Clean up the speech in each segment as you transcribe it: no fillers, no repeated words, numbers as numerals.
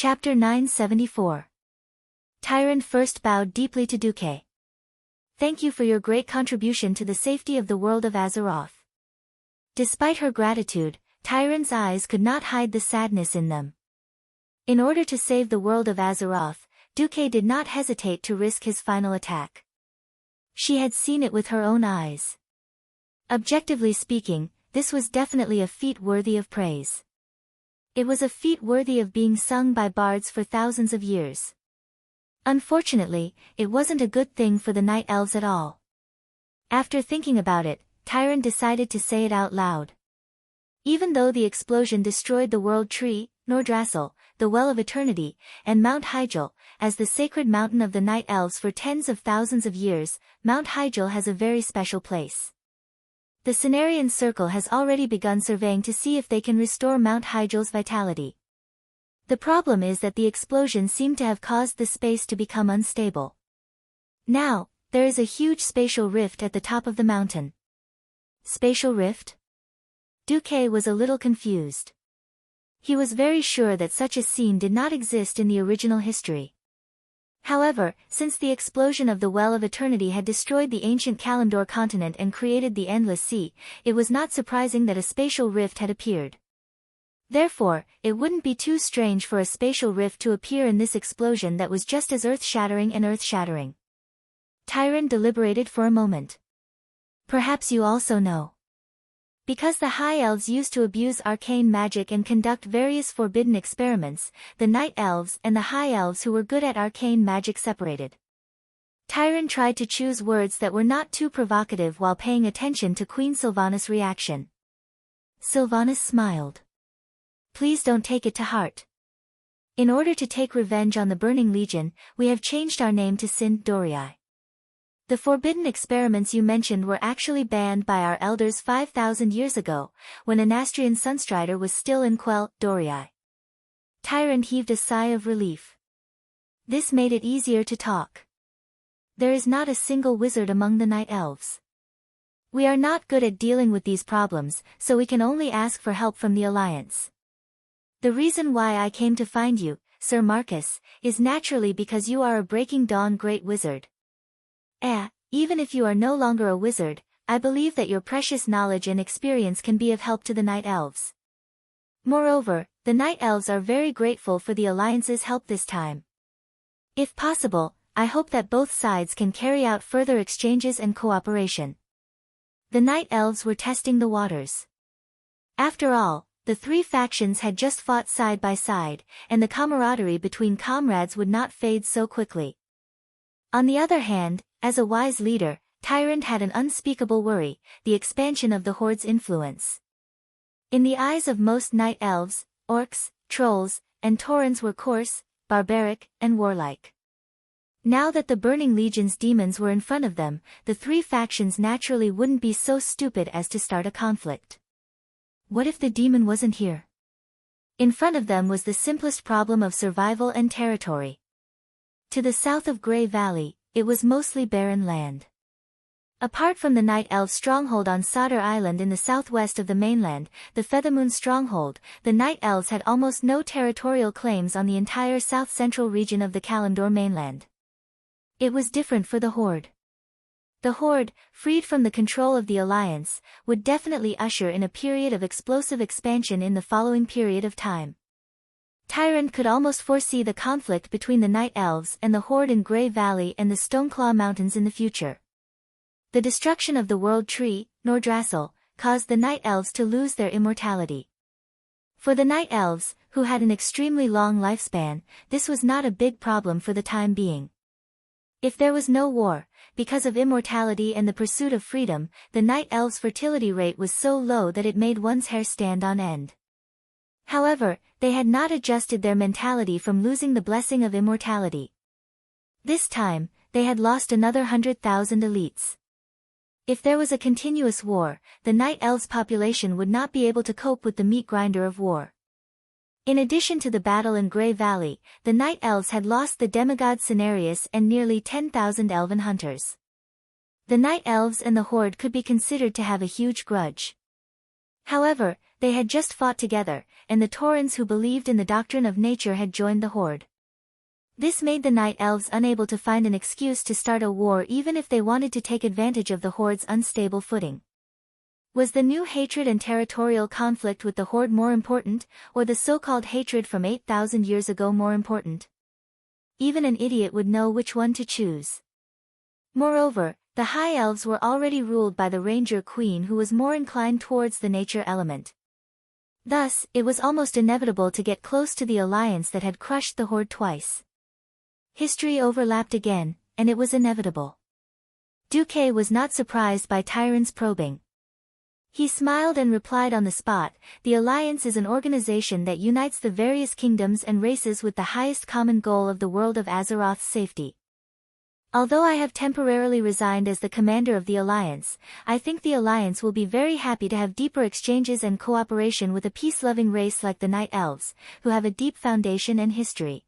Chapter 974. Tyrant first bowed deeply to Duque. Thank you for your great contribution to the safety of the world of Azeroth. Despite her gratitude, Tyrant's eyes could not hide the sadness in them. In order to save the world of Azeroth, Duque did not hesitate to risk his final attack. She had seen it with her own eyes. Objectively speaking, this was definitely a feat worthy of praise. It was a feat worthy of being sung by bards for thousands of years. Unfortunately, it wasn't a good thing for the Night Elves at all. After thinking about it, Tyrant decided to say it out loud. Even though the explosion destroyed the World Tree, Nordrassil, the Well of Eternity, and Mount Hyjal, as the sacred mountain of the Night Elves for tens of thousands of years, Mount Hyjal has a very special place. The Cenarian Circle has already begun surveying to see if they can restore Mount Hyjal's vitality. The problem is that the explosion seemed to have caused the space to become unstable. Now, there is a huge spatial rift at the top of the mountain. Spatial rift? Duque was a little confused. He was very sure that such a scene did not exist in the original history. However, since the explosion of the Well of Eternity had destroyed the ancient Kalimdor continent and created the Endless Sea, it was not surprising that a spatial rift had appeared. Therefore, it wouldn't be too strange for a spatial rift to appear in this explosion that was just as earth-shattering and earth-shattering. Tyrant deliberated for a moment. Perhaps you also know. Because the High Elves used to abuse arcane magic and conduct various forbidden experiments, the Night Elves and the High Elves who were good at arcane magic separated. Tyrant tried to choose words that were not too provocative while paying attention to Queen Sylvanas' reaction. Sylvanas smiled. Please don't take it to heart. In order to take revenge on the Burning Legion, we have changed our name to Sin Dorii. The forbidden experiments you mentioned were actually banned by our elders 5,000 years ago, when Anastrian Sunstrider was still in Quell Dorii. Tyrant heaved a sigh of relief. This made it easier to talk. There is not a single wizard among the Night Elves. We are not good at dealing with these problems, so we can only ask for help from the Alliance. The reason why I came to find you, Sir Marcus, is naturally because you are a Breaking Dawn great wizard. Even if you are no longer a wizard, I believe that your precious knowledge and experience can be of help to the Night Elves. Moreover, the Night Elves are very grateful for the Alliance's help this time. If possible, I hope that both sides can carry out further exchanges and cooperation. The Night Elves were testing the waters. After all, the three factions had just fought side by side, and the camaraderie between comrades would not fade so quickly. On the other hand, as a wise leader, Tyrant had an unspeakable worry, the expansion of the Horde's influence. In the eyes of most Night Elves, orcs, trolls, and taurens were coarse, barbaric, and warlike. Now that the Burning Legion's demons were in front of them, the three factions naturally wouldn't be so stupid as to start a conflict. What if the demon wasn't here? In front of them was the simplest problem of survival and territory. To the south of Grey Valley, it was mostly barren land. Apart from the Night Elf stronghold on Sodder Island in the southwest of the mainland, the Feathermoon stronghold, the Night Elves had almost no territorial claims on the entire south-central region of the Kalimdor mainland. It was different for the Horde. The Horde, freed from the control of the Alliance, would definitely usher in a period of explosive expansion in the following period of time. Tyrant could almost foresee the conflict between the Night Elves and the Horde in Grey Valley and the Stoneclaw Mountains in the future. The destruction of the World Tree, Nordrassil, caused the Night Elves to lose their immortality. For the Night Elves, who had an extremely long lifespan, this was not a big problem for the time being. If there was no war, because of immortality and the pursuit of freedom, the Night Elves' fertility rate was so low that it made one's hair stand on end. However, they had not adjusted their mentality from losing the blessing of immortality. This time, they had lost another 100,000 elites. If there was a continuous war, the Night Elves' population would not be able to cope with the meat grinder of war. In addition to the battle in Grey Valley, the Night Elves had lost the demigod Cenarius and nearly 10,000 elven hunters. The Night Elves and the Horde could be considered to have a huge grudge. However, They had just fought together, and the Taurans who believed in the doctrine of nature had joined the horde. This made the night elves unable to find an excuse to start a war even if they wanted to take advantage of the horde's unstable footing. Was the new hatred and territorial conflict with the horde more important, or the so-called hatred from 8,000 years ago more important? Even an idiot would know which one to choose. Moreover, the High Elves were already ruled by the Ranger Queen, who was more inclined towards the nature element. Thus, it was almost inevitable to get close to the alliance that had crushed the horde twice. History overlapped again, and it was inevitable. Duque was not surprised by Tyron's probing. He smiled and replied on the spot, "The Alliance is an organization that unites the various kingdoms and races with the highest common goal of the world of Azeroth's safety. Although I have temporarily resigned as the commander of the Alliance, I think the Alliance will be very happy to have deeper exchanges and cooperation with a peace-loving race like the Night Elves, who have a deep foundation and history.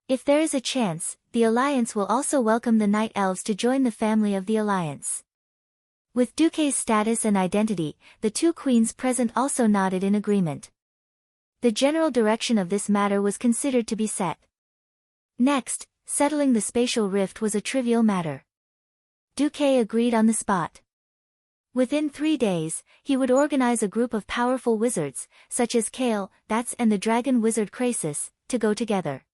If there is a chance, the Alliance will also welcome the Night Elves to join the family of the Alliance." With Duque's status and identity, the two queens present also nodded in agreement. The general direction of this matter was considered to be set. Next, settling the spatial rift was a trivial matter. Duque agreed on the spot. Within 3 days, he would organize a group of powerful wizards, such as Kale, Bats and the dragon wizard Krasis, to go together.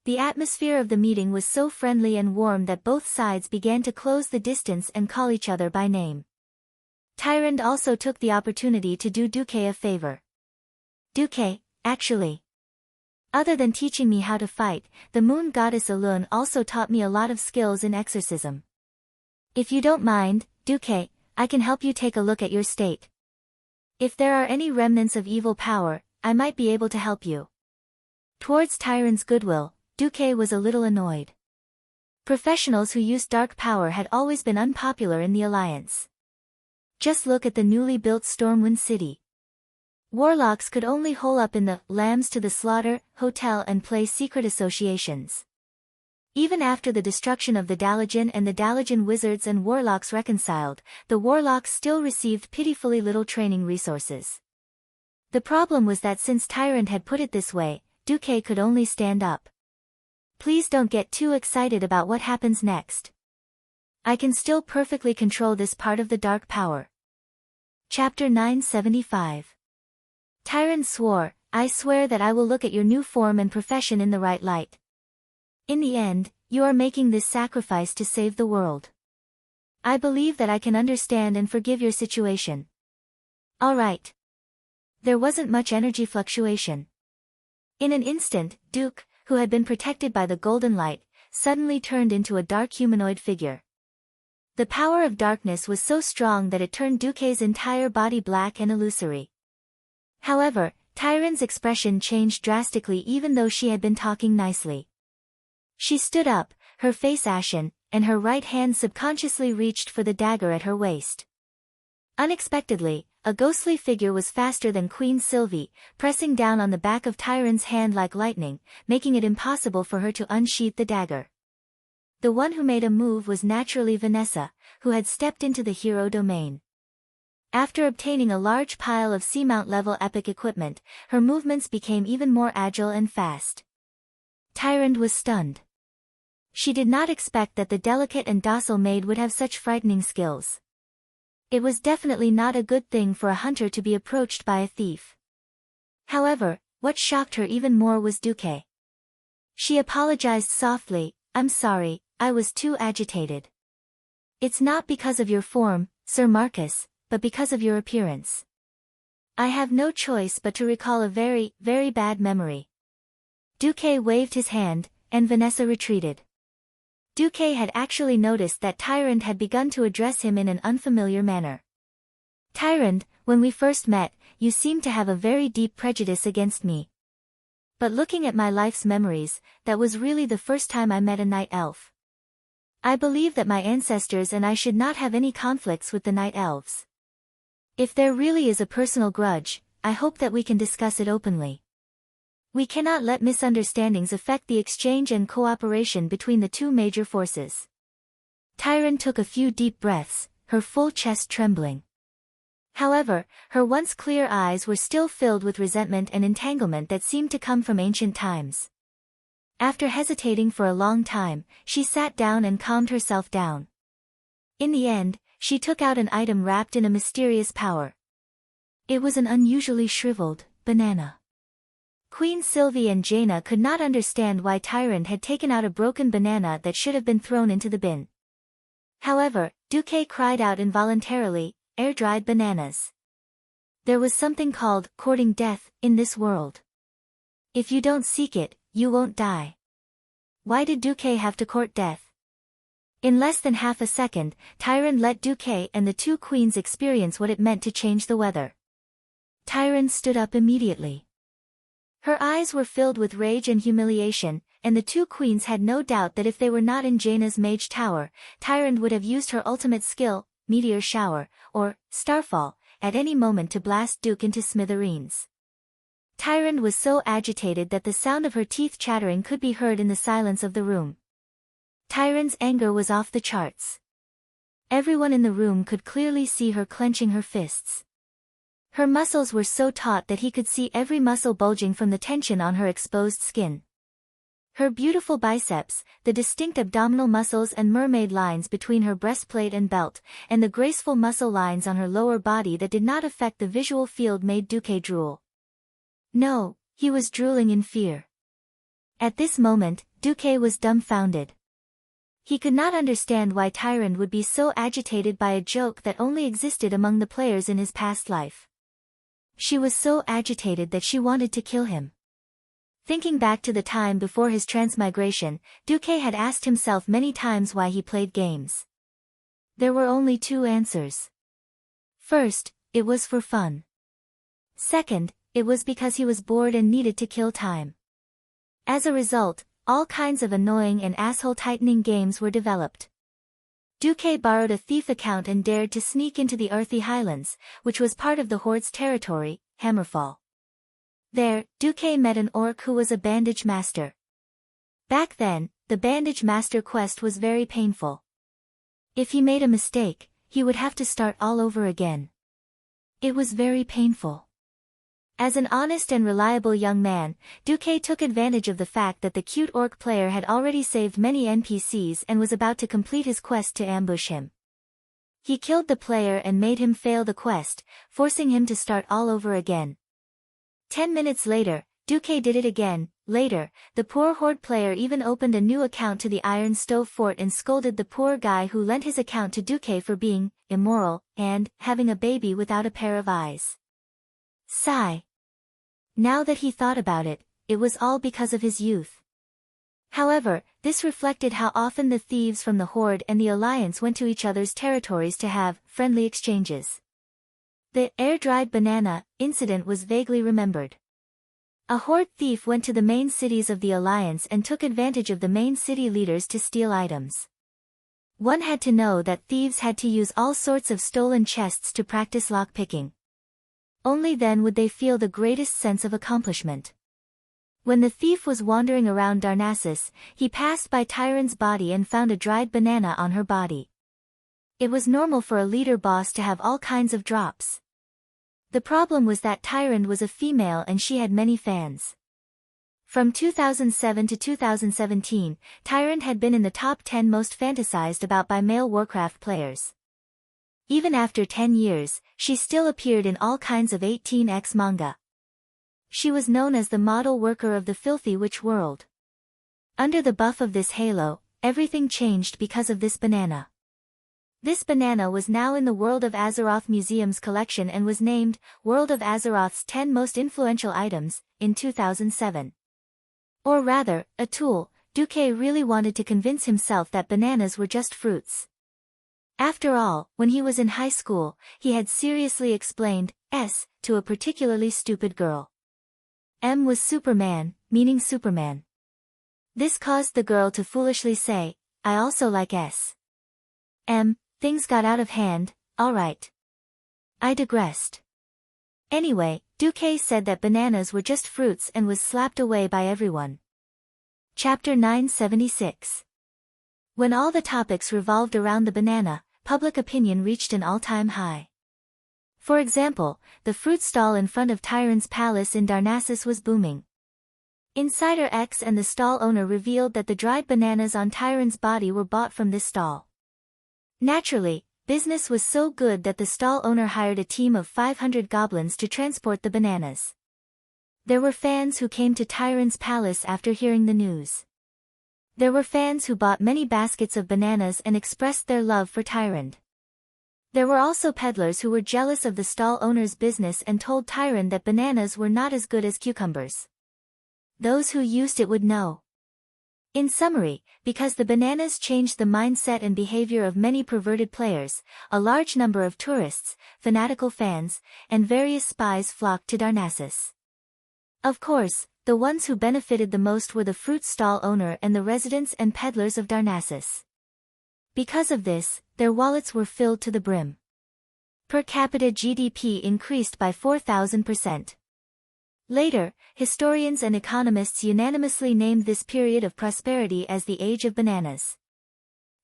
The atmosphere of the meeting was so friendly and warm that both sides began to close the distance and call each other by name. Tyrande also took the opportunity to do Duque a favor. "Duque, actually. Other than teaching me how to fight, the moon goddess Elune also taught me a lot of skills in exorcism. If you don't mind, Duque, I can help you take a look at your state. If there are any remnants of evil power, I might be able to help you." Towards Tyrande's goodwill, Duque was a little annoyed. Professionals who used dark power had always been unpopular in the Alliance. Just look at the newly built Stormwind City. Warlocks could only hole up in the Lambs to the Slaughter hotel and play secret associations. Even after the destruction of the Dalajan and the Dalajan wizards and warlocks reconciled, the warlocks still received pitifully little training resources. The problem was that since Tyrande had put it this way, Duque could only stand up. "Please don't get too excited about what happens next. I can still perfectly control this part of the dark power." Chapter 975. Tyrande swore, "I swear that I will look at your new form and profession in the right light. In the end, you are making this sacrifice to save the world. I believe that I can understand and forgive your situation." "All right." There wasn't much energy fluctuation. In an instant, Duque, who had been protected by the golden light, suddenly turned into a dark humanoid figure. The power of darkness was so strong that it turned Duque's entire body black and illusory. However, Tyrande's expression changed drastically even though she had been talking nicely. She stood up, her face ashen, and her right hand subconsciously reached for the dagger at her waist. Unexpectedly, a ghostly figure was faster than Queen Sylvie, pressing down on the back of Tyrande's hand like lightning, making it impossible for her to unsheath the dagger. The one who made a move was naturally Vanessa, who had stepped into the hero domain. After obtaining a large pile of Seamount-level epic equipment, her movements became even more agile and fast. Tyrande was stunned. She did not expect that the delicate and docile maid would have such frightening skills. It was definitely not a good thing for a hunter to be approached by a thief. However, what shocked her even more was Duque. She apologized softly, "I'm sorry, I was too agitated. It's not because of your form, Sir Marcus, but because of your appearance. I have no choice but to recall a very, very bad memory." Duque waved his hand, and Vanessa retreated. Duque had actually noticed that Tyrande had begun to address him in an unfamiliar manner. "Tyrande, when we first met, you seemed to have a very deep prejudice against me. But looking at my life's memories, that was really the first time I met a night elf. I believe that my ancestors and I should not have any conflicts with the night elves. If there really is a personal grudge, I hope that we can discuss it openly. We cannot let misunderstandings affect the exchange and cooperation between the two major forces." Tyrande took a few deep breaths, her full chest trembling. However, her once clear eyes were still filled with resentment and entanglement that seemed to come from ancient times. After hesitating for a long time, she sat down and calmed herself down. In the end, she took out an item wrapped in a mysterious power. It was an unusually shriveled banana. Queen Sylvie and Jaina could not understand why Tyrant had taken out a broken banana that should have been thrown into the bin. However, Duque cried out involuntarily, "Air-dried bananas." There was something called courting death in this world. If you don't seek it, you won't die. Why did Duque have to court death? In less than half a second, Tyrant let Duque and the two queens experience what it meant to change the weather. Tyrant stood up immediately. Her eyes were filled with rage and humiliation, and the two queens had no doubt that if they were not in Jaina's mage tower, Tyrant would have used her ultimate skill, Meteor Shower, or Starfall, at any moment to blast Duke into smithereens. Tyrant was so agitated that the sound of her teeth chattering could be heard in the silence of the room. Tyrant's anger was off the charts. Everyone in the room could clearly see her clenching her fists. Her muscles were so taut that he could see every muscle bulging from the tension on her exposed skin. Her beautiful biceps, the distinct abdominal muscles and mermaid lines between her breastplate and belt, and the graceful muscle lines on her lower body that did not affect the visual field made Duque drool. No, he was drooling in fear. At this moment, Duque was dumbfounded. He could not understand why Tyrant would be so agitated by a joke that only existed among the players in his past life. She was so agitated that she wanted to kill him. Thinking back to the time before his transmigration, Duque had asked himself many times why he played games. There were only two answers. First, it was for fun. Second, it was because he was bored and needed to kill time. As a result, all kinds of annoying and asshole-tightening games were developed. Duque borrowed a thief account and dared to sneak into the Earthy Highlands, which was part of the Horde's territory, Hammerfall. There, Duque met an orc who was a bandage master. Back then, the bandage master quest was very painful. If he made a mistake, he would have to start all over again. It was very painful. As an honest and reliable young man, Duque took advantage of the fact that the cute orc player had already saved many NPCs and was about to complete his quest to ambush him. He killed the player and made him fail the quest, forcing him to start all over again. 10 minutes later, Duque did it again. Later, the poor Horde player even opened a new account to the Iron Stove Fort and scolded the poor guy who lent his account to Duque for being immoral and having a baby without a pair of eyes. Sigh. Now that he thought about it, it was all because of his youth. However, this reflected how often the thieves from the Horde and the Alliance went to each other's territories to have friendly exchanges. The air-dried banana incident was vaguely remembered. A Horde thief went to the main cities of the Alliance and took advantage of the main city leaders to steal items. One had to know that thieves had to use all sorts of stolen chests to practice lockpicking. Only then would they feel the greatest sense of accomplishment. When the thief was wandering around Darnassus, he passed by Tyrant's body and found a dried banana on her body. It was normal for a leader boss to have all kinds of drops. The problem was that Tyrant was a female and she had many fans. From 2007 to 2017, Tyrant had been in the top 10 most fantasized about by male Warcraft players. Even after 10 years, she still appeared in all kinds of 18x manga. She was known as the model worker of the filthy witch world. Under the buff of this halo, everything changed because of this banana. This banana was now in the World of Azeroth Museum's collection and was named World of Azeroth's 10 Most Influential Items in 2007. Or rather, a tool. Duque really wanted to convince himself that bananas were just fruits. After all, when he was in high school, he had seriously explained S to a particularly stupid girl. M was Superman, meaning Superman. This caused the girl to foolishly say, I also like S. M, things got out of hand, alright. I digressed. Anyway, Duque said that bananas were just fruits and was slapped away by everyone. Chapter 976. When all the topics revolved around the banana, public opinion reached an all-time high. For example, the fruit stall in front of Tyrant's palace in Darnassus was booming. Insider X and the stall owner revealed that the dried bananas on Tyrant's body were bought from this stall. Naturally, business was so good that the stall owner hired a team of 500 goblins to transport the bananas. There were fans who came to Tyrant's palace after hearing the news. There were fans who bought many baskets of bananas and expressed their love for Tyrant. There were also peddlers who were jealous of the stall owner's business and told Tyrant that bananas were not as good as cucumbers. Those who used it would know. In summary, because the bananas changed the mindset and behavior of many perverted players, a large number of tourists, fanatical fans, and various spies flocked to Darnassus. Of course, the ones who benefited the most were the fruit stall owner and the residents and peddlers of Darnassus. Because of this, their wallets were filled to the brim. Per capita GDP increased by 4,000%. Later, historians and economists unanimously named this period of prosperity as the Age of Bananas.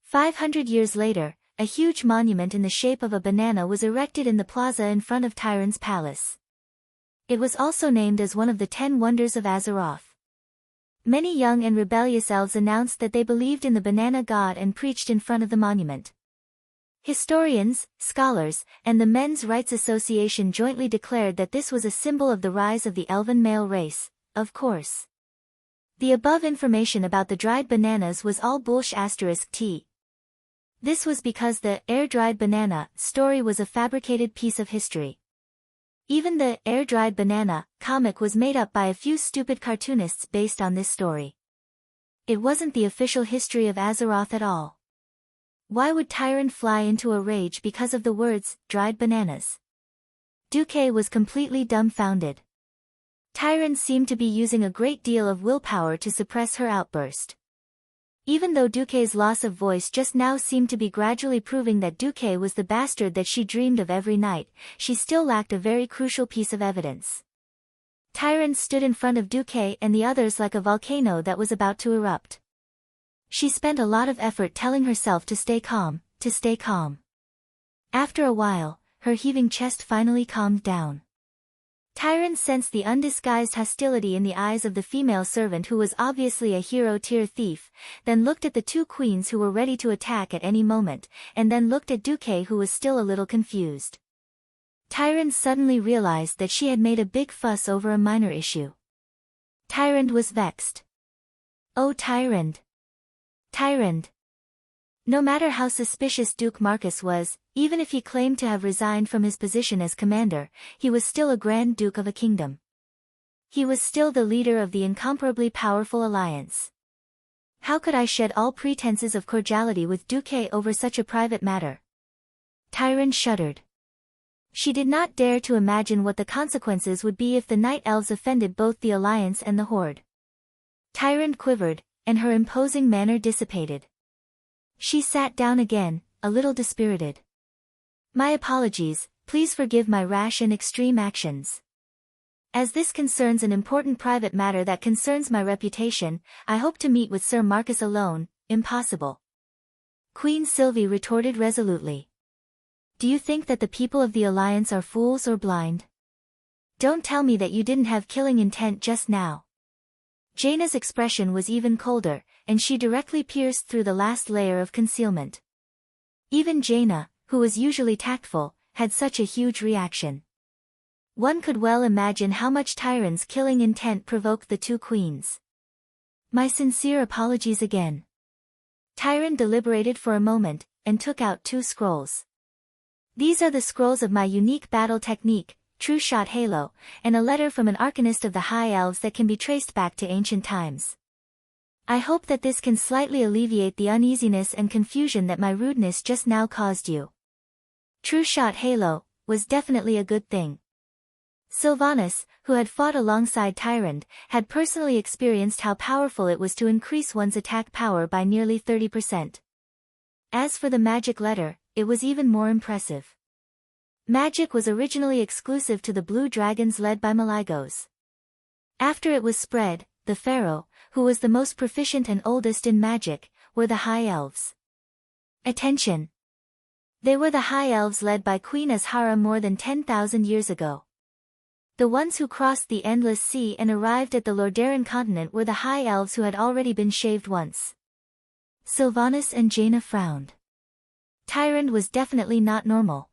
500 years later, a huge monument in the shape of a banana was erected in the plaza in front of Tyrant's palace. It was also named as one of the 10 wonders of Azeroth. Many young and rebellious elves announced that they believed in the banana god and preached in front of the monument. Historians, scholars, and the Men's Rights Association jointly declared that this was a symbol of the rise of the elven male race, of course. The above information about the dried bananas was all bullsh*t. This was because the air-dried banana story was a fabricated piece of history. Even the air-dried banana comic was made up by a few stupid cartoonists based on this story. It wasn't the official history of Azeroth at all. Why would Tyrant fly into a rage because of the words, dried bananas? Duque was completely dumbfounded. Tyrant seemed to be using a great deal of willpower to suppress her outburst. Even though Duque's loss of voice just now seemed to be gradually proving that Duque was the bastard that she dreamed of every night, she still lacked a very crucial piece of evidence. Tyrant stood in front of Duque and the others like a volcano that was about to erupt. She spent a lot of effort telling herself to stay calm, to stay calm. After a while, her heaving chest finally calmed down. Tyrant sensed the undisguised hostility in the eyes of the female servant who was obviously a hero-tier thief, then looked at the two queens who were ready to attack at any moment, and then looked at Duque who was still a little confused. Tyrant suddenly realized that she had made a big fuss over a minor issue. Tyrant was vexed. Oh Tyrant! Tyrant! No matter how suspicious Duke Marcus was, even if he claimed to have resigned from his position as commander, he was still a Grand Duke of a kingdom. He was still the leader of the incomparably powerful alliance. How could I shed all pretenses of cordiality with Duque over such a private matter? Tyrant shuddered. She did not dare to imagine what the consequences would be if the Night Elves offended both the alliance and the Horde. Tyrant quivered, and her imposing manner dissipated. She sat down again, a little dispirited. My apologies, please forgive my rash and extreme actions. As this concerns an important private matter that concerns my reputation, I hope to meet with Sir Marcus alone. Impossible. Queen Sylvie retorted resolutely. Do you think that the people of the Alliance are fools or blind? Don't tell me that you didn't have killing intent just now. Jaina's expression was even colder, and she directly pierced through the last layer of concealment. Even Jaina, who was usually tactful, had such a huge reaction. One could well imagine how much Tyrant's killing intent provoked the two queens. My sincere apologies again. Tyrant deliberated for a moment, and took out 2 scrolls. These are the scrolls of my unique battle technique, True Shot Halo, and a letter from an arcanist of the High Elves that can be traced back to ancient times. I hope that this can slightly alleviate the uneasiness and confusion that my rudeness just now caused you. True Shot Halo was definitely a good thing. Sylvanas, who had fought alongside Tyrant, had personally experienced how powerful it was to increase one's attack power by nearly 30%. As for the magic letter, it was even more impressive. Magic was originally exclusive to the Blue Dragons led by Maligos. After it was spread, the Pharaoh, who was the most proficient and oldest in magic, were the High Elves. Attention! They were the High Elves led by Queen Azhara more than 10,000 years ago. The ones who crossed the Endless Sea and arrived at the Lordaeron continent were the High Elves who had already been shaved once. Sylvanas and Jaina frowned. Tyrande was definitely not normal.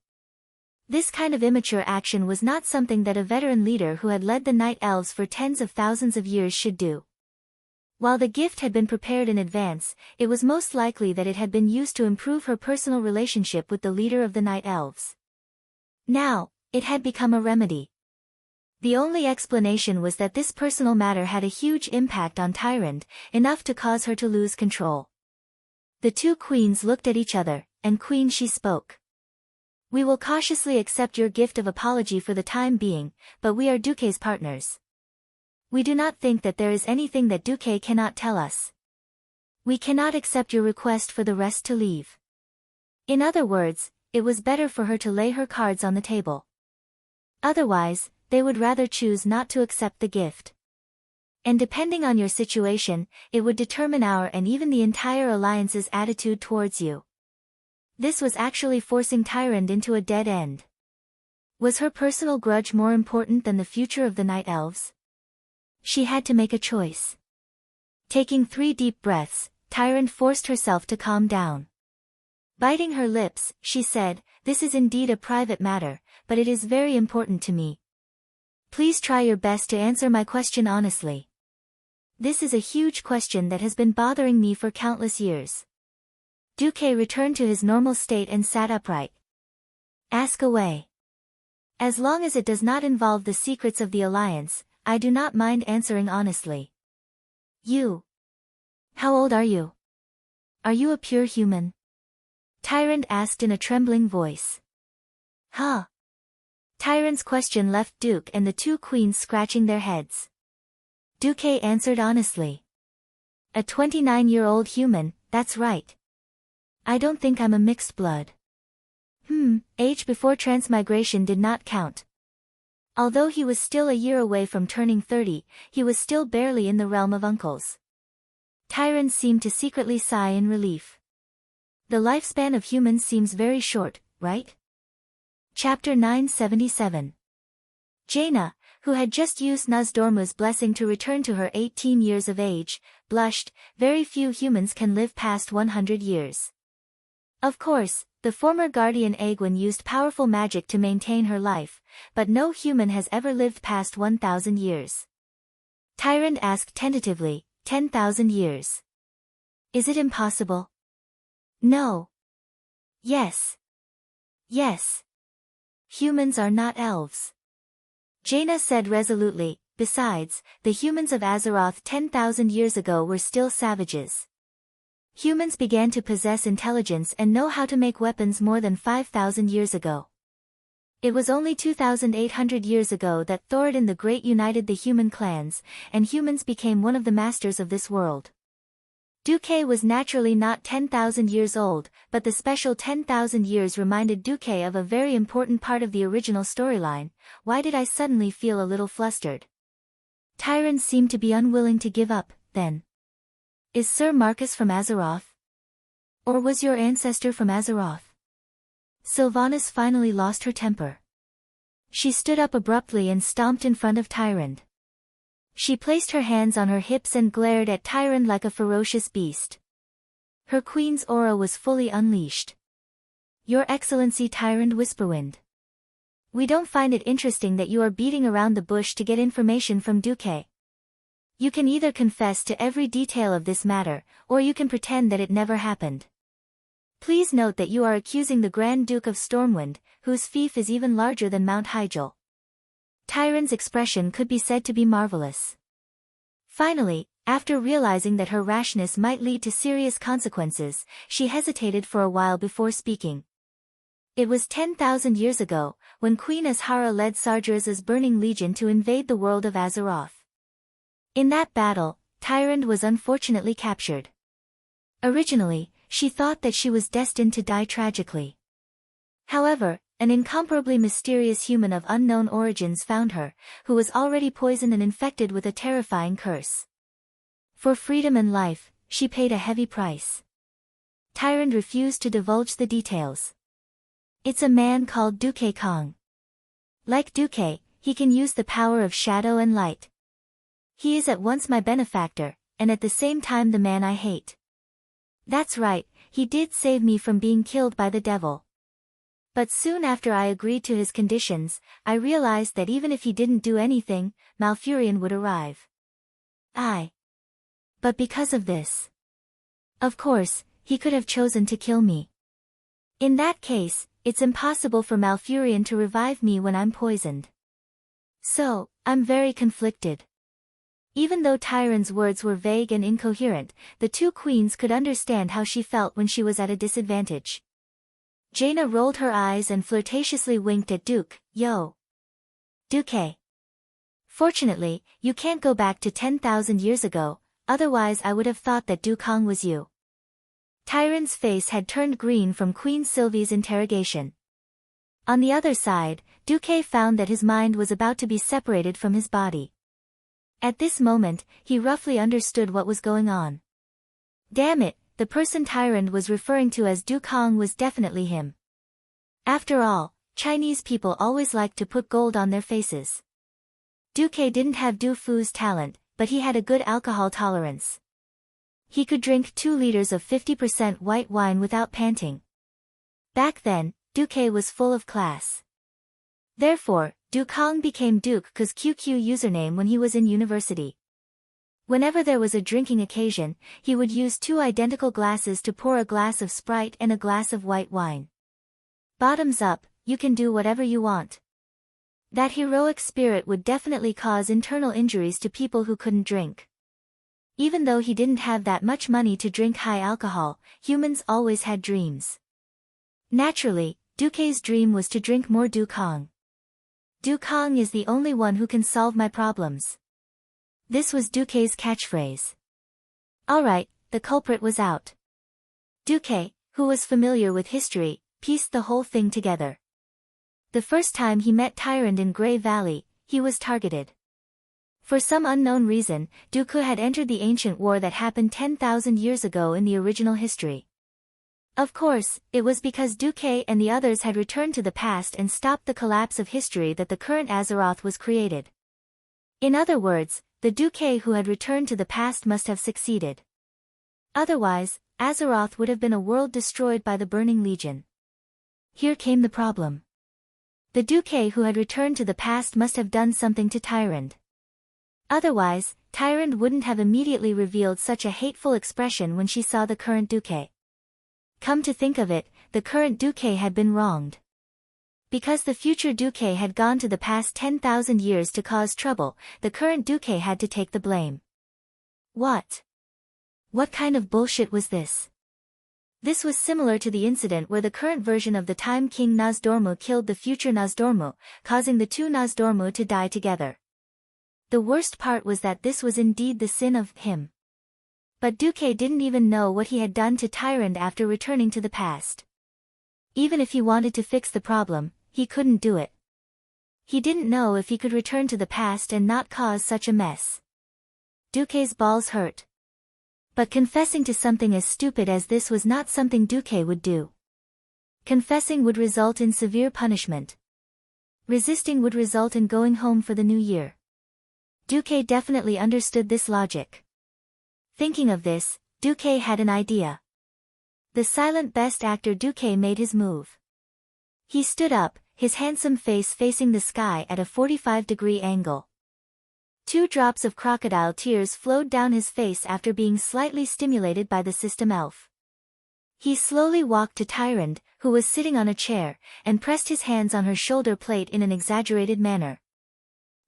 This kind of immature action was not something that a veteran leader who had led the Night Elves for tens of thousands of years should do. While the gift had been prepared in advance, it was most likely that it had been used to improve her personal relationship with the leader of the Night Elves. Now, it had become a remedy. The only explanation was that this personal matter had a huge impact on Tyrande, enough to cause her to lose control. The two queens looked at each other, and Queen she spoke. "We will cautiously accept your gift of apology for the time being, but we are Duque's partners. We do not think that there is anything that Duque cannot tell us. We cannot accept your request for the rest to leave." In other words, it was better for her to lay her cards on the table. Otherwise, they would rather choose not to accept the gift. And depending on your situation, it would determine our and even the entire alliance's attitude towards you. This was actually forcing Tyrande into a dead end. Was her personal grudge more important than the future of the Night Elves? She had to make a choice. Taking 3 deep breaths, Tyrande forced herself to calm down. Biting her lips, she said, "This is indeed a private matter, but it is very important to me. Please try your best to answer my question honestly. This is a huge question that has been bothering me for countless years." Duque returned to his normal state and sat upright. "Ask away. As long as it does not involve the secrets of the Alliance, I do not mind answering honestly." "You. How old are you? Are you a pure human?" Tyrande asked in a trembling voice. "Huh?" Tyrande's question left Duque and the two queens scratching their heads. Duque answered honestly. "A 29-year-old human, that's right. I don't think I'm a mixed blood." Age before transmigration did not count. Although he was still a year away from turning 30, he was still barely in the realm of uncles. Tyrande seemed to secretly sigh in relief. The lifespan of humans seems very short, right? Chapter 977. Jaina, who had just used Nazdormu's blessing to return to her 18 years of age, blushed. Very few humans can live past 100 years. Of course, the former guardian Egwene used powerful magic to maintain her life, but no human has ever lived past 1,000 years. Tyrande asked tentatively, 10,000 years. Is it impossible? No. Yes. Yes. Humans are not elves. Jaina said resolutely. Besides, the humans of Azeroth 10,000 years ago were still savages. Humans began to possess intelligence and know how to make weapons more than 5,000 years ago. It was only 2,800 years ago that Thoradin the Great united the human clans, and humans became one of the masters of this world. Duque was naturally not 10,000 years old, but the special 10,000 years reminded Duque of a very important part of the original storyline. Why did I suddenly feel a little flustered? Tyrande seemed to be unwilling to give up, then. Is Sir Marcus from Azeroth? Or was your ancestor from Azeroth? Sylvanas finally lost her temper. She stood up abruptly and stomped in front of Tyrande. She placed her hands on her hips and glared at Tyrande like a ferocious beast. Her queen's aura was fully unleashed. Your Excellency Tyrande Whisperwind. We don't find it interesting that you are beating around the bush to get information from Duque. You can either confess to every detail of this matter, or you can pretend that it never happened. Please note that you are accusing the Grand Duke of Stormwind, whose fief is even larger than Mount Hyjal. Tyrande's expression could be said to be marvelous. Finally, after realizing that her rashness might lead to serious consequences, she hesitated for a while before speaking. It was 10,000 years ago, when Queen Azhara led Sargeras's Burning Legion to invade the world of Azeroth. In that battle, Tyrande was unfortunately captured. Originally, she thought that she was destined to die tragically. However, an incomparably mysterious human of unknown origins found her, who was already poisoned and infected with a terrifying curse. For freedom and life, she paid a heavy price. Tyrande refused to divulge the details. It's a man called Duque Kong. Like Duque, he can use the power of shadow and light. He is at once my benefactor, and at the same time the man I hate. That's right, he did save me from being killed by the devil. But soon after I agreed to his conditions, I realized that even if he didn't do anything, Malfurion would arrive. But because of this. Of course, he could have chosen to kill me. In that case, it's impossible for Malfurion to revive me when I'm poisoned. So, I'm very conflicted. Even though Tyron's words were vague and incoherent, the two queens could understand how she felt when she was at a disadvantage. Jaina rolled her eyes and flirtatiously winked at Duke. Yo. Duque. Fortunately, you can't go back to 10,000 years ago, otherwise I would have thought that Dukong was you. Tyron's face had turned green from Queen Sylvie's interrogation. On the other side, Duque found that his mind was about to be separated from his body. At this moment, he roughly understood what was going on. Damn it, the person Tyron was referring to as Dukong was definitely him. After all, Chinese people always like to put gold on their faces. Duque didn't have Du Fu's talent, but he had a good alcohol tolerance. He could drink 2 liters of 50% white wine without panting. Back then, Duque was full of class. Therefore, Dukong became Duke's QQ username when he was in university. Whenever there was a drinking occasion, he would use 2 identical glasses to pour a glass of Sprite and a glass of white wine. Bottoms up, you can do whatever you want. That heroic spirit would definitely cause internal injuries to people who couldn't drink. Even though he didn't have that much money to drink high alcohol, humans always had dreams. Naturally, Duque's dream was to drink more Dukong. Dukong is the only one who can solve my problems. This was Duque's catchphrase. Alright, the culprit was out. Duque, who was familiar with history, pieced the whole thing together. The first time he met Tyrant in Grey Valley, he was targeted. For some unknown reason, Duque had entered the ancient war that happened 10,000 years ago in the original history. Of course, it was because Duque and the others had returned to the past and stopped the collapse of history that the current Azeroth was created. In other words, the Duque who had returned to the past must have succeeded. Otherwise, Azeroth would have been a world destroyed by the Burning Legion. Here came the problem. The Duque who had returned to the past must have done something to Tyrant. Otherwise, Tyrant wouldn't have immediately revealed such a hateful expression when she saw the current Duque. Come to think of it, the current Duque had been wronged. Because the future Duque had gone to the past 10,000 years to cause trouble, the current Duque had to take the blame. What? What kind of bullshit was this? This was similar to the incident where the current version of the Time King Nozdormu killed the future Nozdormu, causing the two Nozdormu to die together. The worst part was that this was indeed the sin of him. But Duque didn't even know what he had done to Tyrant after returning to the past. Even if he wanted to fix the problem, he couldn't do it. He didn't know if he could return to the past and not cause such a mess. Duque's balls hurt. But confessing to something as stupid as this was not something Duque would do. Confessing would result in severe punishment. Resisting would result in going home for the new year. Duque definitely understood this logic. Thinking of this, Duque had an idea. The silent best actor Duque made his move. He stood up, his handsome face facing the sky at a 45-degree angle. 2 drops of crocodile tears flowed down his face after being slightly stimulated by the system elf. He slowly walked to Tyrant, who was sitting on a chair, and pressed his hands on her shoulder plate in an exaggerated manner.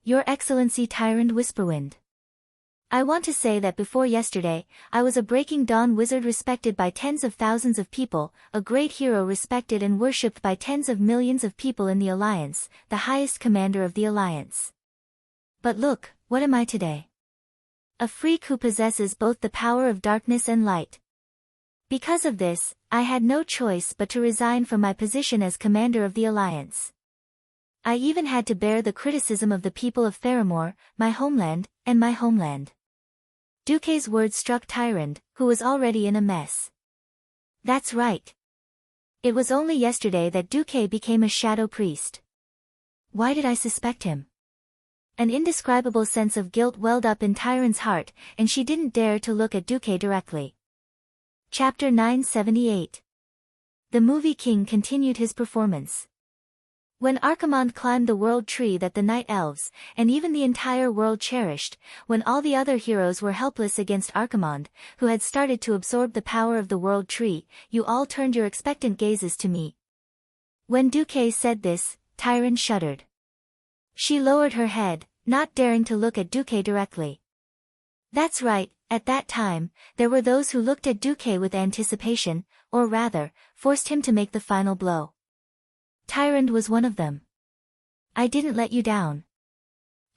Your Excellency Tyrant Whisperwind. I want to say that before yesterday, I was a Breaking Dawn wizard respected by tens of thousands of people, a great hero respected and worshipped by tens of millions of people in the Alliance, the highest commander of the Alliance. But look, what am I today? A freak who possesses both the power of darkness and light. Because of this, I had no choice but to resign from my position as commander of the Alliance. I even had to bear the criticism of the people of Theramore, my homeland, and my homeland. Duque's words struck Tyrant, who was already in a mess. That's right. It was only yesterday that Duque became a shadow priest. Why did I suspect him? An indescribable sense of guilt welled up in Tyron's heart, and she didn't dare to look at Duque directly. Chapter 978. The movie king continued his performance. When Archimonde climbed the world tree that the night elves, and even the entire world cherished, when all the other heroes were helpless against Archimonde, who had started to absorb the power of the world tree, you all turned your expectant gazes to me. When Duque said this, Tyron shuddered. She lowered her head, not daring to look at Duque directly. That's right, at that time, there were those who looked at Duque with anticipation, or rather, forced him to make the final blow. Tyron was one of them. I didn't let you down.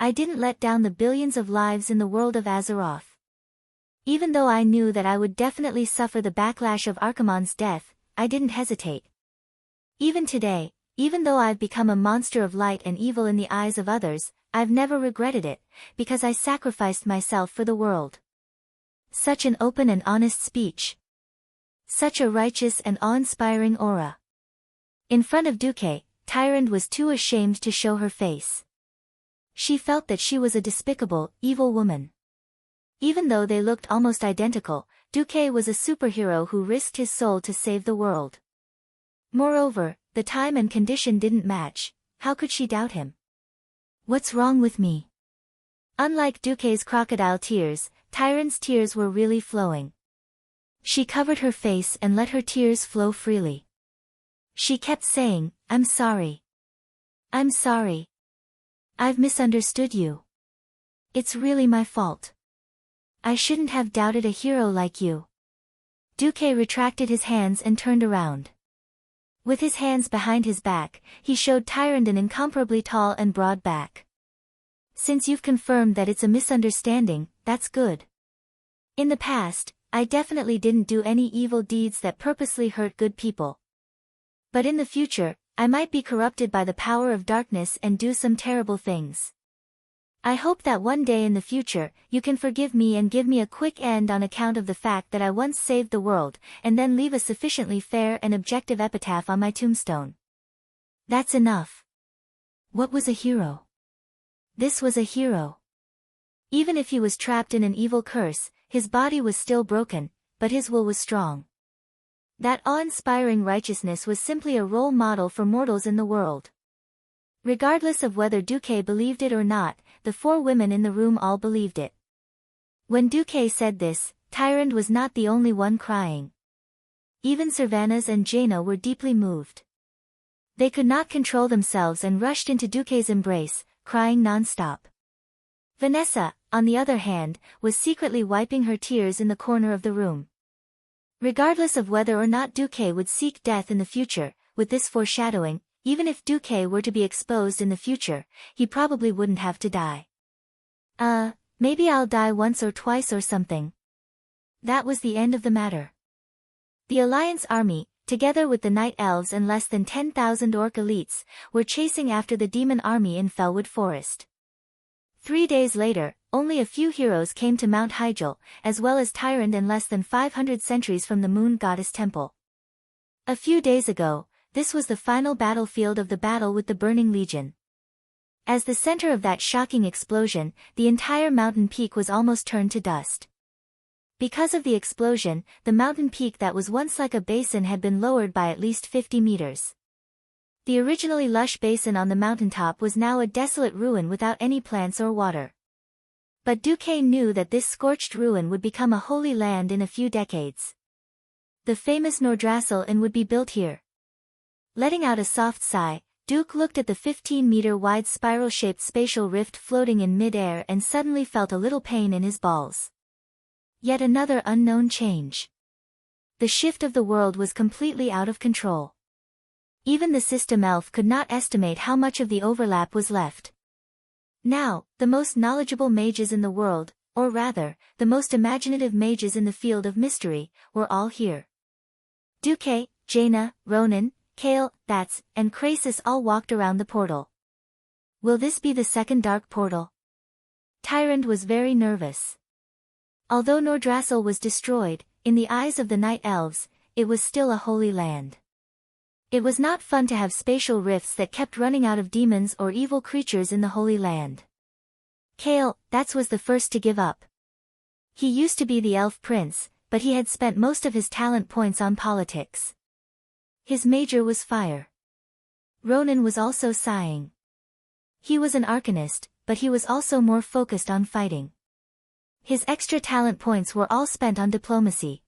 I didn't let down the billions of lives in the world of Azeroth. Even though I knew that I would definitely suffer the backlash of Archimonde's death, I didn't hesitate. Even today, even though I've become a monster of light and evil in the eyes of others, I've never regretted it, because I sacrificed myself for the world. Such an open and honest speech. Such a righteous and awe-inspiring aura. In front of Duque, Tyron was too ashamed to show her face. She felt that she was a despicable, evil woman. Even though they looked almost identical, Duque was a superhero who risked his soul to save the world. Moreover, the time and condition didn't match. How could she doubt him? What's wrong with me? Unlike Duque's crocodile tears, Tyron's tears were really flowing. She covered her face and let her tears flow freely. She kept saying, I'm sorry. I'm sorry. I've misunderstood you. It's really my fault. I shouldn't have doubted a hero like you. Duque retracted his hands and turned around. With his hands behind his back, he showed Tyron an incomparably tall and broad back. Since you've confirmed that it's a misunderstanding, that's good. In the past, I definitely didn't do any evil deeds that purposely hurt good people. But in the future, I might be corrupted by the power of darkness and do some terrible things. I hope that one day in the future, you can forgive me and give me a quick end on account of the fact that I once saved the world, and then leave a sufficiently fair and objective epitaph on my tombstone. That's enough. What was a hero? This was a hero. Even if he was trapped in an evil curse, his body was still broken, but his will was strong. That awe-inspiring righteousness was simply a role model for mortals in the world. Regardless of whether Duque believed it or not, the four women in the room all believed it. When Duque said this, Tyron was not the only one crying. Even Servanas and Jaina were deeply moved. They could not control themselves and rushed into Duque's embrace, crying non-stop. Vanessa, on the other hand, was secretly wiping her tears in the corner of the room. Regardless of whether or not Duque would seek death in the future, with this foreshadowing, even if Duque were to be exposed in the future, he probably wouldn't have to die. Maybe I'll die once or twice or something. That was the end of the matter. The Alliance army, together with the Night Elves and less than 10,000 Orc elites, were chasing after the demon army in Fellwood Forest. 3 days later, only a few heroes came to Mount Hyjal, as well as Tyrant and less than 500 sentries from the Moon Goddess Temple. A few days ago, this was the final battlefield of the battle with the Burning Legion. As the center of that shocking explosion, the entire mountain peak was almost turned to dust. Because of the explosion, the mountain peak that was once like a basin had been lowered by at least 50 meters. The originally lush basin on the mountaintop was now a desolate ruin without any plants or water. But Duque knew that this scorched ruin would become a holy land in a few decades. The famous Nordrassil Inn would be built here. Letting out a soft sigh, Duke looked at the 15-meter-wide spiral-shaped spatial rift floating in mid-air and suddenly felt a little pain in his balls. Yet another unknown change. The shift of the world was completely out of control. Even the system elf could not estimate how much of the overlap was left. Now, the most knowledgeable mages in the world, or rather, the most imaginative mages in the field of mystery, were all here. Duque, Jaina, Ronan, Kale, Bats, and Krasis all walked around the portal. Will this be the second dark portal? Tyrant was very nervous. Although Nordrassil was destroyed, in the eyes of the Night Elves, it was still a holy land. It was not fun to have spatial rifts that kept running out of demons or evil creatures in the Holy Land. Kale, that was the first to give up. He used to be the elf prince, but he had spent most of his talent points on politics. His major was fire. Ronan was also sighing. He was an arcanist, but he was also more focused on fighting. His extra talent points were all spent on diplomacy.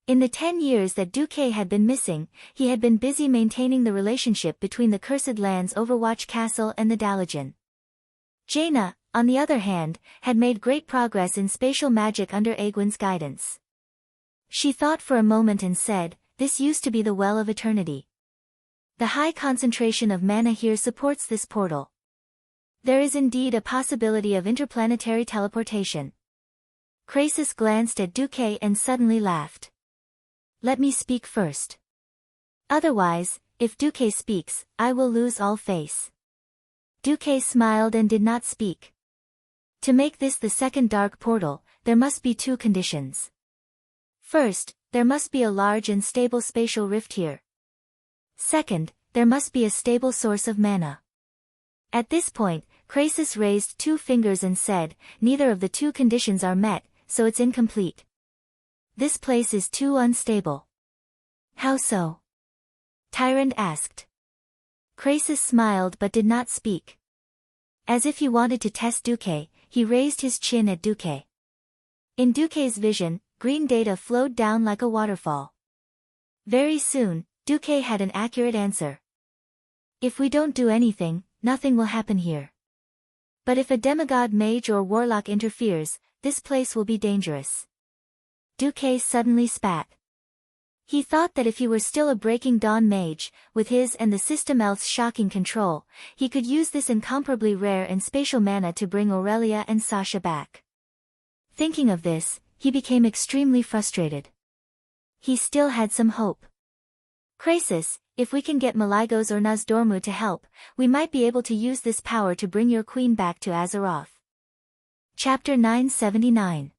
In the 10 years that Duque had been missing, he had been busy maintaining the relationship between the Cursed Lands Overwatch Castle and the Dalajan. Jaina, on the other hand, had made great progress in spatial magic under Egwene's guidance. She thought for a moment and said, "This used to be the Well of Eternity. The high concentration of mana here supports this portal. There is indeed a possibility of interplanetary teleportation." Krasis glanced at Duque and suddenly laughed. "Let me speak first. Otherwise, if Duque speaks, I will lose all face." Duque smiled and did not speak. To make this the second dark portal, there must be 2 conditions. First, there must be a large and stable spatial rift here. Second, there must be a stable source of mana. At this point, Krasis raised 2 fingers and said, "Neither of the 2 conditions are met, so it's incomplete. This place is too unstable." "How so?" Tyrant asked. Krasis smiled but did not speak. As if he wanted to test Duque, he raised his chin at Duque. In Duque's vision, green data flowed down like a waterfall. Very soon, Duque had an accurate answer. "If we don't do anything, nothing will happen here. But if a demigod mage or warlock interferes, this place will be dangerous." Duque suddenly spat. He thought that if he were still a Breaking Dawn mage, with his and the system elf's shocking control, he could use this incomparably rare and spatial mana to bring Aurelia and Sasha back. Thinking of this, he became extremely frustrated. He still had some hope. "Krasis, if we can get Maligos or Nazdormu to help, we might be able to use this power to bring your queen back to Azeroth." Chapter 979.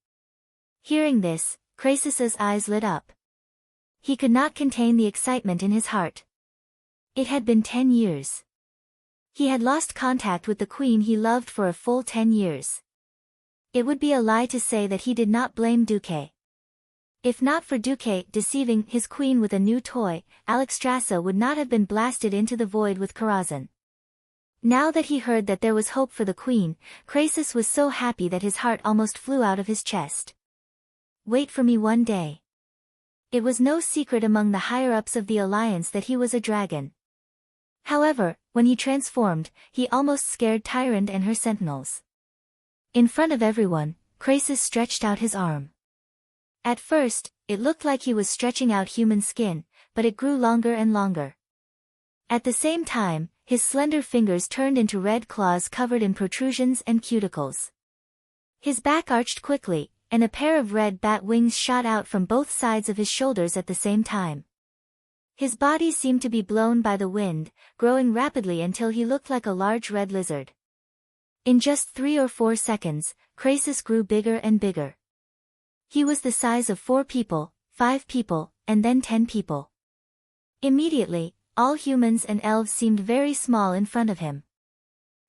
Hearing this, Krasis's eyes lit up. He could not contain the excitement in his heart. It had been 10 years. He had lost contact with the queen he loved for a full 10 years. It would be a lie to say that he did not blame Duque. If not for Duque deceiving his queen with a new toy, Alexstrasza would not have been blasted into the void with Karazhan. Now that he heard that there was hope for the queen, Krasis was so happy that his heart almost flew out of his chest. "Wait for me one day." It was no secret among the higher-ups of the Alliance that he was a dragon. However, when he transformed, he almost scared Tyrant and her sentinels. In front of everyone, Krasis stretched out his arm. At first, it looked like he was stretching out human skin, but it grew longer and longer. At the same time, his slender fingers turned into red claws covered in protrusions and cuticles. His back arched quickly, and a pair of red bat wings shot out from both sides of his shoulders at the same time. His body seemed to be blown by the wind, growing rapidly until he looked like a large red lizard. In just 3 or 4 seconds, Krasis grew bigger and bigger. He was the size of 4 people, 5 people, and then 10 people. Immediately, all humans and elves seemed very small in front of him.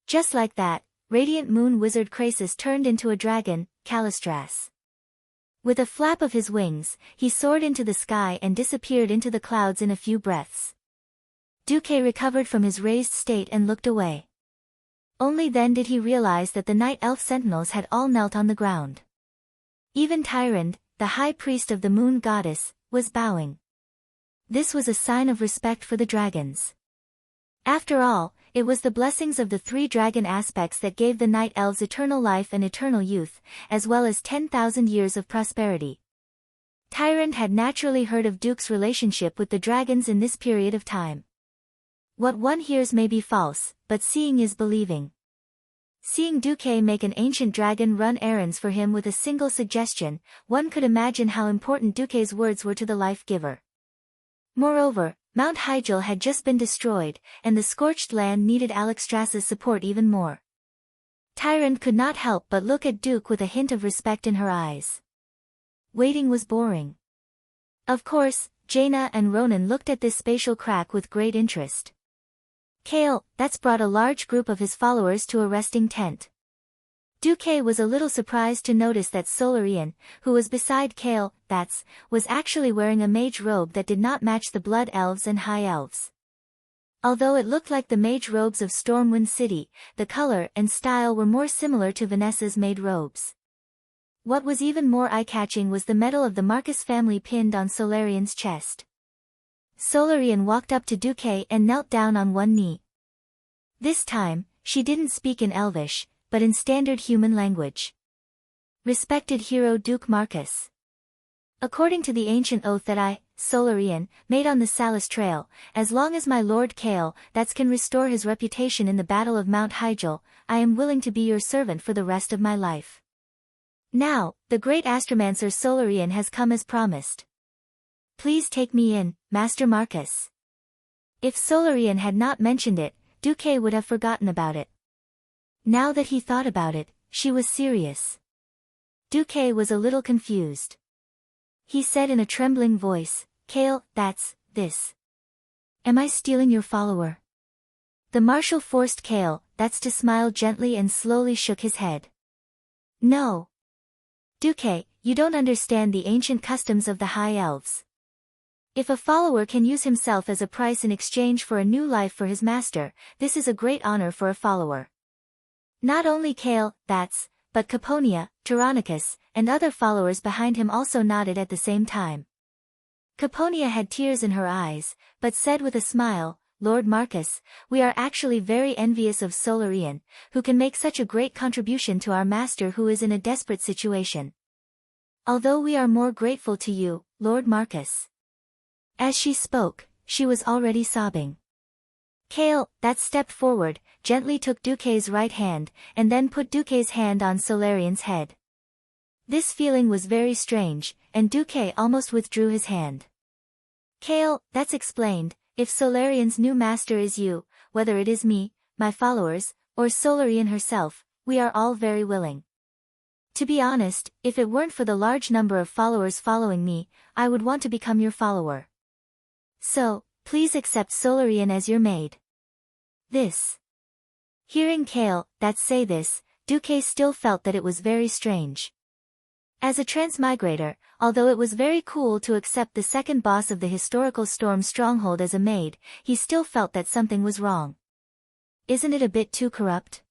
Just like that, Radiant Moon Wizard Krasis turned into a dragon, Kalistras. With a flap of his wings, he soared into the sky and disappeared into the clouds in a few breaths. Duque recovered from his raised state and looked away. Only then did he realize that the night elf sentinels had all knelt on the ground. Even Tyrande, the high priest of the moon goddess, was bowing. This was a sign of respect for the dragons. After all, it was the blessings of the 3 dragon aspects that gave the night elves eternal life and eternal youth, as well as 10,000 years of prosperity. Tyrande had naturally heard of Duke's relationship with the dragons in this period of time. What one hears may be false, but seeing is believing. Seeing Duque make an ancient dragon run errands for him with a single suggestion, one could imagine how important Duque's words were to the life-giver. Moreover, Mount Hyjal had just been destroyed, and the scorched land needed Alexstrasza's support even more. Tyrande could not help but look at Duke with a hint of respect in her eyes. Waiting was boring. Of course, Jaina and Ronan looked at this spatial crack with great interest. Kale, that's brought a large group of his followers to a resting tent. Duque was a little surprised to notice that Solarian, who was beside Kale, was actually wearing a mage robe that did not match the blood elves and high elves. Although it looked like the mage robes of Stormwind City, the color and style were more similar to Vanessa's maid robes. What was even more eye-catching was the medal of the Marcus family pinned on Solarian's chest. Solarian walked up to Duque and knelt down on one knee. This time, she didn't speak in Elvish, but in standard human language. Respected hero Duke Marcus. According to the ancient oath that I, Solarian, made on the Salus Trail, as long as my lord Kale, can restore his reputation in the Battle of Mount Hyjal, I am willing to be your servant for the rest of my life. Now, the great astromancer Solarian has come as promised. Please take me in, Master Marcus. If Solarian had not mentioned it, Duque would have forgotten about it. Now that he thought about it, she was serious. Duque was a little confused. He said in a trembling voice, Kale, this. Am I stealing your follower? The marshal forced Kale, to smile gently and slowly shook his head. No. Duque, you don't understand the ancient customs of the High Elves. If a follower can use himself as a price in exchange for a new life for his master, this is a great honor for a follower. Not only Kale, but Caponia, Tyrannicus, and other followers behind him also nodded at the same time. Caponia had tears in her eyes, but said with a smile, Lord Marcus, we are actually very envious of Solarian, who can make such a great contribution to our master who is in a desperate situation. Although we are more grateful to you, Lord Marcus. As she spoke, she was already sobbing. Kale, stepped forward, gently took Duque's right hand, and then put Duque's hand on Solarian's head. This feeling was very strange, and Duque almost withdrew his hand. Kale, explained, if Solarian's new master is you, whether it is me, my followers, or Solarian herself, we are all very willing. To be honest, if it weren't for the large number of followers following me, I would want to become your follower. So, please accept Solarian as your maid. This. Hearing Kale, say this, Duque still felt that it was very strange. As a transmigrator, although it was very cool to accept the second boss of the historical storm stronghold as a maid, he still felt that something was wrong. Isn't it a bit too corrupt?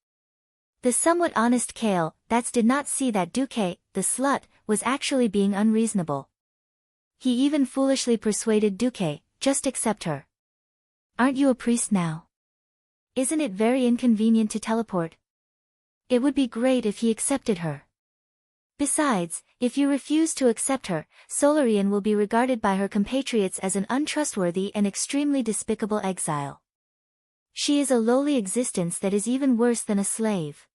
The somewhat honest Kale, did not see that Duque, the slut, was actually being unreasonable. He even foolishly persuaded Duque, just accept her. Aren't you a priest now? Isn't it very inconvenient to teleport? It would be great if he accepted her. Besides, if you refuse to accept her, Solarian will be regarded by her compatriots as an untrustworthy and extremely despicable exile. She is a lowly existence that is even worse than a slave.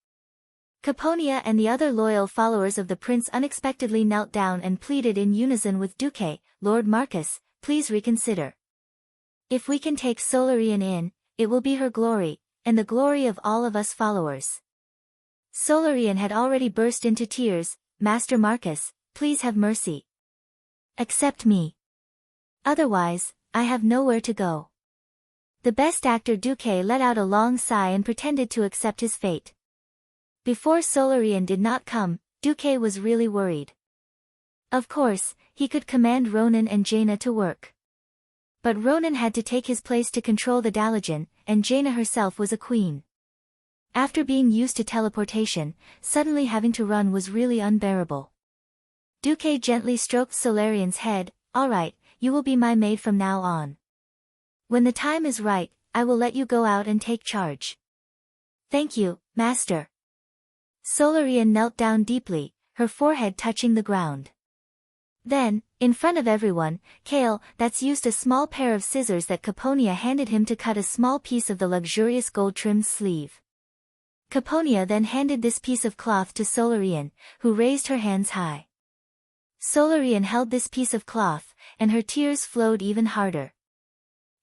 Caponia and the other loyal followers of the prince unexpectedly knelt down and pleaded in unison with Duque, Lord Marcus, please reconsider. If we can take Solarian in, it will be her glory, and the glory of all of us followers. Solarian had already burst into tears, Master Marcus, please have mercy. Accept me. Otherwise, I have nowhere to go. The best actor Duque let out a long sigh and pretended to accept his fate. Before Solarian did not come, Duque was really worried. Of course, he could command Ronan and Jaina to work. But Ronan had to take his place to control the Dalajan, and Jaina herself was a queen. After being used to teleportation, suddenly having to run was really unbearable. Duque gently stroked Solarian's head, all right, you will be my maid from now on. When the time is right, I will let you go out and take charge. Thank you, master. Solarian knelt down deeply, her forehead touching the ground. Then, in front of everyone, Kale, used a small pair of scissors that Caponia handed him to cut a small piece of the luxurious gold-trimmed sleeve. Caponia then handed this piece of cloth to Solarian, who raised her hands high. Solarian held this piece of cloth, and her tears flowed even harder.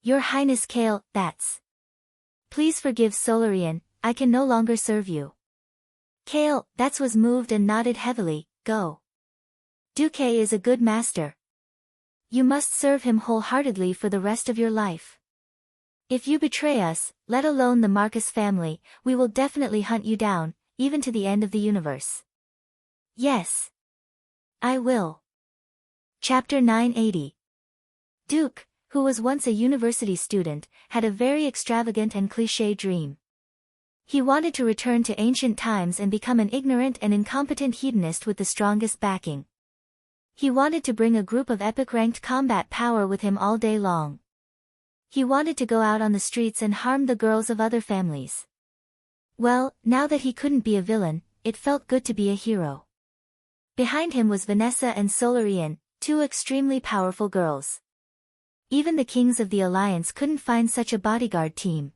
Your Highness Kale, Please forgive Solarian, I can no longer serve you. Kale, was moved and nodded heavily, go. Duque is a good master. You must serve him wholeheartedly for the rest of your life. If you betray us, let alone the Marcus family, we will definitely hunt you down, even to the end of the universe. Yes. I will. Chapter 980. Duke, who was once a university student, had a very extravagant and cliché dream. He wanted to return to ancient times and become an ignorant and incompetent hedonist with the strongest backing. He wanted to bring a group of epic-ranked combat power with him all day long. He wanted to go out on the streets and harm the girls of other families. Well, now that he couldn't be a villain, it felt good to be a hero. Behind him was Vanessa and Solarian, two extremely powerful girls. Even the kings of the Alliance couldn't find such a bodyguard team.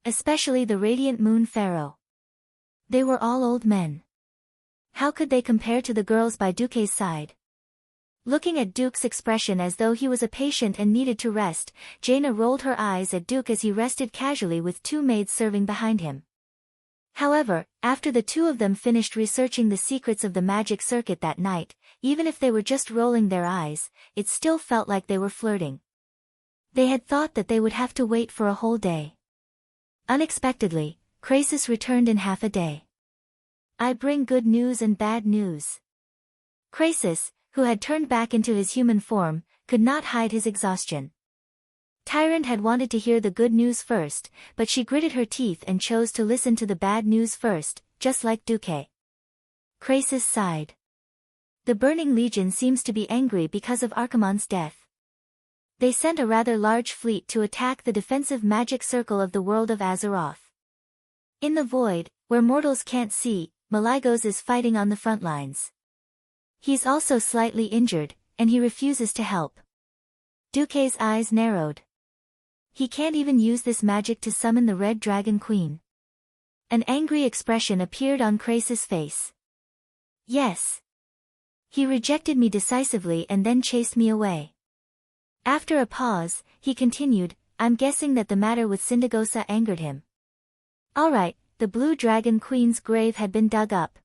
Especially the Radiant Moon Pharaoh. They were all old men. How could they compare to the girls by Duke's side? Looking at Duke's expression as though he was a patient and needed to rest, Jaina rolled her eyes at Duke as he rested casually with two maids serving behind him. However, after the two of them finished researching the secrets of the magic circuit that night, even if they were just rolling their eyes, it still felt like they were flirting. They had thought that they would have to wait for a whole day. Unexpectedly, Krasis returned in half a day. I bring good news and bad news. Krasis, who had turned back into his human form, could not hide his exhaustion. Tyrant had wanted to hear the good news first, but she gritted her teeth and chose to listen to the bad news first, just like Duke. Krasis sighed. The Burning Legion seems to be angry because of Archimonde's death. They sent a rather large fleet to attack the defensive magic circle of the world of Azeroth. In the void, where mortals can't see, Malygos is fighting on the front lines. He's also slightly injured, and he refuses to help. Duke's eyes narrowed. He can't even use this magic to summon the Red Dragon Queen. An angry expression appeared on Krasis' face. Yes. He rejected me decisively and then chased me away. After a pause, he continued, I'm guessing that the matter with Sindagosa angered him. Alright, the Blue Dragon Queen's grave had been dug up.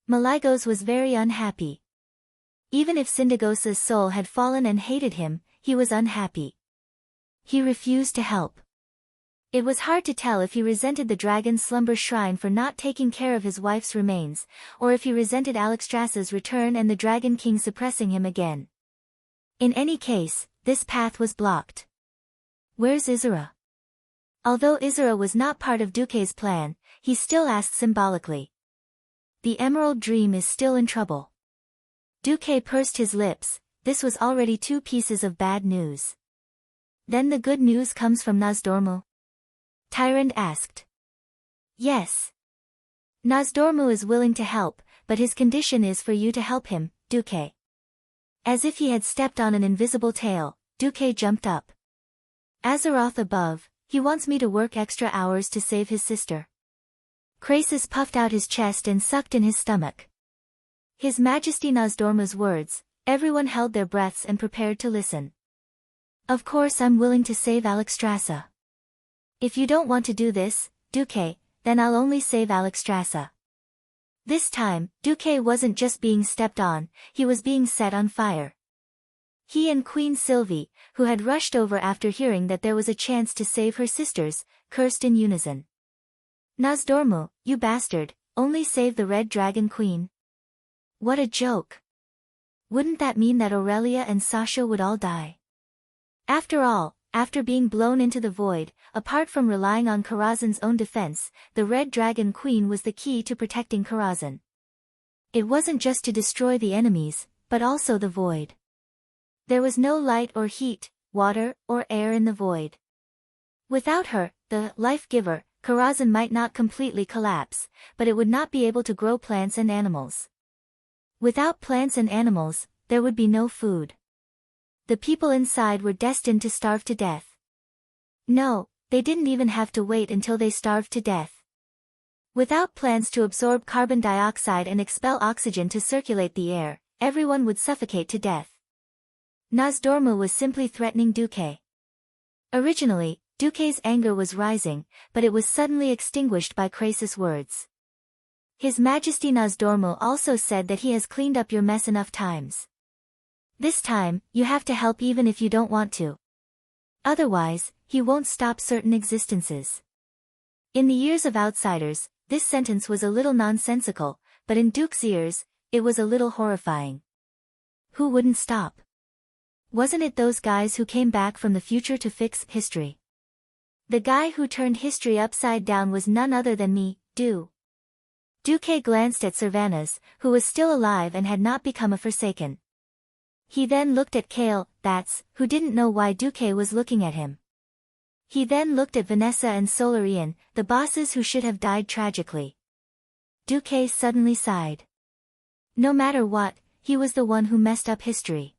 Malygos was very unhappy. Even if Sindagosa's soul had fallen and hated him, he was unhappy. He refused to help. It was hard to tell if he resented the Dragon's Slumber Shrine for not taking care of his wife's remains, or if he resented Alexstrasza's return and the Dragon King suppressing him again. In any case, this path was blocked. Where's Isra? Although Isra was not part of Duke's plan, he still asked symbolically. The Emerald Dream is still in trouble. Duke pursed his lips. This was already two pieces of bad news. Then the good news comes from Nozdormu? Tyrant asked. Yes. Nozdormu is willing to help, but his condition is for you to help him, Duke. As if he had stepped on an invisible tail, Duke jumped up. Azeroth above, he wants me to work extra hours to save his sister. Krasis puffed out his chest and sucked in his stomach. His Majesty Nozdormu's words, everyone held their breaths and prepared to listen. Of course I'm willing to save Alexstrasza. If you don't want to do this, Duke, then I'll only save Alexstrasza. This time, Duque wasn't just being stepped on, he was being set on fire. He and Queen Sylvie, who had rushed over after hearing that there was a chance to save her sisters, cursed in unison. Nozdormu, you bastard, only save the Red Dragon Queen. What a joke. Wouldn't that mean that Aurelia and Sasha would all die? After all, after being blown into the void, apart from relying on Karazhan's own defense, the Red Dragon Queen was the key to protecting Karazhan. It wasn't just to destroy the enemies, but also the void. There was no light or heat, water, or air in the void. Without her, the life-giver, Karazhan might not completely collapse, but it would not be able to grow plants and animals. Without plants and animals, there would be no food. The people inside were destined to starve to death. No, they didn't even have to wait until they starved to death. Without plants to absorb carbon dioxide and expel oxygen to circulate the air, everyone would suffocate to death. Nozdormu was simply threatening Duque. Originally, Duque's anger was rising, but it was suddenly extinguished by Krasis' words. His Majesty Nozdormu also said that he has cleaned up your mess enough times. This time, you have to help even if you don't want to. Otherwise, he won't stop certain existences. In the ears of outsiders, this sentence was a little nonsensical, but in Duke's ears, it was a little horrifying. Who wouldn't stop? Wasn't it those guys who came back from the future to fix history? The guy who turned history upside down was none other than me, Duke glanced at Sylvanas, who was still alive and had not become a Forsaken. He then looked at Kale, who didn't know why Duke was looking at him. He then looked at Vanessa and Solarian, the bosses who should have died tragically. Duque suddenly sighed. No matter what, he was the one who messed up history.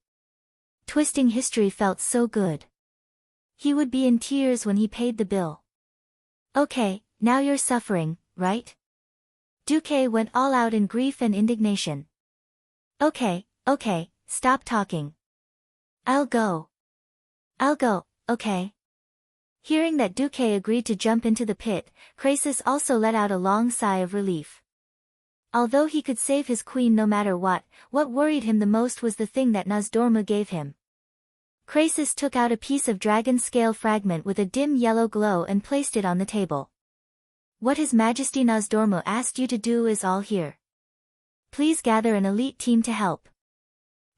Twisting history felt so good. He would be in tears when he paid the bill. Okay, now you're suffering, right? Duque went all out in grief and indignation. Okay, stop talking. I'll go, okay. Hearing that Duque agreed to jump into the pit, Krasis also let out a long sigh of relief. Although he could save his queen no matter what worried him the most was the thing that Nozdormu gave him. Krasis took out a piece of dragon scale fragment with a dim yellow glow and placed it on the table. What His Majesty Nozdormu asked you to do is all here. Please gather an elite team to help.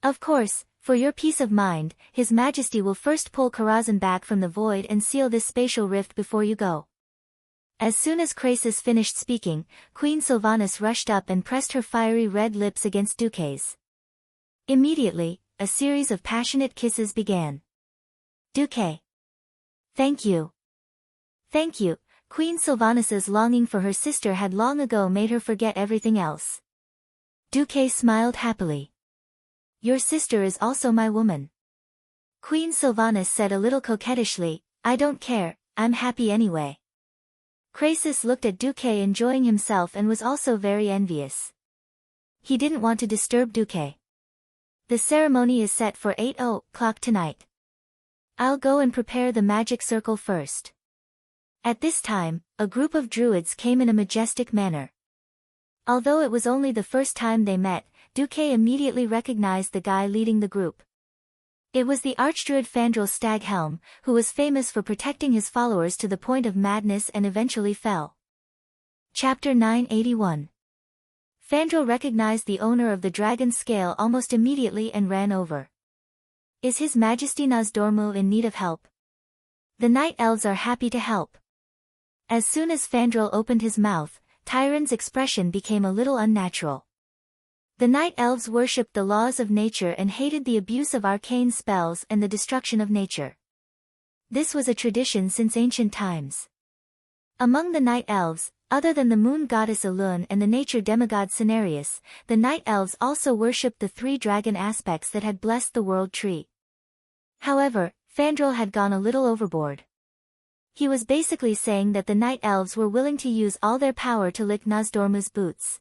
Of course, for your peace of mind, His Majesty will first pull Karazhan back from the void and seal this spatial rift before you go. As soon as Krasis finished speaking, Queen Sylvanas rushed up and pressed her fiery red lips against Duque's. Immediately, a series of passionate kisses began. Duque. Thank you. Thank you. Queen Sylvanas's longing for her sister had long ago made her forget everything else. Duque smiled happily. Your sister is also my woman. Queen Sylvanas said a little coquettishly, I don't care, I'm happy anyway. Krasis looked at Duque enjoying himself and was also very envious. He didn't want to disturb Duque. The ceremony is set for 8:00 tonight. I'll go and prepare the magic circle first. At this time, a group of druids came in a majestic manner. Although it was only the first time they met, Duque immediately recognized the guy leading the group. It was the Archdruid Fandral Staghelm, who was famous for protecting his followers to the point of madness and eventually fell. Chapter 981. Fandral recognized the owner of the dragon scale almost immediately and ran over. Is His Majesty Nozdormu in need of help? The Night Elves are happy to help. As soon as Fandral opened his mouth, Tyron's expression became a little unnatural. The Night Elves worshipped the laws of nature and hated the abuse of arcane spells and the destruction of nature. This was a tradition since ancient times. Among the Night Elves, other than the moon goddess Elun and the nature demigod Cenarius, the Night Elves also worshipped the three dragon aspects that had blessed the world tree. However, Fandral had gone a little overboard. He was basically saying that the Night Elves were willing to use all their power to lick Nozdormu's boots.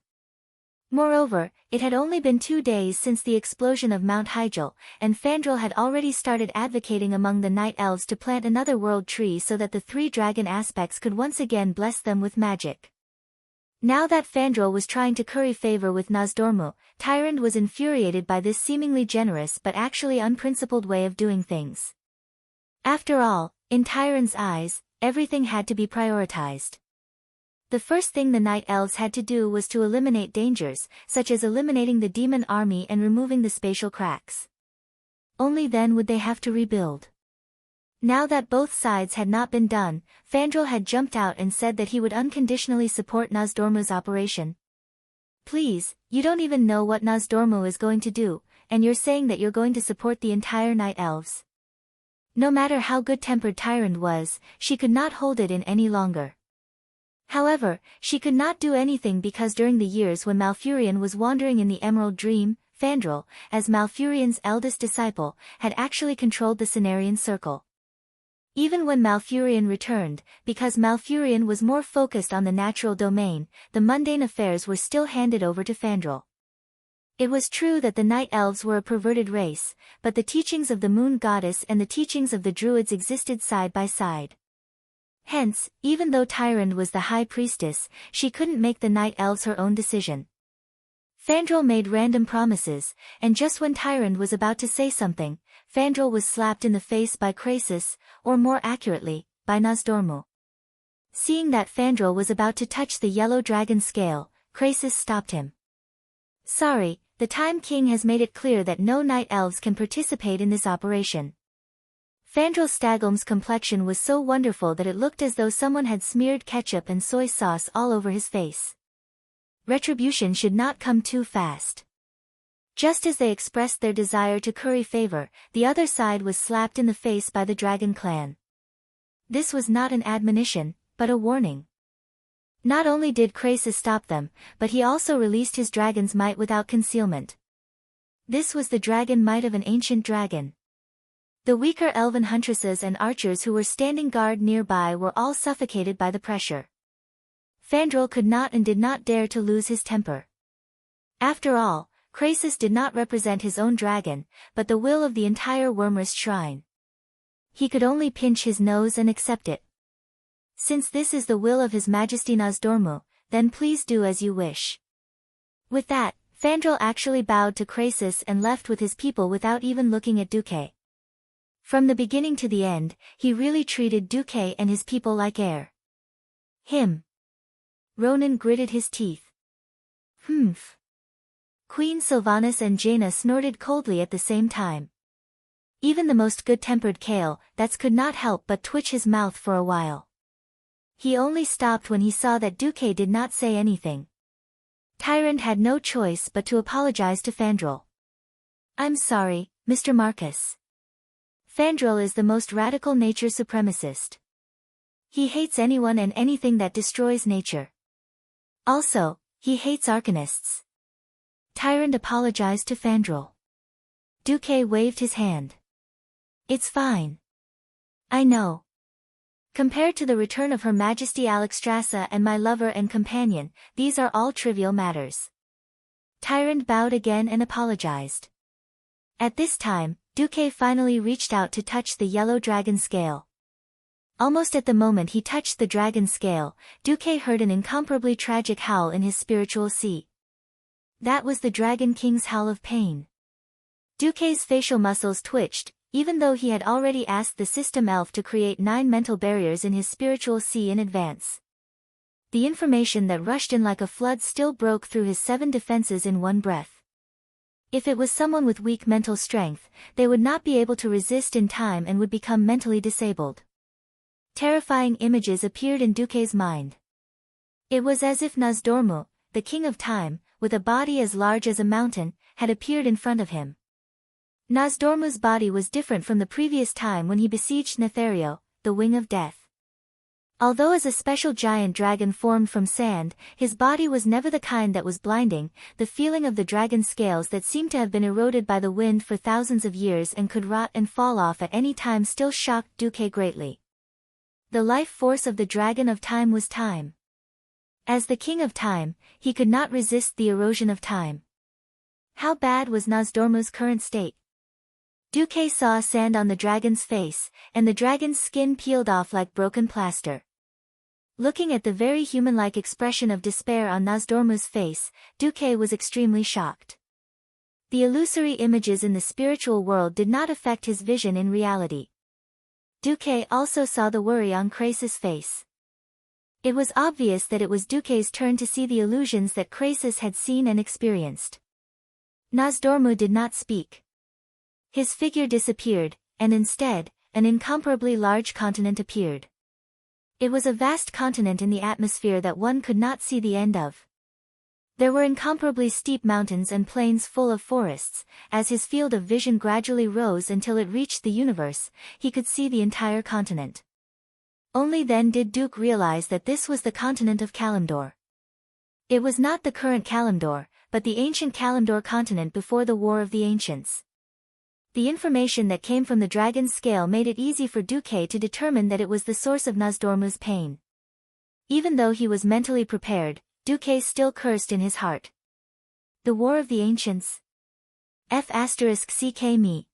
Moreover, it had only been 2 days since the explosion of Mount Hyjal, and Fandral had already started advocating among the Night Elves to plant another world tree so that the three dragon aspects could once again bless them with magic. Now that Fandral was trying to curry favor with Nozdormu, Tyrande was infuriated by this seemingly generous but actually unprincipled way of doing things. After all, in Tyrande's eyes, everything had to be prioritized. The first thing the Night Elves had to do was to eliminate dangers, such as eliminating the demon army and removing the spatial cracks. Only then would they have to rebuild. Now that both sides had not been done, Fandral had jumped out and said that he would unconditionally support Nozdormu's operation. Please, you don't even know what Nozdormu is going to do, and you're saying that you're going to support the entire Night Elves. No matter how good-tempered Tyrande was, she could not hold it in any longer. However, she could not do anything because during the years when Malfurion was wandering in the Emerald Dream, Fandral, as Malfurion's eldest disciple, had actually controlled the Cenarian Circle. Even when Malfurion returned, because Malfurion was more focused on the natural domain, the mundane affairs were still handed over to Fandral. It was true that the Night Elves were a perverted race, but the teachings of the Moon Goddess and the teachings of the Druids existed side by side. Hence, even though Tyrande was the High Priestess, she couldn't make the Night Elves her own decision. Fandral made random promises, and just when Tyrande was about to say something, Fandral was slapped in the face by Krasis, or more accurately, by Nozdormu. Seeing that Fandral was about to touch the yellow dragon scale, Krasis stopped him. Sorry, the Time King has made it clear that no night elves can participate in this operation. Fandral Staghelm's complexion was so wonderful that it looked as though someone had smeared ketchup and soy sauce all over his face. Retribution should not come too fast. Just as they expressed their desire to curry favor, the other side was slapped in the face by the Dragon Clan. This was not an admonition, but a warning. Not only did Krasis stop them, but he also released his dragon's might without concealment. This was the dragon might of an ancient dragon. The weaker elven huntresses and archers who were standing guard nearby were all suffocated by the pressure. Fandral could not and did not dare to lose his temper. After all, Krasis did not represent his own dragon, but the will of the entire Wyrmrest shrine. He could only pinch his nose and accept it. Since this is the will of His Majesty Nozdormu, then please do as you wish. With that, Fandral actually bowed to Krasis and left with his people without even looking at Duque. From the beginning to the end, he really treated Duque and his people like air. Him. Ronan gritted his teeth. Humph. Queen Sylvanas and Jaina snorted coldly at the same time. Even the most good-tempered Kael, that's could not help but twitch his mouth for a while. He only stopped when he saw that Duque did not say anything. Tyrande had no choice but to apologize to Fandral. I'm sorry, Mr. Marcus. Fandral is the most radical nature supremacist. He hates anyone and anything that destroys nature. Also, he hates arcanists. Tyrande apologized to Fandral. Duque waved his hand. It's fine. I know. Compared to the return of Her Majesty Alexstrasza and my lover and companion, these are all trivial matters. Tyrande bowed again and apologized. At this time, Duque finally reached out to touch the yellow dragon scale. Almost at the moment he touched the dragon scale, Duque heard an incomparably tragic howl in his spiritual sea. That was the Dragon King's howl of pain. Duque's facial muscles twitched, even though he had already asked the system elf to create 9 mental barriers in his spiritual sea in advance. The information that rushed in like a flood still broke through his 7 defenses in one breath. If it was someone with weak mental strength, they would not be able to resist in time and would become mentally disabled. Terrifying images appeared in Duque's mind. It was as if Nozdormu, the king of time, with a body as large as a mountain, had appeared in front of him. Nozdormu's body was different from the previous time when he besieged Nethario, the wing of death. Although as a special giant dragon formed from sand, his body was never the kind that was blinding. The feeling of the dragon scales that seemed to have been eroded by the wind for thousands of years and could rot and fall off at any time still shocked Duque greatly. The life force of the dragon of time was time. As the king of time, he could not resist the erosion of time. How bad was Nozdormu's current state? Duque saw sand on the dragon's face, and the dragon's skin peeled off like broken plaster. Looking at the very human-like expression of despair on Nozdormu's face, Duque was extremely shocked. The illusory images in the spiritual world did not affect his vision in reality. Duque also saw the worry on Krasis' face. It was obvious that it was Duque's turn to see the illusions that Krasis had seen and experienced. Nozdormu did not speak. His figure disappeared, and instead, an incomparably large continent appeared. It was a vast continent in the atmosphere that one could not see the end of. There were incomparably steep mountains and plains full of forests. As his field of vision gradually rose until it reached the universe, he could see the entire continent. Only then did Duque realize that this was the continent of Kalimdor. It was not the current Kalimdor, but the ancient Kalimdor continent before the War of the Ancients. The information that came from the dragon's scale made it easy for Duque to determine that it was the source of Nozdormu's pain. Even though he was mentally prepared, Duque still cursed in his heart. The War of the Ancients. F***ck me.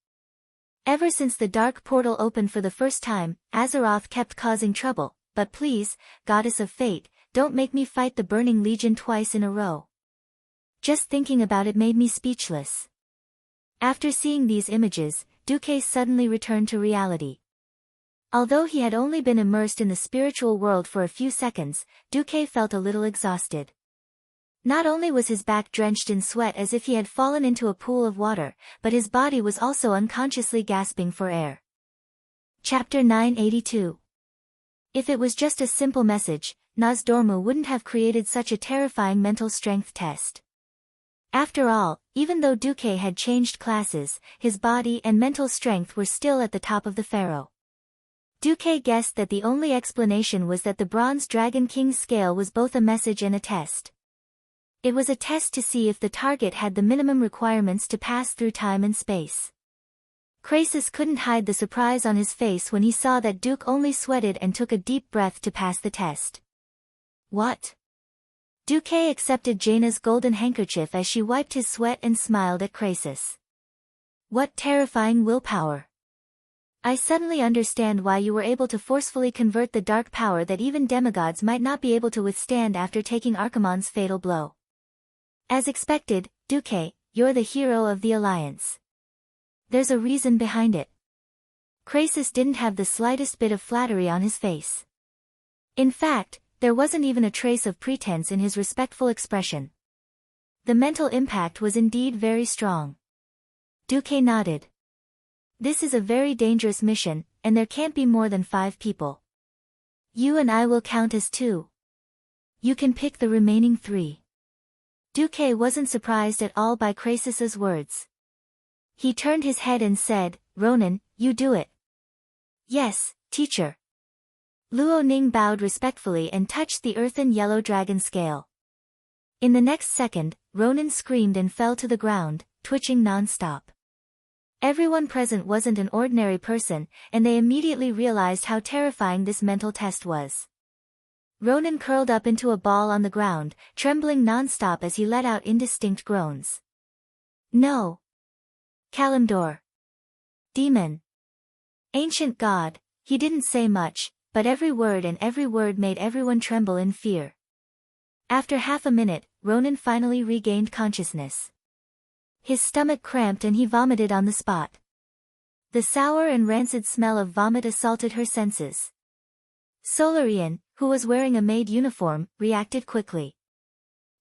Ever since the dark portal opened for the first time, Azeroth kept causing trouble, but please, Goddess of Fate, don't make me fight the Burning Legion twice in a row. Just thinking about it made me speechless. After seeing these images, Duque suddenly returned to reality. Although he had only been immersed in the spiritual world for a few seconds, Duque felt a little exhausted. Not only was his back drenched in sweat as if he had fallen into a pool of water, but his body was also unconsciously gasping for air. Chapter 982. If it was just a simple message, Nozdormu wouldn't have created such a terrifying mental strength test. After all, even though Duque had changed classes, his body and mental strength were still at the top of the pharaoh. Duque guessed that the only explanation was that the Bronze Dragon King's scale was both a message and a test. It was a test to see if the target had the minimum requirements to pass through time and space. Krasus couldn't hide the surprise on his face when he saw that Duke only sweated and took a deep breath to pass the test. What? Duque accepted Jaina's golden handkerchief as she wiped his sweat and smiled at Krasus. What terrifying willpower! I suddenly understand why you were able to forcefully convert the dark power that even demigods might not be able to withstand after taking Archimonde's fatal blow. As expected, Duque, you're the hero of the Alliance. There's a reason behind it. Krasus didn't have the slightest bit of flattery on his face. In fact, there wasn't even a trace of pretense in his respectful expression. The mental impact was indeed very strong. Duque nodded. This is a very dangerous mission, and there can't be more than 5 people. You and I will count as 2. You can pick the remaining 3. Duque wasn't surprised at all by Krasus's words. He turned his head and said, Ronan, you do it. Yes, teacher. Luo Ning bowed respectfully and touched the earthen yellow dragon scale. In the next second, Ronan screamed and fell to the ground, twitching non-stop. Everyone present wasn't an ordinary person, and they immediately realized how terrifying this mental test was. Ronan curled up into a ball on the ground, trembling non-stop as he let out indistinct groans. No. Kalimdor. Demon. Ancient god, he didn't say much, but every word made everyone tremble in fear. After half a minute, Ronan finally regained consciousness. His stomach cramped and he vomited on the spot. The sour and rancid smell of vomit assaulted her senses. Solarian, who was wearing a maid uniform, reacted quickly.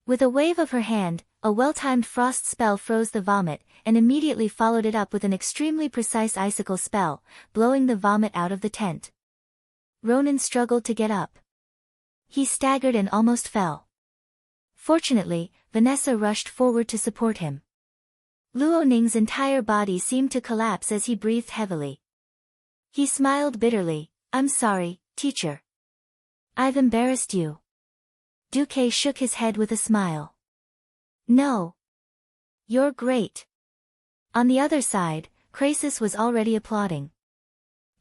With a wave of her hand, a well-timed frost spell froze the vomit, and immediately followed it up with an extremely precise icicle spell, blowing the vomit out of the tent. Ronan struggled to get up. He staggered and almost fell. Fortunately, Vanessa rushed forward to support him. Luo Ning's entire body seemed to collapse as he breathed heavily. He smiled bitterly. I'm sorry, teacher. I've embarrassed you. Duque shook his head with a smile. No. You're great. On the other side, Krasus was already applauding.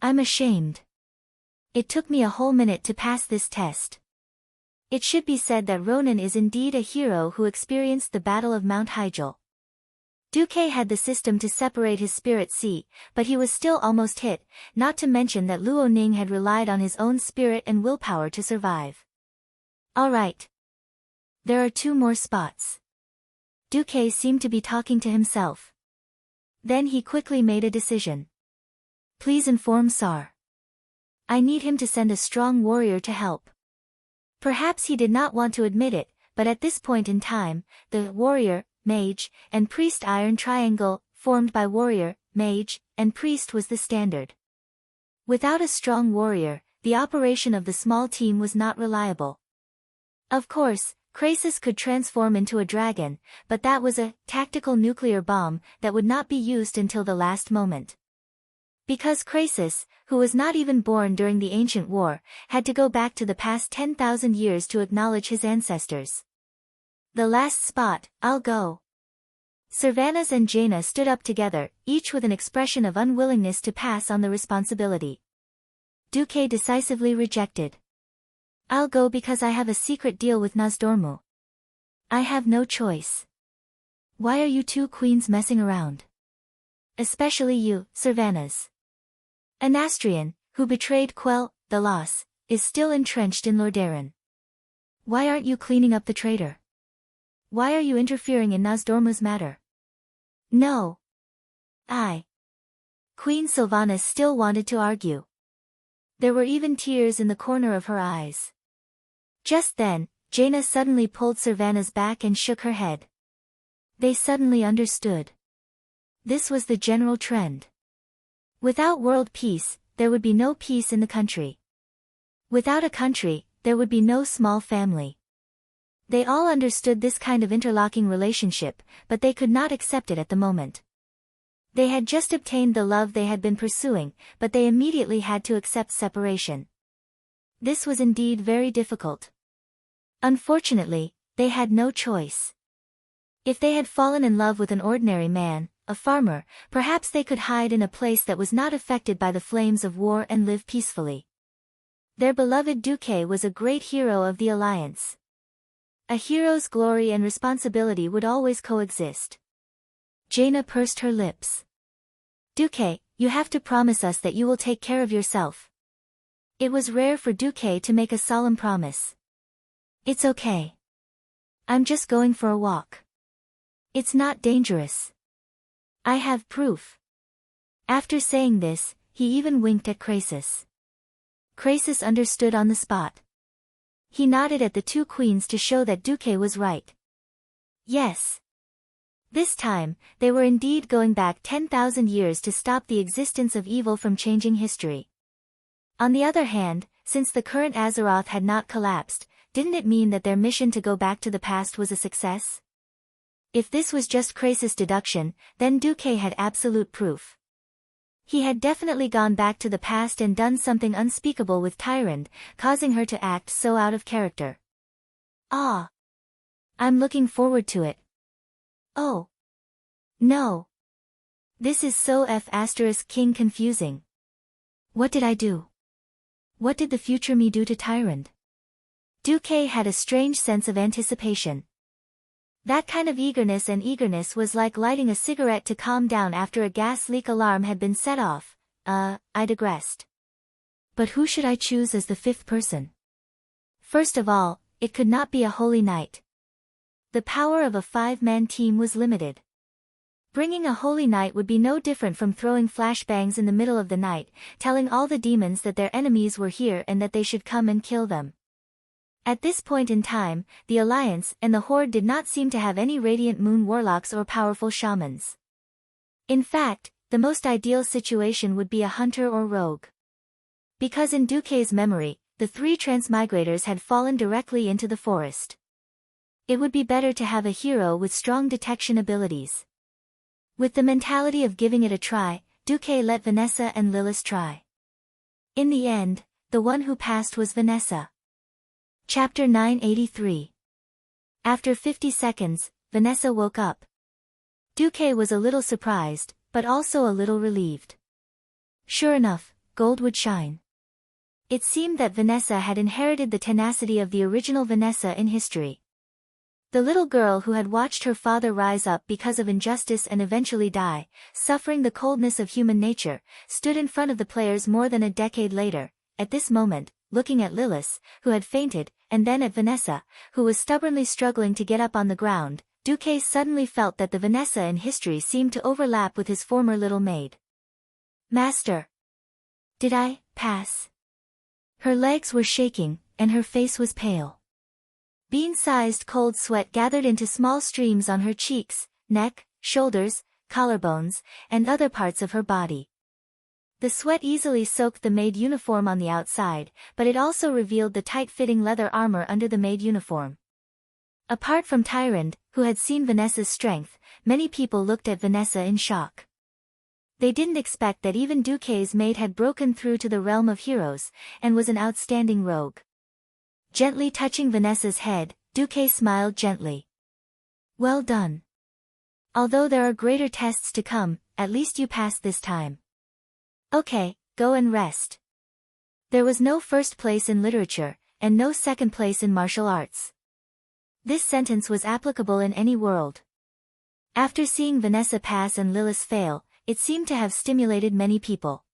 I'm ashamed. It took me a whole minute to pass this test. It should be said that Ronan is indeed a hero who experienced the Battle of Mount Hyjal. Duque had the system to separate his spirit sea, but he was still almost hit, not to mention that Luo Ning had relied on his own spirit and willpower to survive. All right. There are 2 more spots. Duque seemed to be talking to himself. Then he quickly made a decision. Please inform Sar. I need him to send a strong warrior to help. Perhaps he did not want to admit it, but at this point in time, the warrior, mage, and priest iron triangle, formed by warrior, mage, and priest was the standard. Without a strong warrior, the operation of the small team was not reliable. Of course, Krasus could transform into a dragon, but that was a tactical nuclear bomb that would not be used until the last moment. Because Krasus, who was not even born during the ancient war, had to go back to the past 10,000 years to acknowledge his ancestors. The last spot, I'll go. Servanas and Jaina stood up together, each with an expression of unwillingness to pass on the responsibility. Duque decisively rejected. I'll go because I have a secret deal with Nozdormu. I have no choice. Why are you 2 queens messing around? Especially you, Servanas. Anastrian, who betrayed Quell, the loss, is still entrenched in Lordaeron. Why aren't you cleaning up the traitor? Why are you interfering in Nozdormu's matter? No. Queen Sylvanas still wanted to argue. There were even tears in the corner of her eyes. Just then, Jaina suddenly pulled Sylvanas back and shook her head. They suddenly understood. This was the general trend. Without world peace, there would be no peace in the country. Without a country, there would be no small family. They all understood this kind of interlocking relationship, but they could not accept it at the moment. They had just obtained the love they had been pursuing, but they immediately had to accept separation. This was indeed very difficult. Unfortunately, they had no choice. If they had fallen in love with an ordinary man, a farmer, perhaps they could hide in a place that was not affected by the flames of war and live peacefully. Their beloved Duque was a great hero of the alliance. A hero's glory and responsibility would always coexist. Jaina pursed her lips. Duque, you have to promise us that you will take care of yourself. It was rare for Duque to make a solemn promise. It's okay. I'm just going for a walk. It's not dangerous. I have proof. After saying this, he even winked at Crassus. Crassus understood on the spot. He nodded at the two queens to show that Duque was right. Yes. This time, they were indeed going back 10,000 years to stop the existence of evil from changing history. On the other hand, since the current Azeroth had not collapsed, didn't it mean that their mission to go back to the past was a success? If this was just Crassus' deduction, then Duque had absolute proof. He had definitely gone back to the past and done something unspeakable with Tyrande, causing her to act so out of character. Ah! I'm looking forward to it. Oh. No. This is so King confusing. What did I do? What did the future me do to Tyrande? Duque had a strange sense of anticipation. That kind of eagerness was like lighting a cigarette to calm down after a gas leak alarm had been set off. I digressed. But who should I choose as the fifth person? First of all, it could not be a holy knight. The power of a 5-man team was limited. Bringing a holy knight would be no different from throwing flashbangs in the middle of the night, telling all the demons that their enemies were here and that they should come and kill them. At this point in time, the Alliance and the Horde did not seem to have any Radiant Moon warlocks or powerful shamans. In fact, the most ideal situation would be a hunter or rogue. Because in Duque's memory, the 3 transmigrators had fallen directly into the forest. It would be better to have a hero with strong detection abilities. With the mentality of giving it a try, Duque let Vanessa and Lilith try. In the end, the one who passed was Vanessa. Chapter 983. After 50 seconds, Vanessa woke up. Duque was a little surprised, but also a little relieved. Sure enough, gold would shine. It seemed that Vanessa had inherited the tenacity of the original Vanessa in history. The little girl who had watched her father rise up because of injustice and eventually die, suffering the coldness of human nature, stood in front of the players more than a decade later, at this moment, looking at Lilith, who had fainted, and then at Vanessa, who was stubbornly struggling to get up on the ground. Duque suddenly felt that the Vanessa in history seemed to overlap with his former little maid. Master! Did I pass? Her legs were shaking, and her face was pale. Bean-sized cold sweat gathered into small streams on her cheeks, neck, shoulders, collarbones, and other parts of her body. The sweat easily soaked the maid uniform on the outside, but it also revealed the tight-fitting leather armor under the maid uniform. Apart from Tyrande, who had seen Vanessa's strength, many people looked at Vanessa in shock. They didn't expect that even Duque's maid had broken through to the realm of heroes, and was an outstanding rogue. Gently touching Vanessa's head, Duque smiled gently. Well done. Although there are greater tests to come, at least you passed this time. Okay, go and rest. There was no first place in literature, and no second place in martial arts. This sentence was applicable in any world. After seeing Vanessa pass and Lilith fail, it seemed to have stimulated many people.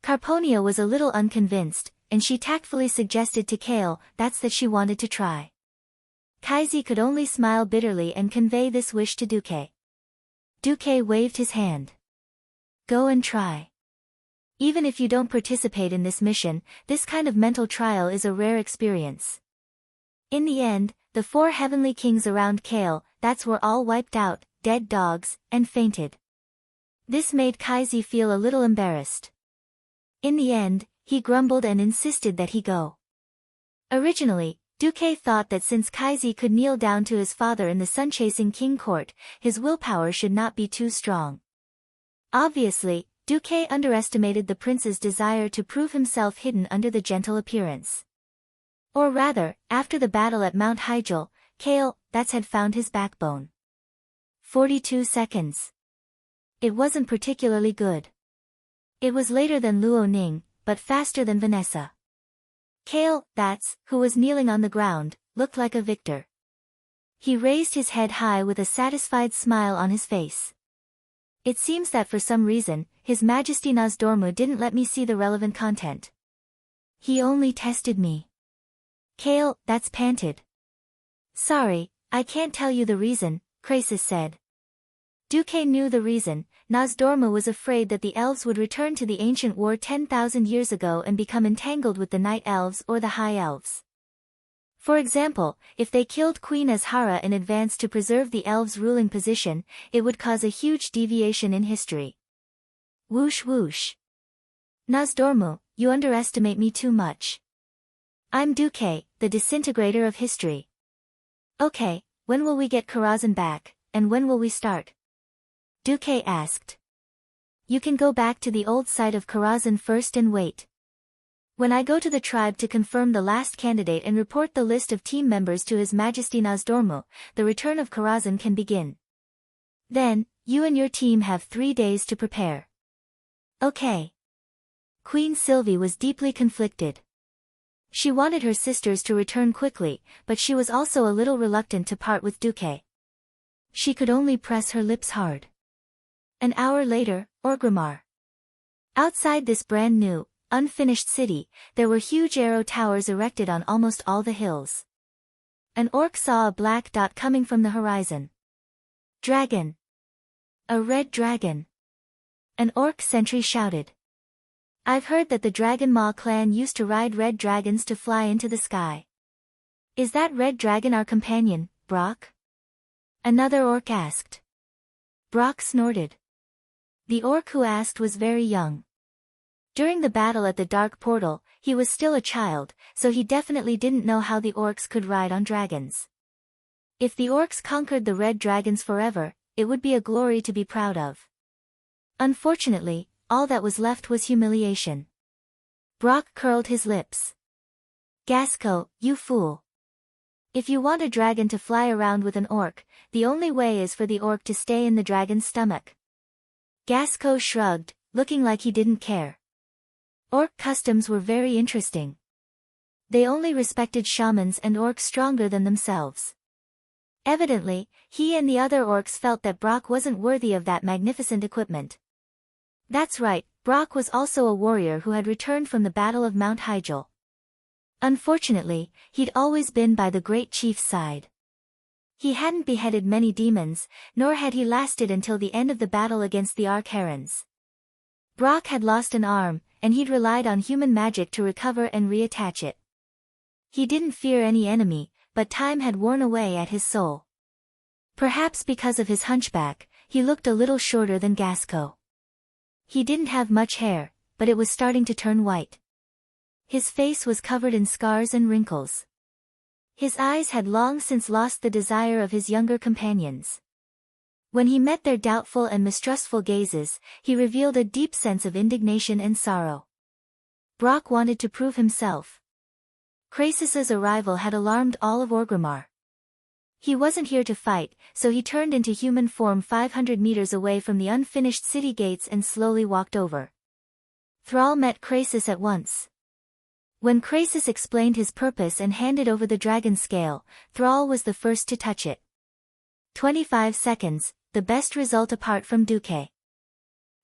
Carponia was a little unconvinced, and she tactfully suggested to Kale that she wanted to try. Kaizi could only smile bitterly and convey this wish to Duque. Duque waved his hand. Go and try. Even if you don't participate in this mission, this kind of mental trial is a rare experience. In the end, the 4 heavenly kings around Kale, were all wiped out, dead dogs, and fainted. This made Kaizi feel a little embarrassed. In the end, he grumbled and insisted that he go. Originally, Duque thought that since Kaizi could kneel down to his father in the sun-chasing king court, his willpower should not be too strong. Obviously, Duque underestimated the prince's desire to prove himself hidden under the gentle appearance. Or rather, after the battle at Mount Hyjal, Kale, had found his backbone. 42 seconds. It wasn't particularly good. It was later than Luo Ning, but faster than Vanessa. Kale, who was kneeling on the ground, looked like a victor. He raised his head high with a satisfied smile on his face. It seems that for some reason, His Majesty Nozdormu didn't let me see the relevant content. He only tested me. Kale, panted. Sorry, I can't tell you the reason, Krasis said. Duque knew the reason. Nozdormu was afraid that the elves would return to the ancient war 10,000 years ago and become entangled with the night elves or the high elves. For example, if they killed Queen Azhara in advance to preserve the elves' ruling position, it would cause a huge deviation in history. Whoosh whoosh. Nozdormu, you underestimate me too much. I'm Duque, the disintegrator of history. Okay, when will we get Karazhan back, and when will we start? Duque asked. You can go back to the old site of Karazhan first and wait. When I go to the tribe to confirm the last candidate and report the list of team members to His Majesty Nozdormu, the return of Karazhan can begin. Then, you and your team have 3 days to prepare. Okay. Queen Sylvie was deeply conflicted. She wanted her sisters to return quickly, but she was also a little reluctant to part with Duque. She could only press her lips hard. An hour later, Orgrimmar. Outside this brand new, unfinished city, there were huge arrow towers erected on almost all the hills. An orc saw a black dot coming from the horizon. Dragon! A red dragon! An orc sentry shouted. I've heard that the Dragon Maw clan used to ride red dragons to fly into the sky. Is that red dragon our companion, Brock? Another orc asked. Brock snorted. The orc who asked was very young. During the battle at the Dark Portal, he was still a child, so he definitely didn't know how the orcs could ride on dragons. If the orcs conquered the red dragons forever, it would be a glory to be proud of. Unfortunately, all that was left was humiliation. Brock curled his lips. Gasco, you fool. If you want a dragon to fly around with an orc, the only way is for the orc to stay in the dragon's stomach. Gasco shrugged, looking like he didn't care. Orc customs were very interesting. They only respected shamans and orcs stronger than themselves. Evidently, he and the other orcs felt that Brock wasn't worthy of that magnificent equipment. That's right, Brock was also a warrior who had returned from the Battle of Mount Hyjal. Unfortunately, he'd always been by the great chief's side. He hadn't beheaded many demons, nor had he lasted until the end of the battle against the Arc-Herons. Brock had lost an arm, and he'd relied on human magic to recover and reattach it. He didn't fear any enemy, but time had worn away at his soul. Perhaps because of his hunchback, he looked a little shorter than Gasco. He didn't have much hair, but it was starting to turn white. His face was covered in scars and wrinkles. His eyes had long since lost the desire of his younger companions. When he met their doubtful and mistrustful gazes, he revealed a deep sense of indignation and sorrow. Brock wanted to prove himself. Krasis's arrival had alarmed all of Orgrimmar. He wasn't here to fight, so he turned into human form 500 meters away from the unfinished city gates and slowly walked over. Thrall met Krasis at once. When Krasis explained his purpose and handed over the dragon scale, Thrall was the first to touch it. 25 seconds, the best result apart from Duque.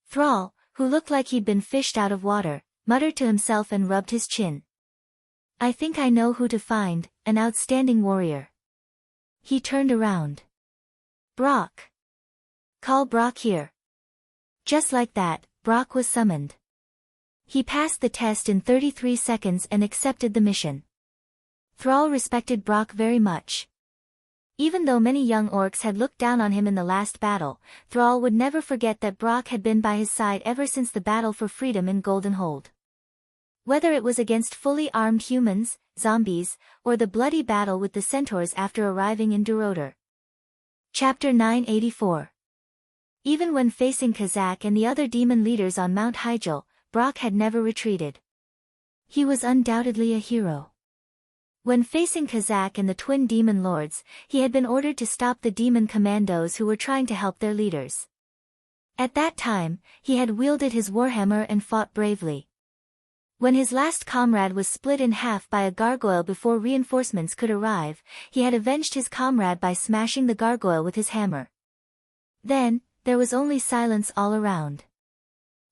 Thrall, who looked like he'd been fished out of water, muttered to himself and rubbed his chin. I think I know who to find, an outstanding warrior. He turned around. Brock. Call Brock here. Just like that, Brock was summoned. He passed the test in 33 seconds and accepted the mission. Thrall respected Brock very much. Even though many young orcs had looked down on him in the last battle, Thrall would never forget that Brock had been by his side ever since the battle for freedom in Golden Hold. Whether it was against fully armed humans, zombies, or the bloody battle with the centaurs after arriving in Duroder. Chapter 984. Even when facing Kazak and the other demon leaders on Mount Hyjal, Brock had never retreated. He was undoubtedly a hero. When facing Kazak and the twin demon lords, he had been ordered to stop the demon commandos who were trying to help their leaders. At that time, he had wielded his warhammer and fought bravely. When his last comrade was split in half by a gargoyle before reinforcements could arrive, he had avenged his comrade by smashing the gargoyle with his hammer. Then, there was only silence all around.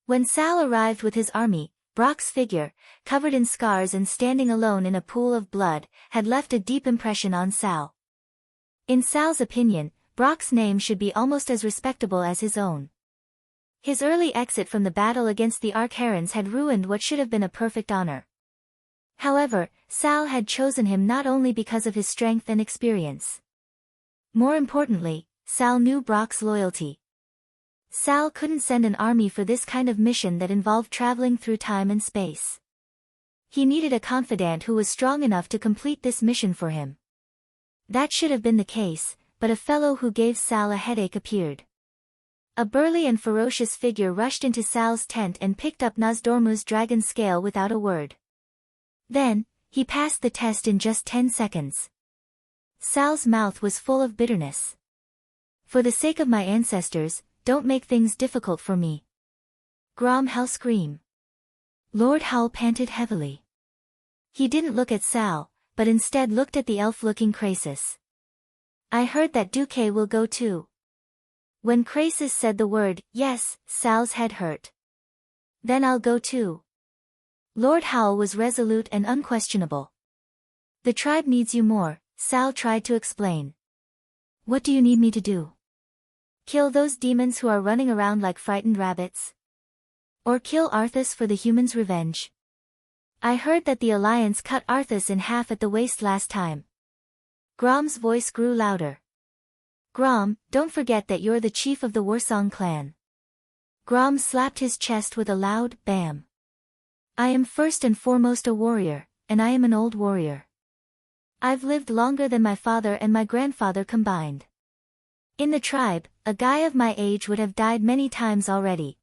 When Sal arrived with his army, Brock's figure, covered in scars and standing alone in a pool of blood, had left a deep impression on Sal. In Sal's opinion, Brock's name should be almost as respectable as his own. His early exit from the battle against the Arch-Herons had ruined what should have been a perfect honor. However, Sal had chosen him not only because of his strength and experience. More importantly, Sal knew Brock's loyalty. Sal couldn't send an army for this kind of mission that involved traveling through time and space. He needed a confidant who was strong enough to complete this mission for him. That should have been the case, but a fellow who gave Sal a headache appeared. A burly and ferocious figure rushed into Sal's tent and picked up Nozdormu's dragon scale without a word. Then, he passed the test in just 10 seconds. Sal's mouth was full of bitterness. For the sake of my ancestors, don't make things difficult for me. Grom Hell scream. Lord Howl panted heavily. He didn't look at Sal, but instead looked at the elf-looking Krasis. I heard that Duque will go too. When Krasis said the word, yes, Sal's head hurt. Then I'll go too. Lord Howl was resolute and unquestionable. The tribe needs you more, Sal tried to explain. What do you need me to do? Kill those demons who are running around like frightened rabbits? Or kill Arthas for the humans' revenge? I heard that the Alliance cut Arthas in half at the waist last time. Grom's voice grew louder. Grom, don't forget that you're the chief of the Warsong clan. Grom slapped his chest with a loud bam. I am first and foremost a warrior, and I am an old warrior. I've lived longer than my father and my grandfather combined. In the tribe, a guy of my age would have died many times already.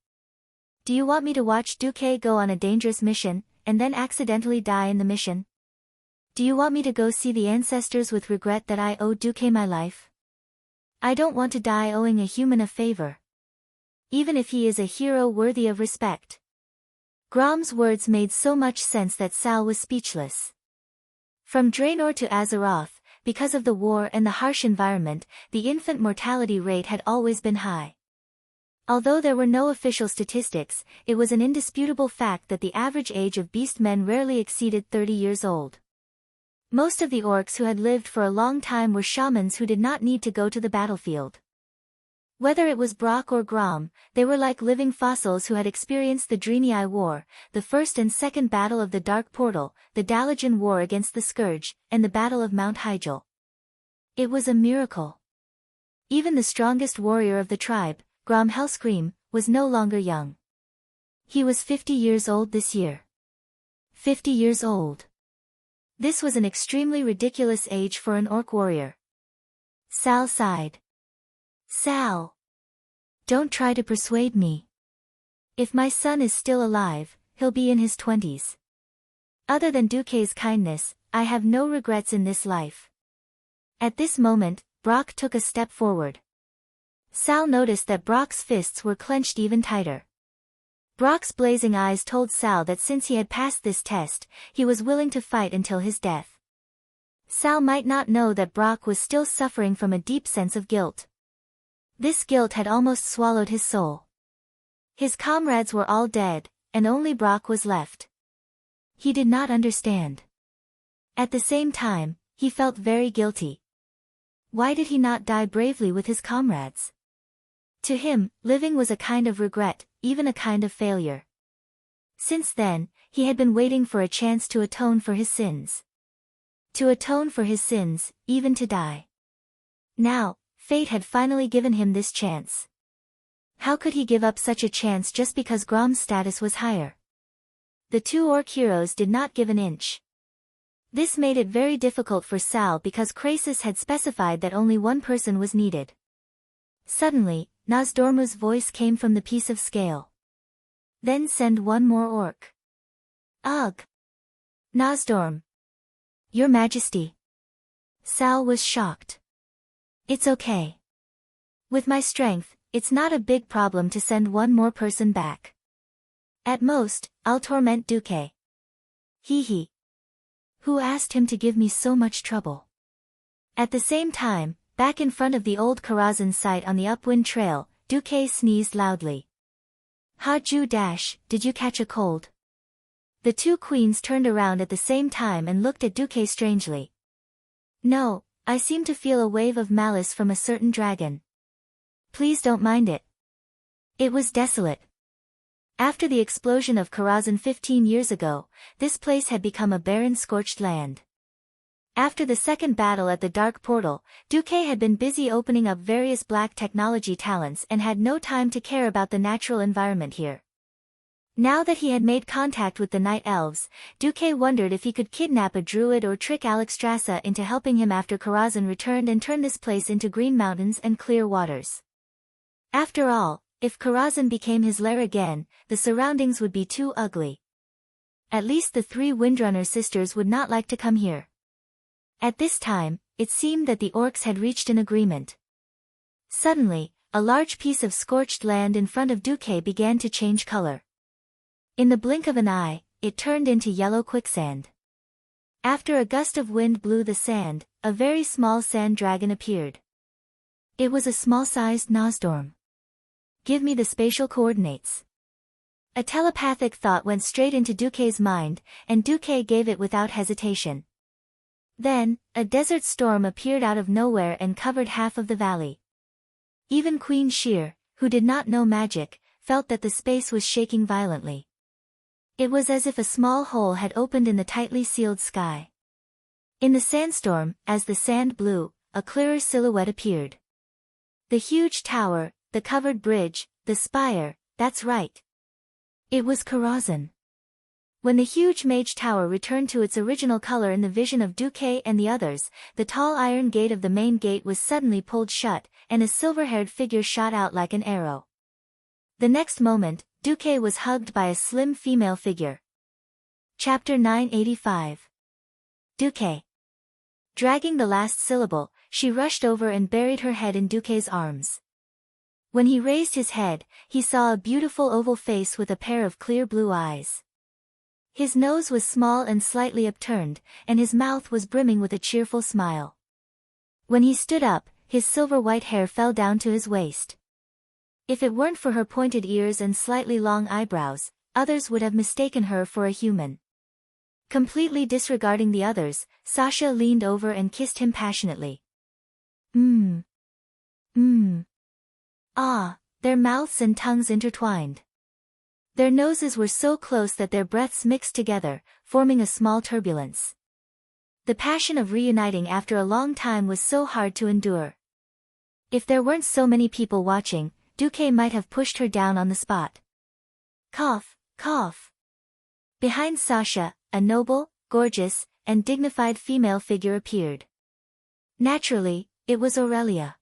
Do you want me to watch Duque go on a dangerous mission, and then accidentally die in the mission? Do you want me to go see the ancestors with regret that I owe Duque my life? I don't want to die owing a human a favor. Even if he is a hero worthy of respect. Grom's words made so much sense that Sal was speechless. From Draenor to Azeroth, because of the war and the harsh environment, the infant mortality rate had always been high. Although there were no official statistics, it was an indisputable fact that the average age of beastmen rarely exceeded 30 years old. Most of the orcs who had lived for a long time were shamans who did not need to go to the battlefield. Whether it was Brock or Grom, they were like living fossils who had experienced the Draenei War, the First and Second Battle of the Dark Portal, the Dalajan War against the Scourge, and the Battle of Mount Hyjal. It was a miracle. Even the strongest warrior of the tribe, Grom Hellscream, was no longer young. He was 50 years old this year. 50 years old. This was an extremely ridiculous age for an orc warrior. Sal sighed. Sal. Don't try to persuade me. If my son is still alive, he'll be in his 20s. Other than Duque's kindness, I have no regrets in this life. At this moment, Brock took a step forward. Sal noticed that Brock's fists were clenched even tighter. Brock's blazing eyes told Sal that since he had passed this test, he was willing to fight until his death. Sal might not know that Brock was still suffering from a deep sense of guilt. This guilt had almost swallowed his soul. His comrades were all dead, and only Brock was left. He did not understand. At the same time, he felt very guilty. Why did he not die bravely with his comrades? To him, living was a kind of regret, even a kind of failure. Since then, he had been waiting for a chance to atone for his sins. To atone for his sins, even to die. Now, fate had finally given him this chance. How could he give up such a chance just because Grom's status was higher? The two orc heroes did not give an inch. This made it very difficult for Sal because Krasis had specified that only one person was needed. Suddenly, Nozdormu's voice came from the piece of scale. Then send one more orc. Ugh! Nozdorm. Your Majesty. Sal was shocked. It's okay. With my strength, it's not a big problem to send one more person back. At most, I'll torment Duque. Hee hee. Who asked him to give me so much trouble? At the same time, back in front of the old Karazhan site on the upwind trail, Duque sneezed loudly. Ha-ju dash, did you catch a cold? The two queens turned around at the same time and looked at Duque strangely. No, I seem to feel a wave of malice from a certain dragon. Please don't mind it. It was desolate. After the explosion of Karazhan 15 years ago, this place had become a barren scorched land. After the second battle at the Dark Portal, Duque had been busy opening up various black technology talents and had no time to care about the natural environment here. Now that he had made contact with the Night Elves, Duque wondered if he could kidnap a druid or trick Alexstrasza into helping him after Karazhan returned and turn this place into green mountains and clear waters. After all, if Karazhan became his lair again, the surroundings would be too ugly. At least the three Windrunner sisters would not like to come here. At this time, it seemed that the orcs had reached an agreement. Suddenly, a large piece of scorched land in front of Duque began to change color. In the blink of an eye, it turned into yellow quicksand. After a gust of wind blew the sand, a very small sand dragon appeared. It was a small-sized Nozdorm. Give me the spatial coordinates. A telepathic thought went straight into Duque's mind, and Duque gave it without hesitation. Then, a desert storm appeared out of nowhere and covered half of the valley. Even Queen Sheer, who did not know magic, felt that the space was shaking violently. It was as if a small hole had opened in the tightly sealed sky. In the sandstorm, as the sand blew, a clearer silhouette appeared. The huge tower, the covered bridge, the spire, that's right. It was Karazhan. When the huge mage tower returned to its original color in the vision of Duque and the others, the tall iron gate of the main gate was suddenly pulled shut, and a silver-haired figure shot out like an arrow. The next moment, Duque was hugged by a slim female figure. Chapter 985. Duque. Dragging the last syllable, she rushed over and buried her head in Duque's arms. When he raised his head, he saw a beautiful oval face with a pair of clear blue eyes. His nose was small and slightly upturned, and his mouth was brimming with a cheerful smile. When he stood up, his silver-white hair fell down to his waist. If it weren't for her pointed ears and slightly long eyebrows, others would have mistaken her for a human. Completely disregarding the others, Sasha leaned over and kissed him passionately. Ah, their mouths and tongues intertwined. Their noses were so close that their breaths mixed together, forming a small turbulence. The passion of reuniting after a long time was so hard to endure. If there weren't so many people watching, Duque might have pushed her down on the spot. Cough, cough. Behind Sasha, a noble, gorgeous, and dignified female figure appeared. Naturally, it was Aurelia.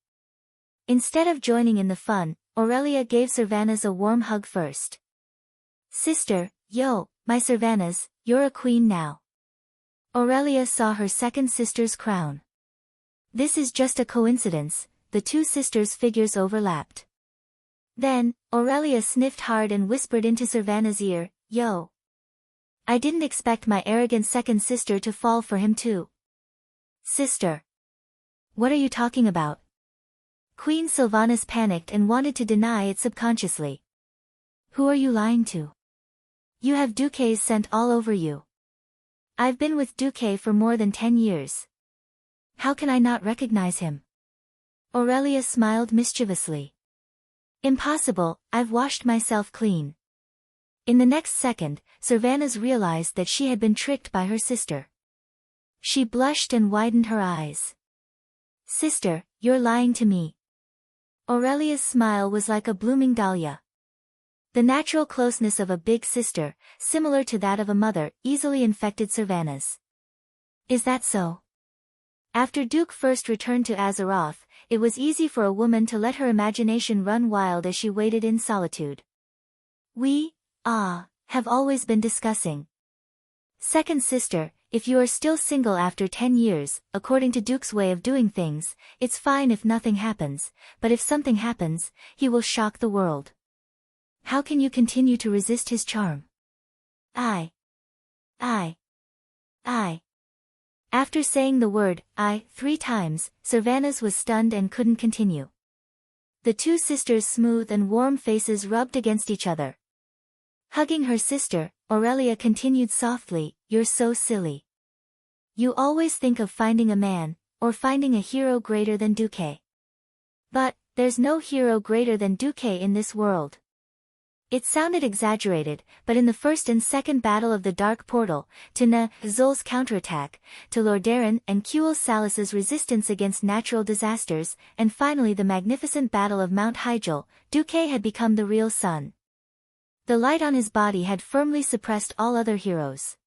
Instead of joining in the fun, Aurelia gave Servanas a warm hug first. Sister, yo, my Servanas, you're a queen now. Aurelia saw her second sister's crown. This is just a coincidence, the two sisters' figures overlapped. Then, Aurelia sniffed hard and whispered into Servanas' ear, yo. I didn't expect my arrogant second sister to fall for him too. Sister. What are you talking about? Queen Sylvanas panicked and wanted to deny it subconsciously. Who are you lying to? You have Duque's scent all over you. I've been with Duque for more than 10 years. How can I not recognize him? Aurelia smiled mischievously. Impossible, I've washed myself clean. In the next second, Servanas realized that she had been tricked by her sister. She blushed and widened her eyes. Sister, you're lying to me. Aurelia's smile was like a blooming dahlia. The natural closeness of a big sister, similar to that of a mother, easily infected Servanas. Is that so? After Duke first returned to Azeroth, it was easy for a woman to let her imagination run wild as she waited in solitude. We, have always been discussing. Second sister, if you are still single after 10 years, according to Duke's way of doing things, it's fine if nothing happens, but if something happens, he will shock the world. How can you continue to resist his charm? I. After saying the word, 3 times, Servanas was stunned and couldn't continue. The two sisters' smooth and warm faces rubbed against each other. Hugging her sister, Aurelia continued softly, you're so silly. You always think of finding a man, or finding a hero greater than Duque. But, there's no hero greater than Duque in this world. It sounded exaggerated, but in the first and second battle of the Dark Portal, to Zul's counterattack, to Lordaeron and Qul Salas's resistance against natural disasters, and finally the magnificent battle of Mount Hyjal, Duque had become the real sun. The light on his body had firmly suppressed all other heroes.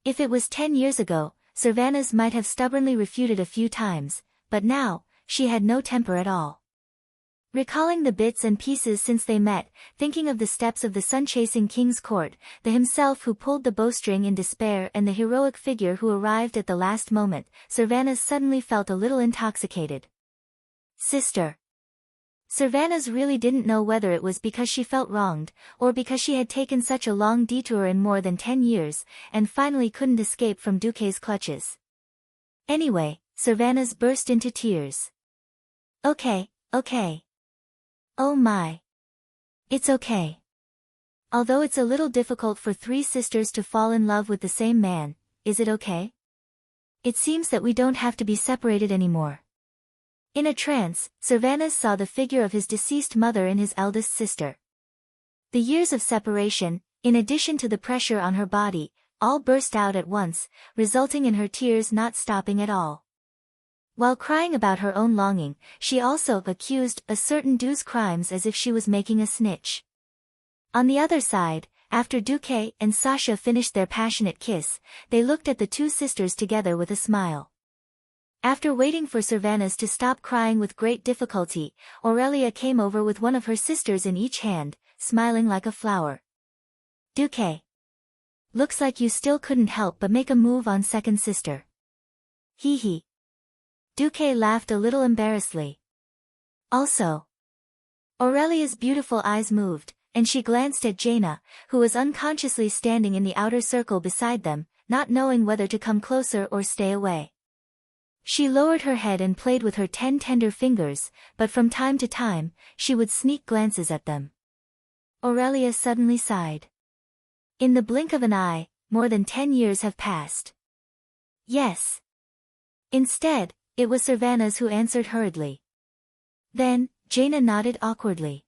If it was 10 years ago, Servanas might have stubbornly refuted a few times, but now, she had no temper at all. Recalling the bits and pieces since they met, thinking of the steps of the sun-chasing king's court, the himself who pulled the bowstring in despair and the heroic figure who arrived at the last moment, Servanas suddenly felt a little intoxicated. Sister. Servanas really didn't know whether it was because she felt wronged, or because she had taken such a long detour in more than 10 years, and finally couldn't escape from Duque's clutches. Anyway, Servanas burst into tears. Okay. Oh my. It's okay. Although it's a little difficult for 3 sisters to fall in love with the same man, is it okay? It seems that we don't have to be separated anymore. In a trance, Servanas saw the figure of his deceased mother in his eldest sister. The years of separation, in addition to the pressure on her body, all burst out at once, resulting in her tears not stopping at all. While crying about her own longing, she also accused a certain Du's crimes as if she was making a snitch. On the other side, after Duque and Sasha finished their passionate kiss, they looked at the 2 sisters together with a smile. After waiting for Servanas to stop crying with great difficulty, Aurelia came over with one of her sisters in each hand, smiling like a flower. Duque. Looks like you still couldn't help but make a move on second sister. Hee. Duque laughed a little embarrassedly. Also. Aurelia's beautiful eyes moved, and she glanced at Jaina, who was unconsciously standing in the outer circle beside them, not knowing whether to come closer or stay away. She lowered her head and played with her 10 tender fingers, but from time to time, she would sneak glances at them. Aurelia suddenly sighed. In the blink of an eye, more than 10 years have passed. Yes. Instead, it was Servanas who answered hurriedly. Then, Jaina nodded awkwardly.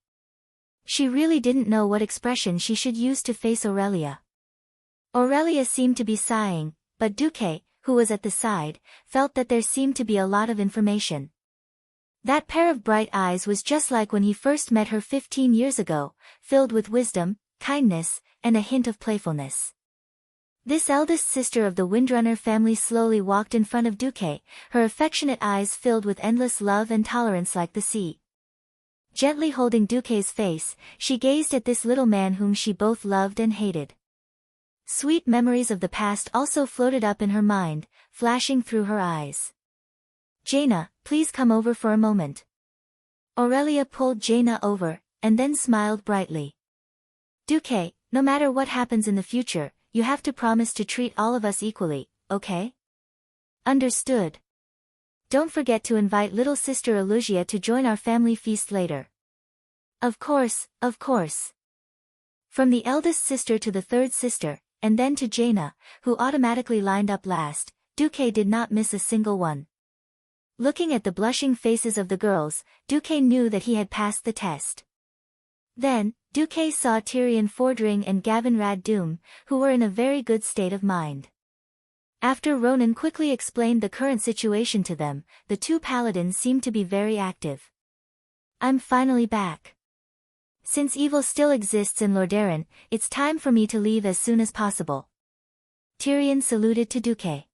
She really didn't know what expression she should use to face Aurelia. Aurelia seemed to be sighing, but Duque, who was at the side, felt that there seemed to be a lot of information. That pair of bright eyes was just like when he first met her 15 years ago, filled with wisdom, kindness, and a hint of playfulness. This eldest sister of the Windrunner family slowly walked in front of Duque, her affectionate eyes filled with endless love and tolerance like the sea. Gently holding Duque's face, she gazed at this little man whom she both loved and hated. Sweet memories of the past also floated up in her mind, flashing through her eyes. Jaina, please come over for a moment. Aurelia pulled Jaina over, and then smiled brightly. Duque, no matter what happens in the future, you have to promise to treat all of us equally, okay? Understood. Don't forget to invite little sister Elugia to join our family feast later. Of course. From the eldest sister to the third sister, and then to Jaina, who automatically lined up last, Duque did not miss a single one. Looking at the blushing faces of the girls, Duque knew that he had passed the test. Then, Duque saw Tyrion Fordring and Gavin Rad Doom, who were in a very good state of mind. After Ronan quickly explained the current situation to them, the two paladins seemed to be very active. I'm finally back. Since evil still exists in Lordaeron, it's time for me to leave as soon as possible. Tyrion saluted to Duque.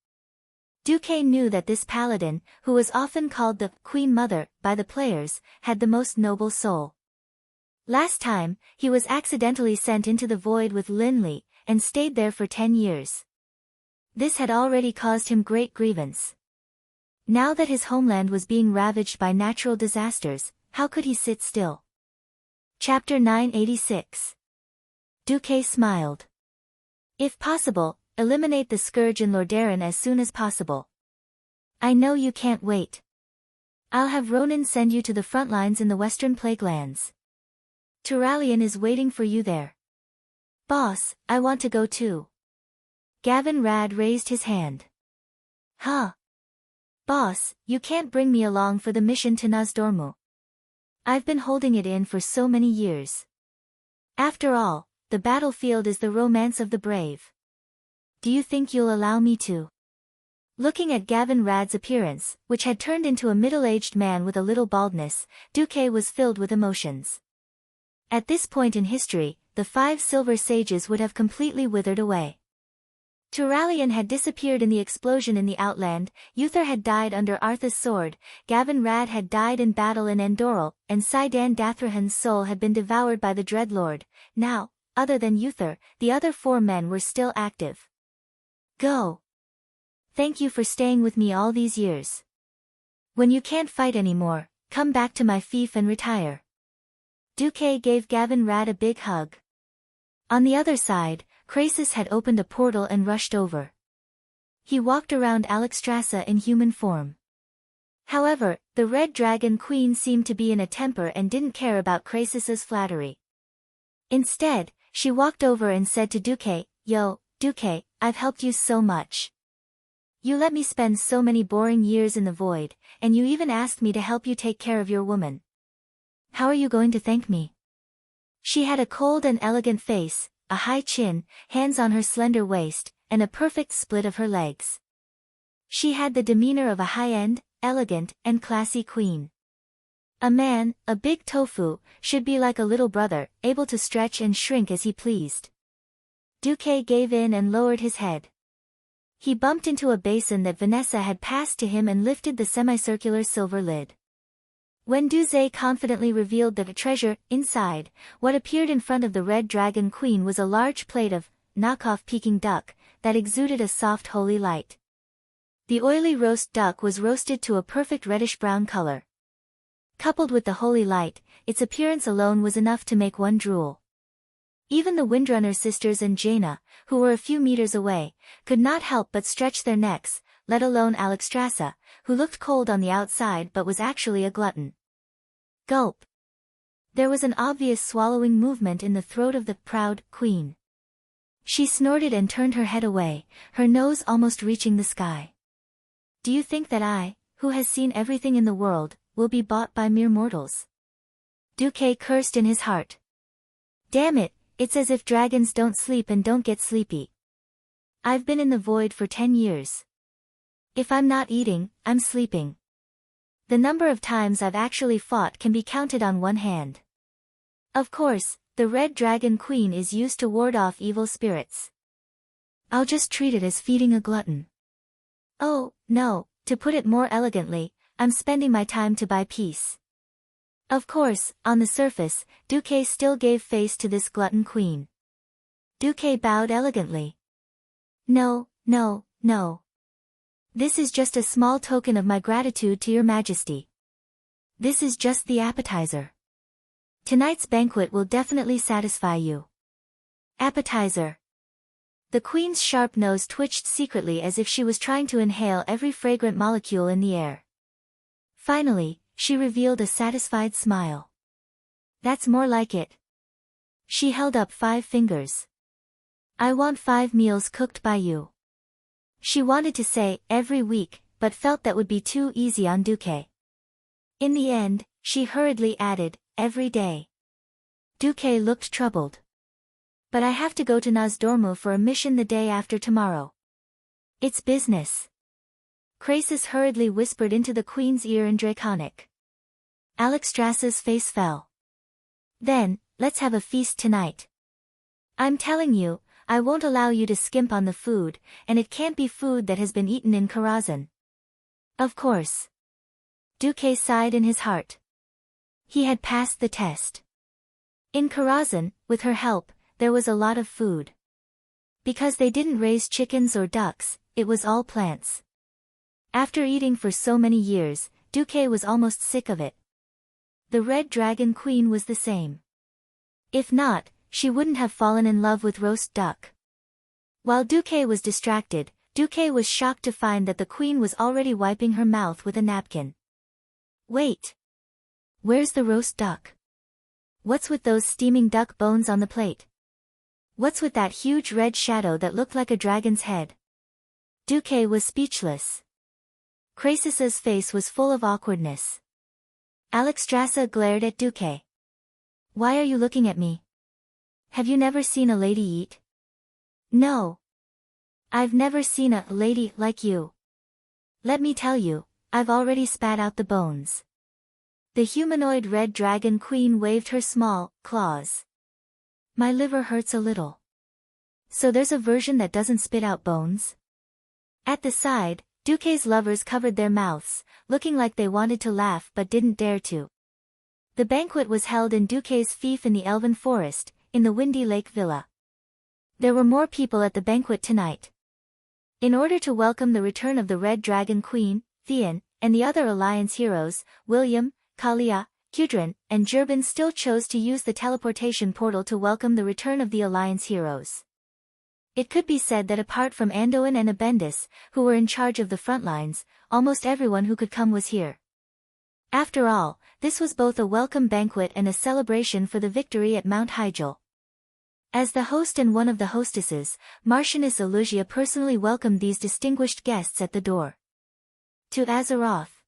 Duque knew that this paladin, who was often called the Queen Mother by the players, had the most noble soul. Last time, he was accidentally sent into the void with Linley, and stayed there for 10 years. This had already caused him great grievance. Now that his homeland was being ravaged by natural disasters, how could he sit still? Chapter 986. Duque smiled. If possible, eliminate the scourge in Lordaeron as soon as possible. I know you can't wait. I'll have Ronan send you to the front lines in the Western Plague Lands. Turalyon is waiting for you there. Boss, I want to go too. Gavin Rad raised his hand. Huh? Boss, you can't bring me along for the mission to Nozdormu. I've been holding it in for so many years. After all, the battlefield is the romance of the brave. Do you think you'll allow me to? Looking at Gavin Rad's appearance, which had turned into a middle-aged man with a little baldness, Duque was filled with emotions. At this point in history, the 5 silver sages would have completely withered away. Turalyon had disappeared in the explosion in the Outland, Uther had died under Arthas' sword, Gavin Rad had died in battle in Andoril, and Saidan Dathrahan's soul had been devoured by the Dreadlord. Now, other than Uther, the other 4 men were still active. Go. Thank you for staying with me all these years. When you can't fight anymore, come back to my fief and retire. Duque gave Gavin Rad a big hug. On the other side, Krasis had opened a portal and rushed over. He walked around Alexstrasza in human form. However, the Red Dragon Queen seemed to be in a temper and didn't care about Krasis's flattery. Instead, she walked over and said to Duque, Yo, Duque, I've helped you so much. You let me spend so many boring years in the void, and you even asked me to help you take care of your woman. How are you going to thank me? She had a cold and elegant face, a high chin, hands on her slender waist, and a perfect split of her legs. She had the demeanor of a high-end, elegant, and classy queen. A man, a big tofu, should be like a little brother, able to stretch and shrink as he pleased. Duque gave in and lowered his head. He bumped into a basin that Vanessa had passed to him and lifted the semicircular silver lid. When Duze confidently revealed the treasure, inside, what appeared in front of the Red Dragon Queen was a large plate of knockoff Peking duck that exuded a soft holy light. The oily roast duck was roasted to a perfect reddish-brown color. Coupled with the holy light, its appearance alone was enough to make one drool. Even the Windrunner sisters and Jaina, who were a few meters away, could not help but stretch their necks, let alone Alexstrasza, who looked cold on the outside but was actually a glutton. Gulp. There was an obvious swallowing movement in the throat of the proud queen. She snorted and turned her head away, her nose almost reaching the sky. Do you think that I, who has seen everything in the world, will be bought by mere mortals? Duque cursed in his heart. Damn it, it's as if dragons don't sleep and don't get sleepy. I've been in the void for 10 years. If I'm not eating, I'm sleeping. The number of times I've actually fought can be counted on one hand. Of course, the Red Dragon Queen is used to ward off evil spirits. I'll just treat it as feeding a glutton. Oh, no, to put it more elegantly, I'm spending my time to buy peace. Of course, on the surface, Duque still gave face to this glutton queen. Duque bowed elegantly. No, no, no. This is just a small token of my gratitude to your majesty. This is just the appetizer. Tonight's banquet will definitely satisfy you. Appetizer. The queen's sharp nose twitched secretly as if she was trying to inhale every fragrant molecule in the air. Finally, she revealed a satisfied smile. That's more like it. She held up 5 fingers. I want 5 meals cooked by you. She wanted to say, every week, but felt that would be too easy on Duque. In the end, she hurriedly added, every day. Duque looked troubled. But I have to go to Nozdormu for a mission the day after tomorrow. It's business. Krasis hurriedly whispered into the queen's ear in Draconic. Alexstrasza's face fell. Then, let's have a feast tonight. I'm telling you, I won't allow you to skimp on the food, and it can't be food that has been eaten in Karazhan. Of course. Duque sighed in his heart. He had passed the test. In Karazhan, with her help, there was a lot of food. Because they didn't raise chickens or ducks, it was all plants. After eating for so many years, Duque was almost sick of it. The Red Dragon Queen was the same. If not, she wouldn't have fallen in love with roast duck. While Duque was distracted, Duque was shocked to find that the queen was already wiping her mouth with a napkin. Wait! Where's the roast duck? What's with those steaming duck bones on the plate? What's with that huge red shadow that looked like a dragon's head? Duque was speechless. Krasis's face was full of awkwardness. Alexstrasza glared at Duque. Why are you looking at me? Have you never seen a lady eat? No. I've never seen a lady like you. Let me tell you, I've already spat out the bones. The humanoid Red Dragon Queen waved her small claws. My liver hurts a little. So there's a version that doesn't spit out bones? At the side, Duque's lovers covered their mouths, looking like they wanted to laugh but didn't dare to. The banquet was held in Duque's fief in the Elven Forest, in the Windy Lake Villa. There were more people at the banquet tonight. In order to welcome the return of the Red Dragon Queen, Theon, and the other Alliance heroes, William, Kalia, Gudrun, and Jurban still chose to use the teleportation portal to welcome the return of the Alliance heroes. It could be said that apart from Anduin and Abendis, who were in charge of the front lines, almost everyone who could come was here. After all, this was both a welcome banquet and a celebration for the victory at Mount Hyjal. As the host and one of the hostesses, Marchioness Elusia personally welcomed these distinguished guests at the door. To Azeroth.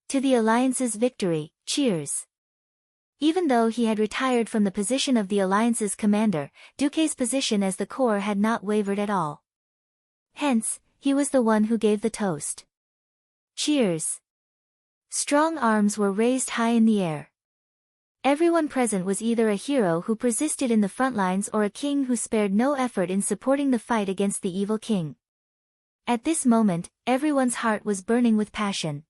To the Alliance's victory, cheers. Even though he had retired from the position of the Alliance's commander, Duque's position as the core had not wavered at all. Hence, he was the one who gave the toast. Cheers. Strong arms were raised high in the air. Everyone present was either a hero who persisted in the front lines or a king who spared no effort in supporting the fight against the evil king. At this moment, everyone's heart was burning with passion.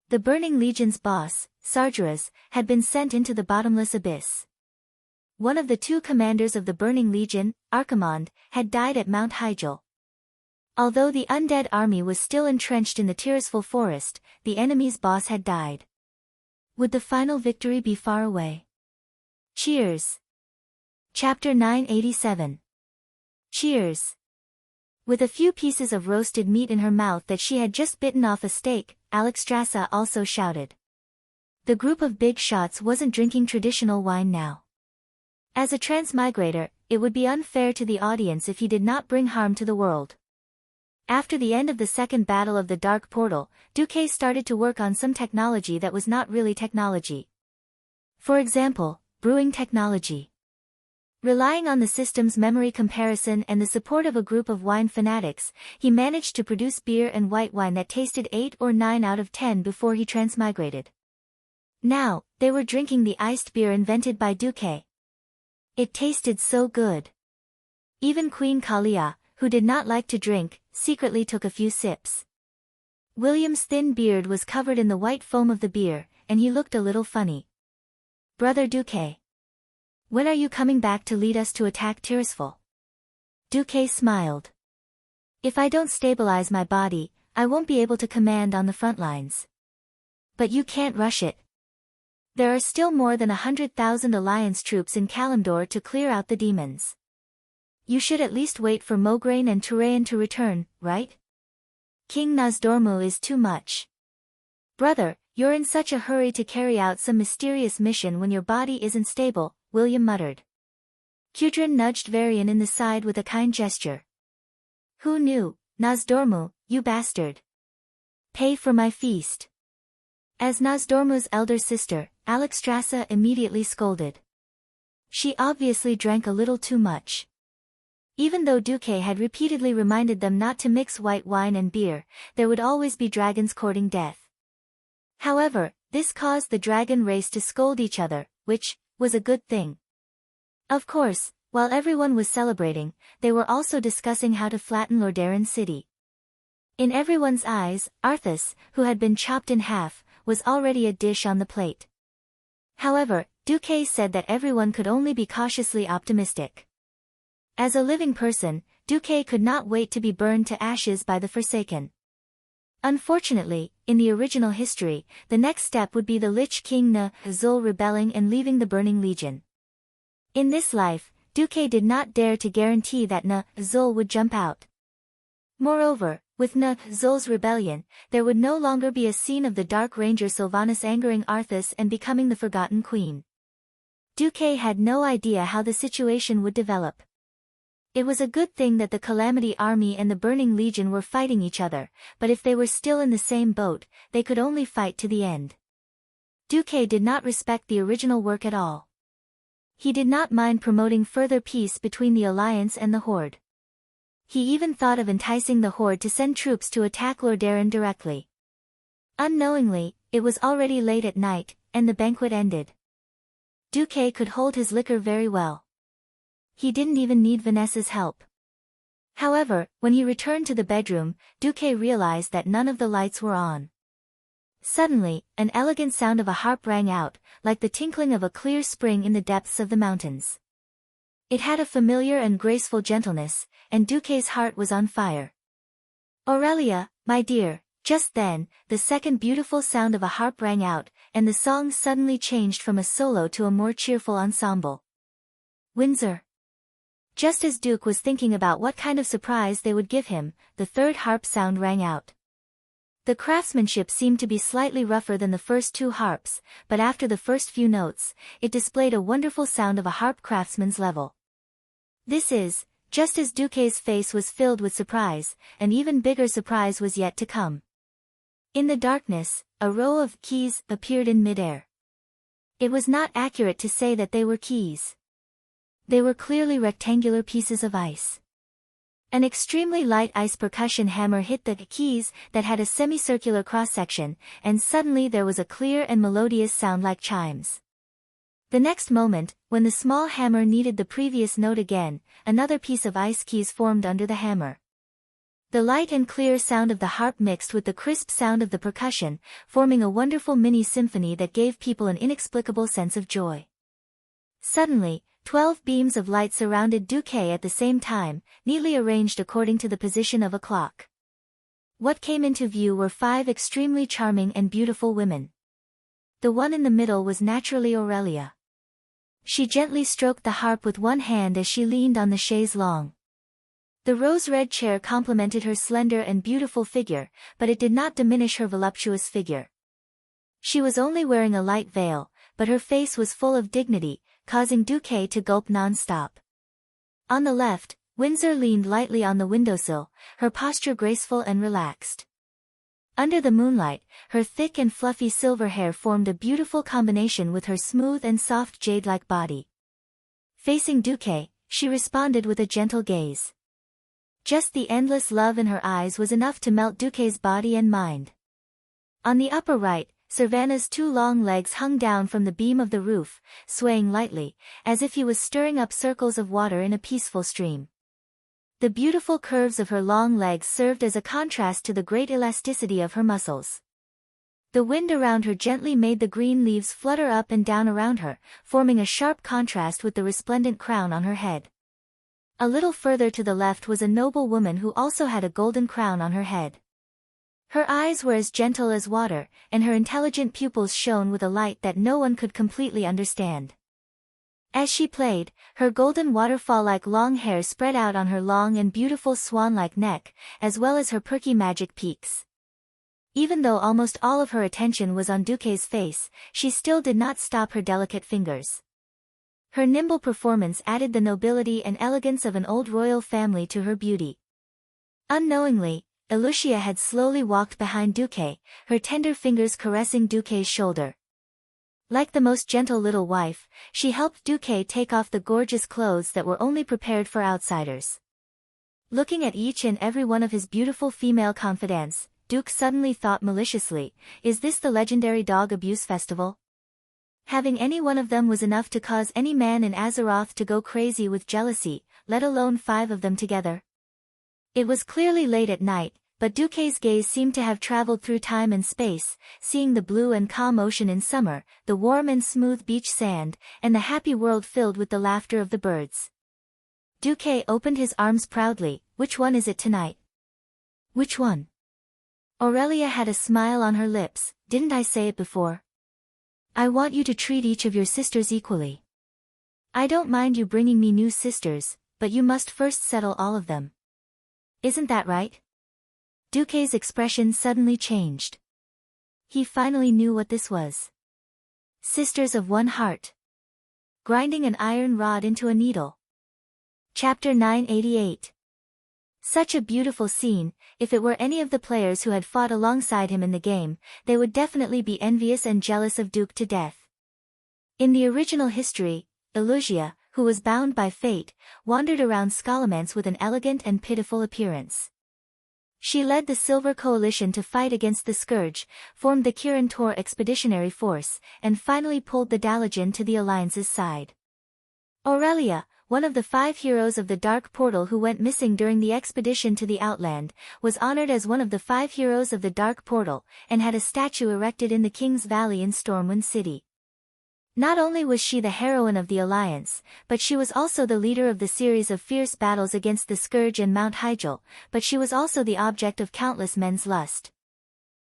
The Burning Legion's boss, Sargeras, had been sent into the bottomless abyss. One of the two commanders of the Burning Legion, Archimond, had died at Mount Hyjal. Although the undead army was still entrenched in the Tirisful forest, the enemy's boss had died. Would the final victory be far away? Cheers. Chapter 987. Cheers. With a few pieces of roasted meat in her mouth that she had just bitten off a steak, Alexstrasza also shouted. The group of big shots wasn't drinking traditional wine now. As a transmigrator, it would be unfair to the audience if he did not bring harm to the world. After the end of the second battle of the Dark Portal, Duque started to work on some technology that was not really technology. For example, brewing technology. Relying on the system's memory comparison and the support of a group of wine fanatics, he managed to produce beer and white wine that tasted 8 or 9 out of 10 before he transmigrated. Now, they were drinking the iced beer invented by Duque. It tasted so good. Even Queen Kalia, who did not like to drink, secretly took a few sips. William's thin beard was covered in the white foam of the beer, and he looked a little funny. Brother Duque. When are you coming back to lead us to attack Tirisful? Duque smiled. If I don't stabilize my body, I won't be able to command on the front lines. But you can't rush it. There are still more than 100,000 Alliance troops in Kalimdor to clear out the demons. You should at least wait for Mograine and Turayan to return, right? King Nozdormu is too much. Brother, you're in such a hurry to carry out some mysterious mission when your body isn't stable, William muttered. Gudrun nudged Varian in the side with a kind gesture. Who knew, Nozdormu, you bastard. Pay for my feast. As Nozdormu's elder sister, Alexstrasza immediately scolded. She obviously drank a little too much. Even though Duque had repeatedly reminded them not to mix white wine and beer, there would always be dragons courting death. However, this caused the dragon race to scold each other, which was a good thing. Of course, while everyone was celebrating, they were also discussing how to flatten Lordaeron's city. In everyone's eyes, Arthas, who had been chopped in half, was already a dish on the plate. However, Duque said that everyone could only be cautiously optimistic. As a living person, Duque could not wait to be burned to ashes by the Forsaken. Unfortunately, in the original history, the next step would be the Lich King Nazul rebelling and leaving the Burning Legion. In this life, Duque did not dare to guarantee that Nazul would jump out. Moreover, with Nazul's rebellion, there would no longer be a scene of the Dark Ranger Sylvanas angering Arthas and becoming the Forgotten Queen. Duque had no idea how the situation would develop. It was a good thing that the Calamity Army and the Burning Legion were fighting each other, but if they were still in the same boat, they could only fight to the end. Duque did not respect the original work at all. He did not mind promoting further peace between the Alliance and the Horde. He even thought of enticing the Horde to send troops to attack Lordaeron directly. Unknowingly, it was already late at night, and the banquet ended. Duque could hold his liquor very well. He didn't even need Vanessa's help. However, when he returned to the bedroom, Duque realized that none of the lights were on. Suddenly, an elegant sound of a harp rang out, like the tinkling of a clear spring in the depths of the mountains. It had a familiar and graceful gentleness, and Duque's heart was on fire. "Aurelia, my dear," just then, the second beautiful sound of a harp rang out, and the song suddenly changed from a solo to a more cheerful ensemble. "Windsor." Just as Duke was thinking about what kind of surprise they would give him, the third harp sound rang out. The craftsmanship seemed to be slightly rougher than the first two harps, but after the first few notes, it displayed a wonderful sound of a harp craftsman's level. This is, just as Duque's face was filled with surprise, an even bigger surprise was yet to come. In the darkness, a row of keys appeared in midair. It was not accurate to say that they were keys. They were clearly rectangular pieces of ice. An extremely light ice percussion hammer hit the keys that had a semicircular cross-section, and suddenly there was a clear and melodious sound like chimes. The next moment, when the small hammer needed the previous note again, another piece of ice keys formed under the hammer. The light and clear sound of the harp mixed with the crisp sound of the percussion, forming a wonderful mini-symphony that gave people an inexplicable sense of joy. Suddenly, 12 beams of light surrounded Duque at the same time, neatly arranged according to the position of a clock. What came into view were 5 extremely charming and beautiful women. The one in the middle was naturally Aurelia. She gently stroked the harp with one hand as she leaned on the chaise longue. The rose-red chair complemented her slender and beautiful figure, but it did not diminish her voluptuous figure. She was only wearing a light veil, but her face was full of dignity, causing Duque to gulp non-stop. On the left, Windsor leaned lightly on the windowsill, her posture graceful and relaxed. Under the moonlight, her thick and fluffy silver hair formed a beautiful combination with her smooth and soft jade-like body. Facing Duque, she responded with a gentle gaze. Just the endless love in her eyes was enough to melt Duque's body and mind. On the upper right, Servana's 2 long legs hung down from the beam of the roof, swaying lightly, as if he was stirring up circles of water in a peaceful stream. The beautiful curves of her long legs served as a contrast to the great elasticity of her muscles. The wind around her gently made the green leaves flutter up and down around her, forming a sharp contrast with the resplendent crown on her head. A little further to the left was a noble woman who also had a golden crown on her head. Her eyes were as gentle as water, and her intelligent pupils shone with a light that no one could completely understand. As she played, her golden waterfall-like long hair spread out on her long and beautiful swan-like neck, as well as her perky magic peaks. Even though almost all of her attention was on Duque's face, she still did not stop her delicate fingers. Her nimble performance added the nobility and elegance of an old royal family to her beauty. Unknowingly, Elucia had slowly walked behind Duque, her tender fingers caressing Duque's shoulder. Like the most gentle little wife, she helped Duque take off the gorgeous clothes that were only prepared for outsiders. Looking at each and every one of his beautiful female confidants, Duke suddenly thought maliciously, is this the legendary dog abuse festival? Having any one of them was enough to cause any man in Azeroth to go crazy with jealousy, let alone 5 of them together. It was clearly late at night, but Duque's gaze seemed to have traveled through time and space, seeing the blue and calm ocean in summer, the warm and smooth beach sand, and the happy world filled with the laughter of the birds. Duque opened his arms proudly. Which one is it tonight? Which one? Aurelia had a smile on her lips. Didn't I say it before? I want you to treat each of your sisters equally. I don't mind you bringing me new sisters, but you must first settle all of them. Isn't that right? Duque's expression suddenly changed. He finally knew what this was. Sisters of one heart. Grinding an iron rod into a needle. Chapter 988. Such a beautiful scene. If it were any of the players who had fought alongside him in the game, they would definitely be envious and jealous of Duke to death. In the original history, Elucia, who was bound by fate, wandered around Scholomance with an elegant and pitiful appearance. She led the Silver Coalition to fight against the Scourge, formed the Kirin Tor Expeditionary Force, and finally pulled the Dalajan to the Alliance's side. Aurelia, one of the 5 heroes of the Dark Portal who went missing during the expedition to the Outland, was honored as one of the 5 heroes of the Dark Portal, and had a statue erected in the King's Valley in Stormwind City. Not only was she the heroine of the Alliance, but she was also the leader of the series of fierce battles against the Scourge and Mount Hyjal, but she was also the object of countless men's lust.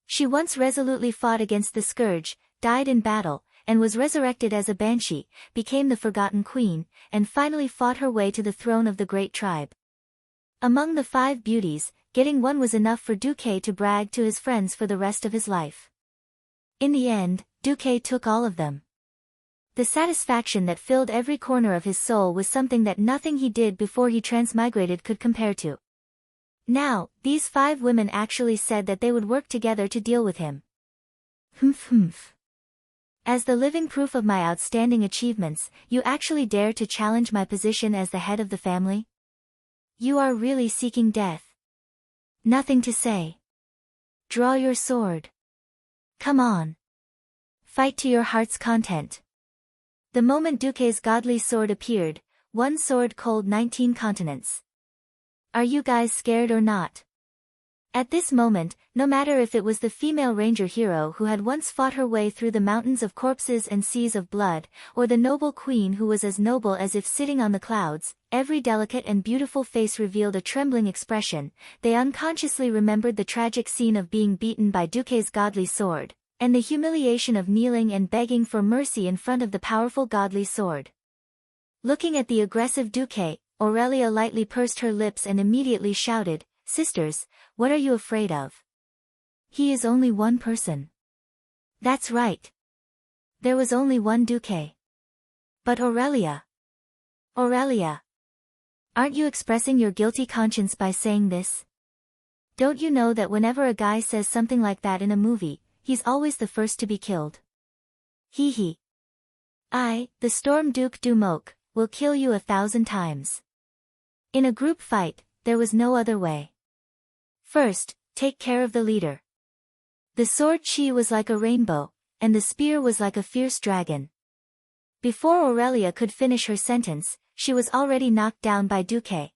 She once resolutely fought against the Scourge, died in battle, and was resurrected as a Banshee, became the Forgotten Queen, and finally fought her way to the throne of the Great Tribe. Among the 5 beauties, getting one was enough for Duque to brag to his friends for the rest of his life. In the end, Duque took all of them. The satisfaction that filled every corner of his soul was something that nothing he did before he transmigrated could compare to. Now, these 5 women actually said that they would work together to deal with him. Humph. As the living proof of my outstanding achievements, you actually dare to challenge my position as the head of the family? You are really seeking death. Nothing to say. Draw your sword. Come on. Fight to your heart's content. The moment Duque's godly sword appeared, one sword culled 19 continents. Are you guys scared or not? At this moment, no matter if it was the female ranger hero who had once fought her way through the mountains of corpses and seas of blood, or the noble queen who was as noble as if sitting on the clouds, every delicate and beautiful face revealed a trembling expression. They unconsciously remembered the tragic scene of being beaten by Duque's godly sword, and the humiliation of kneeling and begging for mercy in front of the powerful godly sword. Looking at the aggressive Duque, Aurelia lightly pursed her lips and immediately shouted, "Sisters, what are you afraid of? He is only one person." That's right. There was only one Duque. But Aurelia. Aren't you expressing your guilty conscience by saying this? Don't you know that whenever a guy says something like that in a movie, he's always the first to be killed? Hee. I, the Storm Duke Dumoke, will kill you 1,000 times. In a group fight, there was no other way. First, take care of the leader. The sword chi was like a rainbow, and the spear was like a fierce dragon. Before Aurelia could finish her sentence, she was already knocked down by Duque.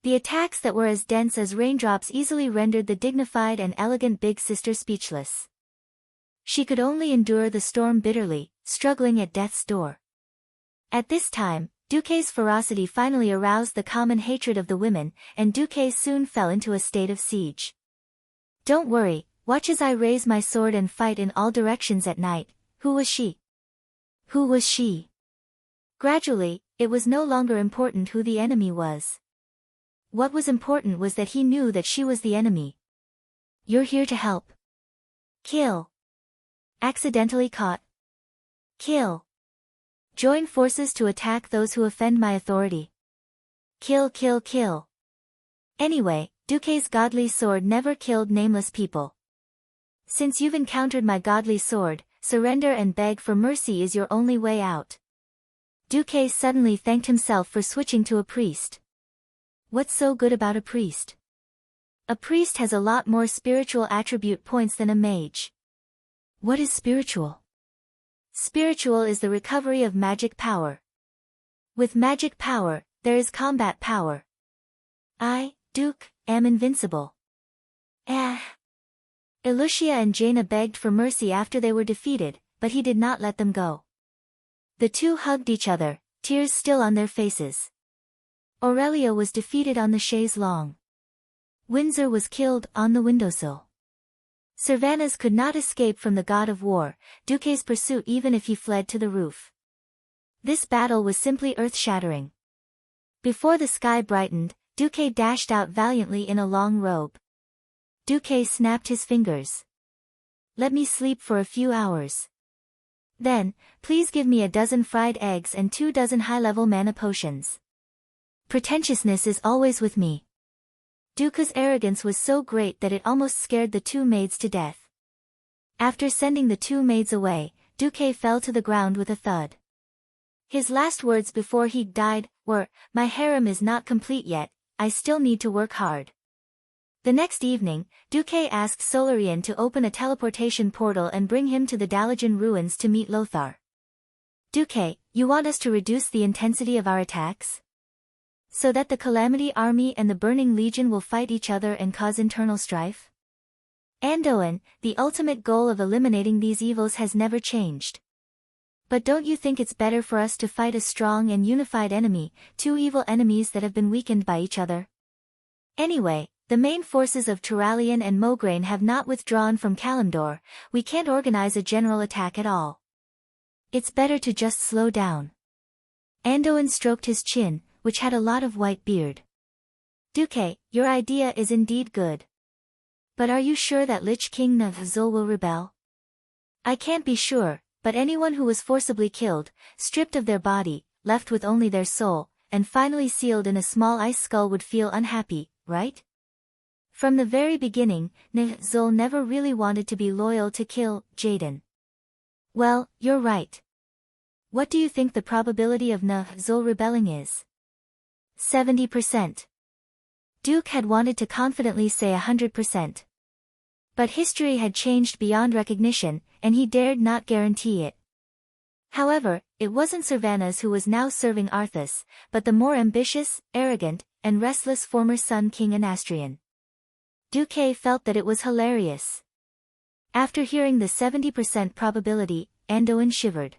The attacks that were as dense as raindrops easily rendered the dignified and elegant big sister speechless. She could only endure the storm bitterly, struggling at death's door. At this time, Duque's ferocity finally aroused the common hatred of the women, and Duque soon fell into a state of siege. Don't worry, watch as I raise my sword and fight in all directions at night. Who was she? Who was she? Gradually, it was no longer important who the enemy was. What was important was that he knew that she was the enemy. You're here to help. Kill. Accidentally caught. Kill. Join forces to attack those who offend my authority. Kill. Anyway, Duke's godly sword never killed nameless people. Since you've encountered my godly sword, surrender and beg for mercy is your only way out. Duke suddenly thanked himself for switching to a priest. What's so good about a priest? A priest has a lot more spiritual attribute points than a mage. What is spiritual? Spiritual is the recovery of magic power. With magic power, there is combat power. I, Duke, am invincible. Elucia and Jaina begged for mercy after they were defeated, but he did not let them go. The two hugged each other, tears still on their faces. Aurelia was defeated on the chaise longue. Windsor was killed on the windowsill. Cervantes could not escape from the god of war, Duke's pursuit even if he fled to the roof. This battle was simply earth-shattering. Before the sky brightened, Duke dashed out valiantly in a long robe. Duke snapped his fingers. Let me sleep for a few hours. Then, please give me 12 fried eggs and 24 high-level mana potions. Pretentiousness is always with me. Duke's arrogance was so great that it almost scared the two maids to death. After sending the two maids away, Duke fell to the ground with a thud. His last words before he died were, "My harem is not complete yet, I still need to work hard." The next evening, Duke asked Solarian to open a teleportation portal and bring him to the Dalajan ruins to meet Lothar. "Duke, you want us to reduce the intensity of our attacks? So that the Calamity Army and the Burning Legion will fight each other and cause internal strife?" Anduin, the ultimate goal of eliminating these evils has never changed. But don't you think it's better for us to fight a strong and unified enemy, two evil enemies that have been weakened by each other? Anyway, the main forces of Turalian and Mograine have not withdrawn from Kalimdor, we can't organize a general attack at all. It's better to just slow down. Anduin stroked his chin, which had a lot of white beard. "Duke, your idea is indeed good. But are you sure that Lich King Nazul will rebel?" "I can't be sure, but anyone who was forcibly killed, stripped of their body, left with only their soul, and finally sealed in a small ice skull would feel unhappy, right? From the very beginning, Nazul never really wanted to be loyal to kill Jaden." "Well, you're right. What do you think the probability of Nazul rebelling is?" 70%. Duke had wanted to confidently say 100%. But history had changed beyond recognition, and he dared not guarantee it. However, it wasn't Cervantes who was now serving Arthas, but the more ambitious, arrogant, and restless former Sun King Anastrian. Duke felt that it was hilarious. After hearing the 70% probability, Anduin shivered.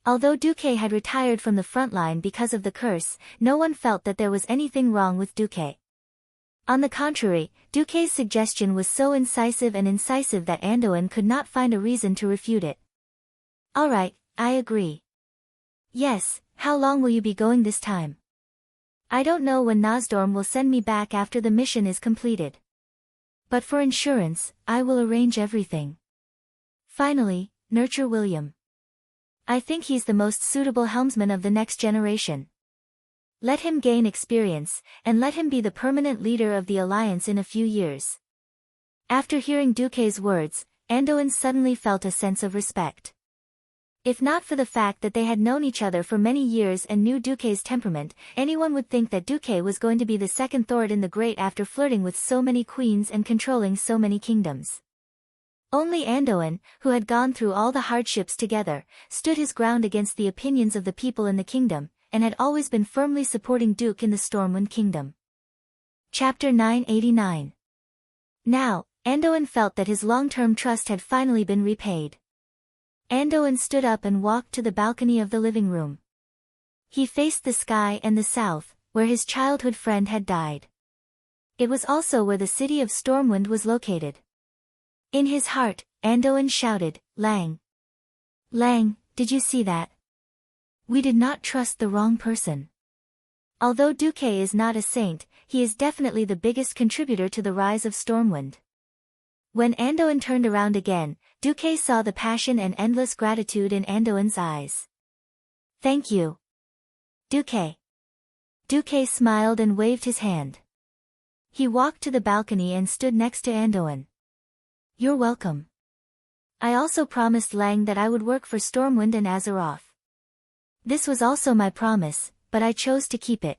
Although Duke had retired from the front line because of the curse, no one felt that there was anything wrong with Duke. On the contrary, Duke's suggestion was so incisive that Anduin could not find a reason to refute it. "Alright, I agree. Yes, how long will you be going this time?" "I don't know when Nozdorm will send me back after the mission is completed. But for insurance, I will arrange everything. Finally, nurture William. I think he's the most suitable helmsman of the next generation. Let him gain experience, and let him be the permanent leader of the Alliance in a few years." After hearing Duke's words, Anduin suddenly felt a sense of respect. If not for the fact that they had known each other for many years and knew Duke's temperament, anyone would think that Duke was going to be the second Thoradin the Great after flirting with so many queens and controlling so many kingdoms. Only Anduin, who had gone through all the hardships together, stood his ground against the opinions of the people in the kingdom, and had always been firmly supporting Duke in the Stormwind Kingdom. Chapter 989. Now, Anduin felt that his long-term trust had finally been repaid. Anduin stood up and walked to the balcony of the living room. He faced the sky and the south, where his childhood friend had died. It was also where the city of Stormwind was located. In his heart, Anduin shouted, "Lang! Lang, did you see that? We did not trust the wrong person." Although Duke is not a saint, he is definitely the biggest contributor to the rise of Stormwind. When Anduin turned around again, Duke saw the passion and endless gratitude in Anduin's eyes. "Thank you, Duke." Duke smiled and waved his hand. He walked to the balcony and stood next to Andoin. "You're welcome. I also promised Lang that I would work for Stormwind and Azeroth. This was also my promise, but I chose to keep it.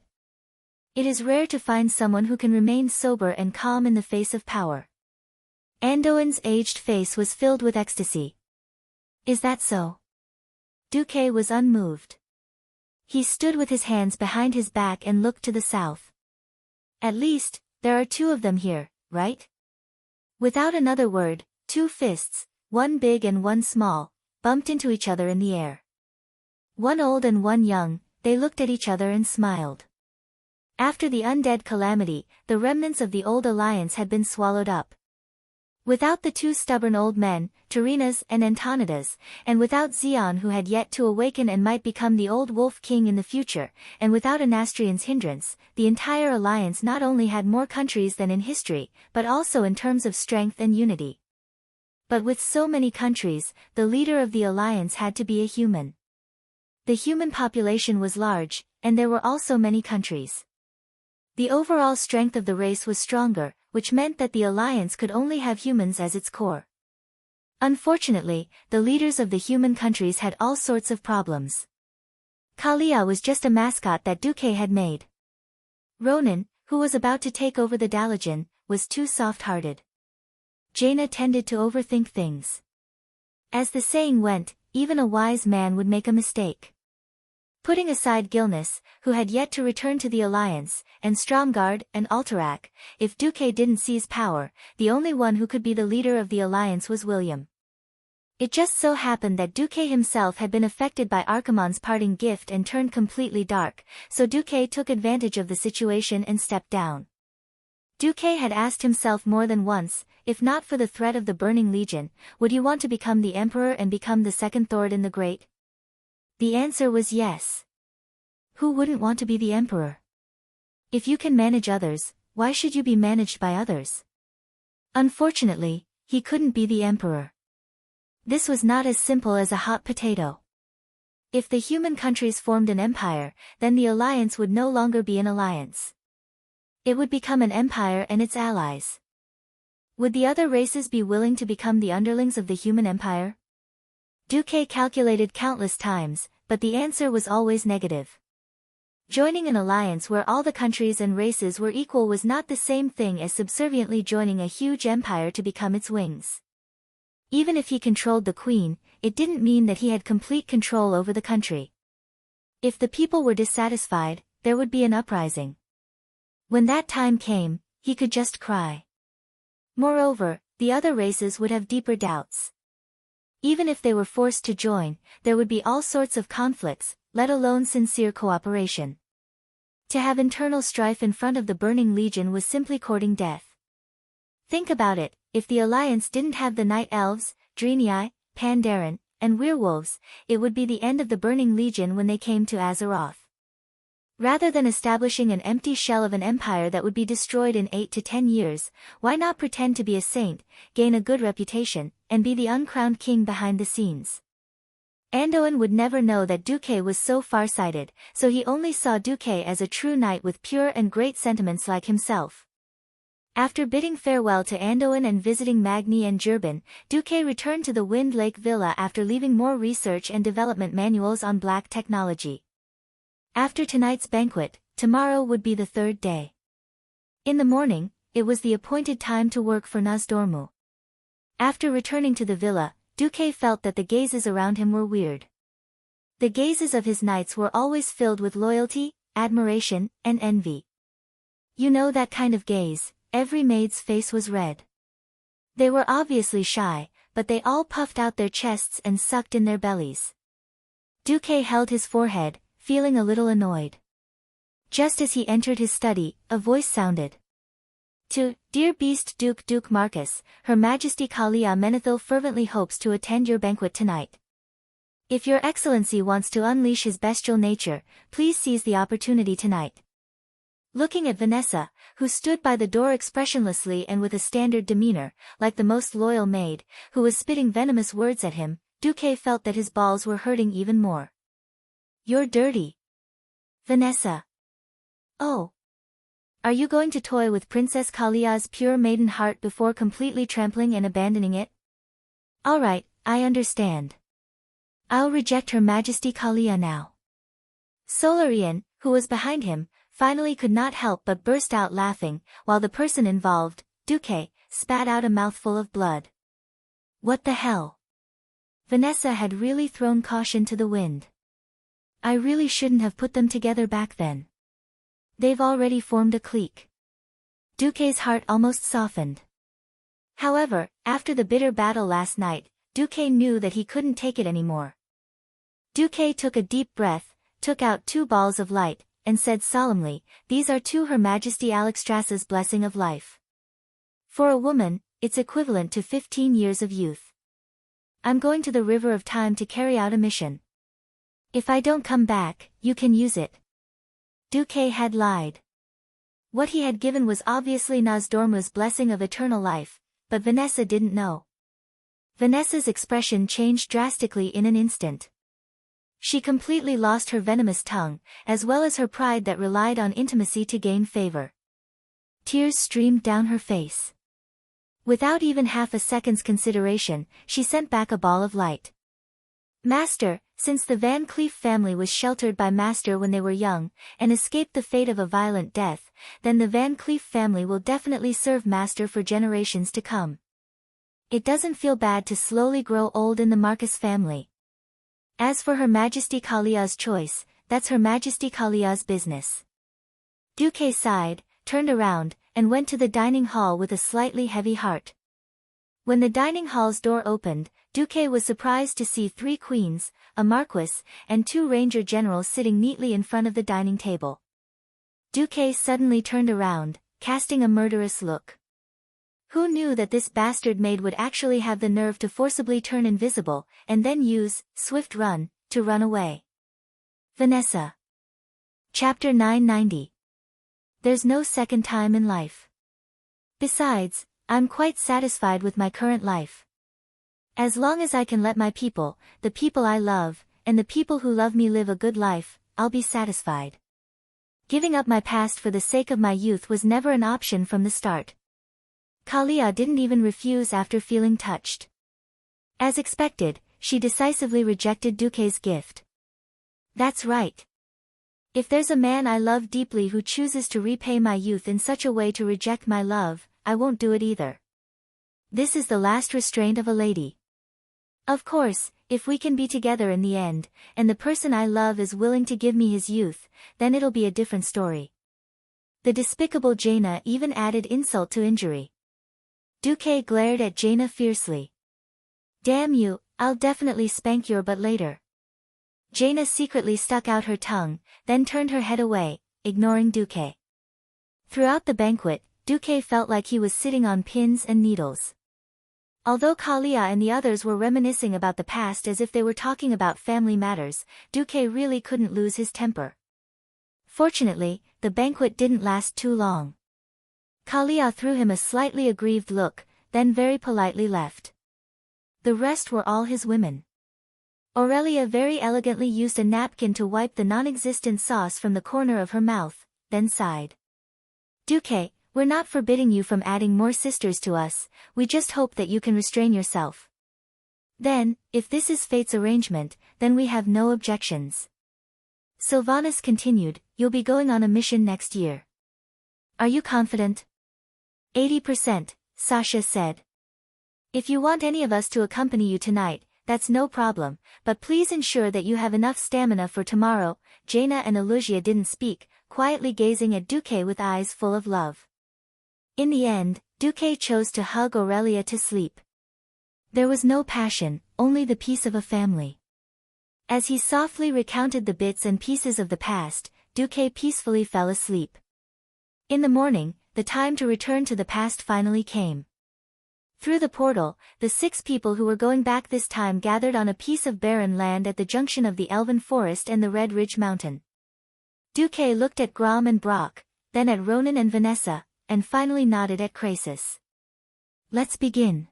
It is rare to find someone who can remain sober and calm in the face of power." Andoin's aged face was filled with ecstasy. "Is that so?" Duque was unmoved. He stood with his hands behind his back and looked to the south. "At least, there are two of them here, right?" Without another word, two fists, one big and one small, bumped into each other in the air. One old and one young, they looked at each other and smiled. After the undead calamity, the remnants of the old alliance had been swallowed up. Without the two stubborn old men, Tarinas and Antonidas, and without Xeon who had yet to awaken and might become the old wolf king in the future, and without Anastrian's hindrance, the entire alliance not only had more countries than in history, but also in terms of strength and unity. But with so many countries, the leader of the alliance had to be a human. The human population was large, and there were also many countries. The overall strength of the race was stronger, which meant that the alliance could only have humans as its core. Unfortunately, the leaders of the human countries had all sorts of problems. Kalia was just a mascot that Duque had made. Ronan, who was about to take over the Dalajan, was too soft-hearted. Jaina tended to overthink things. As the saying went, even a wise man would make a mistake. Putting aside Gilnis, who had yet to return to the alliance, and Stromgard and Alterac, if Duque didn't seize power, the only one who could be the leader of the alliance was William. It just so happened that Duque himself had been affected by Archimonde's parting gift and turned completely dark, so Duque took advantage of the situation and stepped down. Duque had asked himself more than once, if not for the threat of the Burning Legion, would he want to become the Emperor and become the second Thoradin the Great? The answer was yes. Who wouldn't want to be the Emperor? If you can manage others, why should you be managed by others? Unfortunately, he couldn't be the Emperor. This was not as simple as a hot potato. If the human countries formed an empire, then the alliance would no longer be an alliance. It would become an empire and its allies. Would the other races be willing to become the underlings of the human empire? Duque calculated countless times, but the answer was always negative. Joining an alliance where all the countries and races were equal was not the same thing as subserviently joining a huge empire to become its wings. Even if he controlled the queen, it didn't mean that he had complete control over the country. If the people were dissatisfied, there would be an uprising. When that time came, he could just cry. Moreover, the other races would have deeper doubts. Even if they were forced to join, there would be all sorts of conflicts, let alone sincere cooperation. To have internal strife in front of the Burning Legion was simply courting death. Think about it, if the Alliance didn't have the Night Elves, Draenei, Pandaren, and Werewolves, it would be the end of the Burning Legion when they came to Azeroth. Rather than establishing an empty shell of an empire that would be destroyed in 8 to 10 years, why not pretend to be a saint, gain a good reputation, and be the uncrowned king behind the scenes? Andoin would never know that Duque was so far-sighted, so he only saw Duque as a true knight with pure and great sentiments like himself. After bidding farewell to Andoin and visiting Magni and Jurbin, Duque returned to the Wind Lake Villa after leaving more research and development manuals on black technology. After tonight's banquet, tomorrow would be the third day. In the morning, it was the appointed time to work for Nozdormu. After returning to the villa, Duque felt that the gazes around him were weird. The gazes of his knights were always filled with loyalty, admiration, and envy. You know that kind of gaze, every maid's face was red. They were obviously shy, but they all puffed out their chests and sucked in their bellies. Duque held his forehead, feeling a little annoyed. Just as he entered his study, a voice sounded. To, Dear Beast Duke Marcus, Her Majesty Kalia Menethil fervently hopes to attend your banquet tonight. If your excellency wants to unleash his bestial nature, please seize the opportunity tonight. Looking at Vanessa, who stood by the door expressionlessly and with a standard demeanor, like the most loyal maid, who was spitting venomous words at him, Duque felt that his balls were hurting even more. You're dirty. Vanessa. Oh. Are you going to toy with Princess Kalia's pure maiden heart before completely trampling and abandoning it? Alright, I understand. I'll reject Her Majesty Kalia now. Solarian, who was behind him, finally could not help but burst out laughing, while the person involved, Duque, spat out a mouthful of blood. What the hell? Vanessa had really thrown caution to the wind. I really shouldn't have put them together back then. They've already formed a clique. Duque's heart almost softened. However, after the bitter battle last night, Duque knew that he couldn't take it anymore. Duque took a deep breath, took out 2 balls of light, and said solemnly, "These are to Her Majesty Alexstrasza's blessing of life. For a woman, it's equivalent to 15 years of youth. I'm going to the River of Time to carry out a mission. If I don't come back, you can use it." Duque had lied. What he had given was obviously Nozdormu's blessing of eternal life, but Vanessa didn't know. Vanessa's expression changed drastically in an instant. She completely lost her venomous tongue, as well as her pride that relied on intimacy to gain favor. Tears streamed down her face. Without even half a second's consideration, she sent back a ball of light. "Master, since the Van Cleef family was sheltered by Master when they were young, and escaped the fate of a violent death, then the Van Cleef family will definitely serve Master for generations to come. It doesn't feel bad to slowly grow old in the Marcus family. As for Her Majesty Kalia's choice, that's Her Majesty Kalia's business." Duque sighed, turned around, and went to the dining hall with a slightly heavy heart. When the dining hall's door opened, Duque was surprised to see 3 queens, a marquis, and 2 ranger generals sitting neatly in front of the dining table. Duque suddenly turned around, casting a murderous look. Who knew that this bastard maid would actually have the nerve to forcibly turn invisible, and then use swift run to run away? Vanessa. Chapter 990. There's no second time in life. Besides, I'm quite satisfied with my current life. As long as I can let my people, the people I love, and the people who love me live a good life, I'll be satisfied. Giving up my past for the sake of my youth was never an option from the start. Kalia didn't even refuse after feeling touched. As expected, she decisively rejected Duque's gift. That's right. If there's a man I love deeply who chooses to repay my youth in such a way to reject my love, I won't do it either. This is the last restraint of a lady. Of course, if we can be together in the end, and the person I love is willing to give me his youth, then it'll be a different story. The despicable Jaina even added insult to injury. Duque glared at Jaina fiercely. "Damn you, I'll definitely spank your butt later." Jaina secretly stuck out her tongue, then turned her head away, ignoring Duque. Throughout the banquet, Duque felt like he was sitting on pins and needles. Although Kalia and the others were reminiscing about the past as if they were talking about family matters, Duque really couldn't lose his temper. Fortunately, the banquet didn't last too long. Kalia threw him a slightly aggrieved look, then very politely left. The rest were all his women. Aurelia very elegantly used a napkin to wipe the non-existent sauce from the corner of her mouth, then sighed. "Duque, we're not forbidding you from adding more sisters to us, we just hope that you can restrain yourself. Then, if this is fate's arrangement, then we have no objections." Sylvanas continued, "You'll be going on a mission next year. Are you confident?" 80%, Sasha said. "If you want any of us to accompany you tonight, that's no problem, but please ensure that you have enough stamina for tomorrow." Jaina and Elusia didn't speak, quietly gazing at Duque with eyes full of love. In the end, Duque chose to hug Aurelia to sleep. There was no passion, only the peace of a family. As he softly recounted the bits and pieces of the past, Duque peacefully fell asleep. In the morning, the time to return to the past finally came. Through the portal, the 6 people who were going back this time gathered on a piece of barren land at the junction of the Elven Forest and the Red Ridge Mountain. Duque looked at Grom and Brock, then at Ronan and Vanessa, and finally nodded at Krasis. "Let's begin."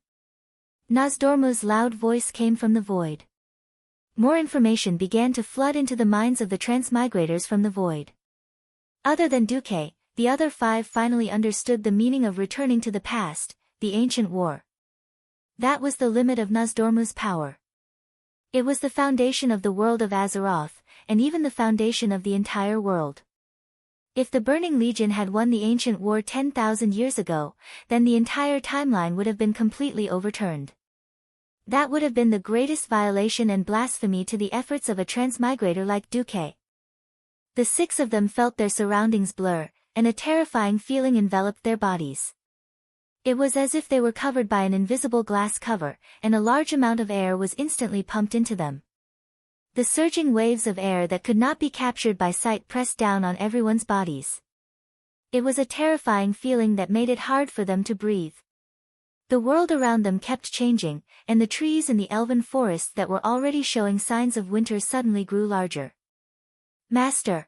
Nozdormu's loud voice came from the void. More information began to flood into the minds of the transmigrators from the void. Other than Duque, the other 5 finally understood the meaning of returning to the past, the ancient war. That was the limit of Nozdormu's power. It was the foundation of the world of Azeroth, and even the foundation of the entire world. If the Burning Legion had won the ancient war 10,000 years ago, then the entire timeline would have been completely overturned. That would have been the greatest violation and blasphemy to the efforts of a transmigrator like Duque. The 6 of them felt their surroundings blur, and a terrifying feeling enveloped their bodies. It was as if they were covered by an invisible glass cover, and a large amount of air was instantly pumped into them. The surging waves of air that could not be captured by sight pressed down on everyone's bodies. It was a terrifying feeling that made it hard for them to breathe. The world around them kept changing, and the trees in the elven forests that were already showing signs of winter suddenly grew larger. "Master!"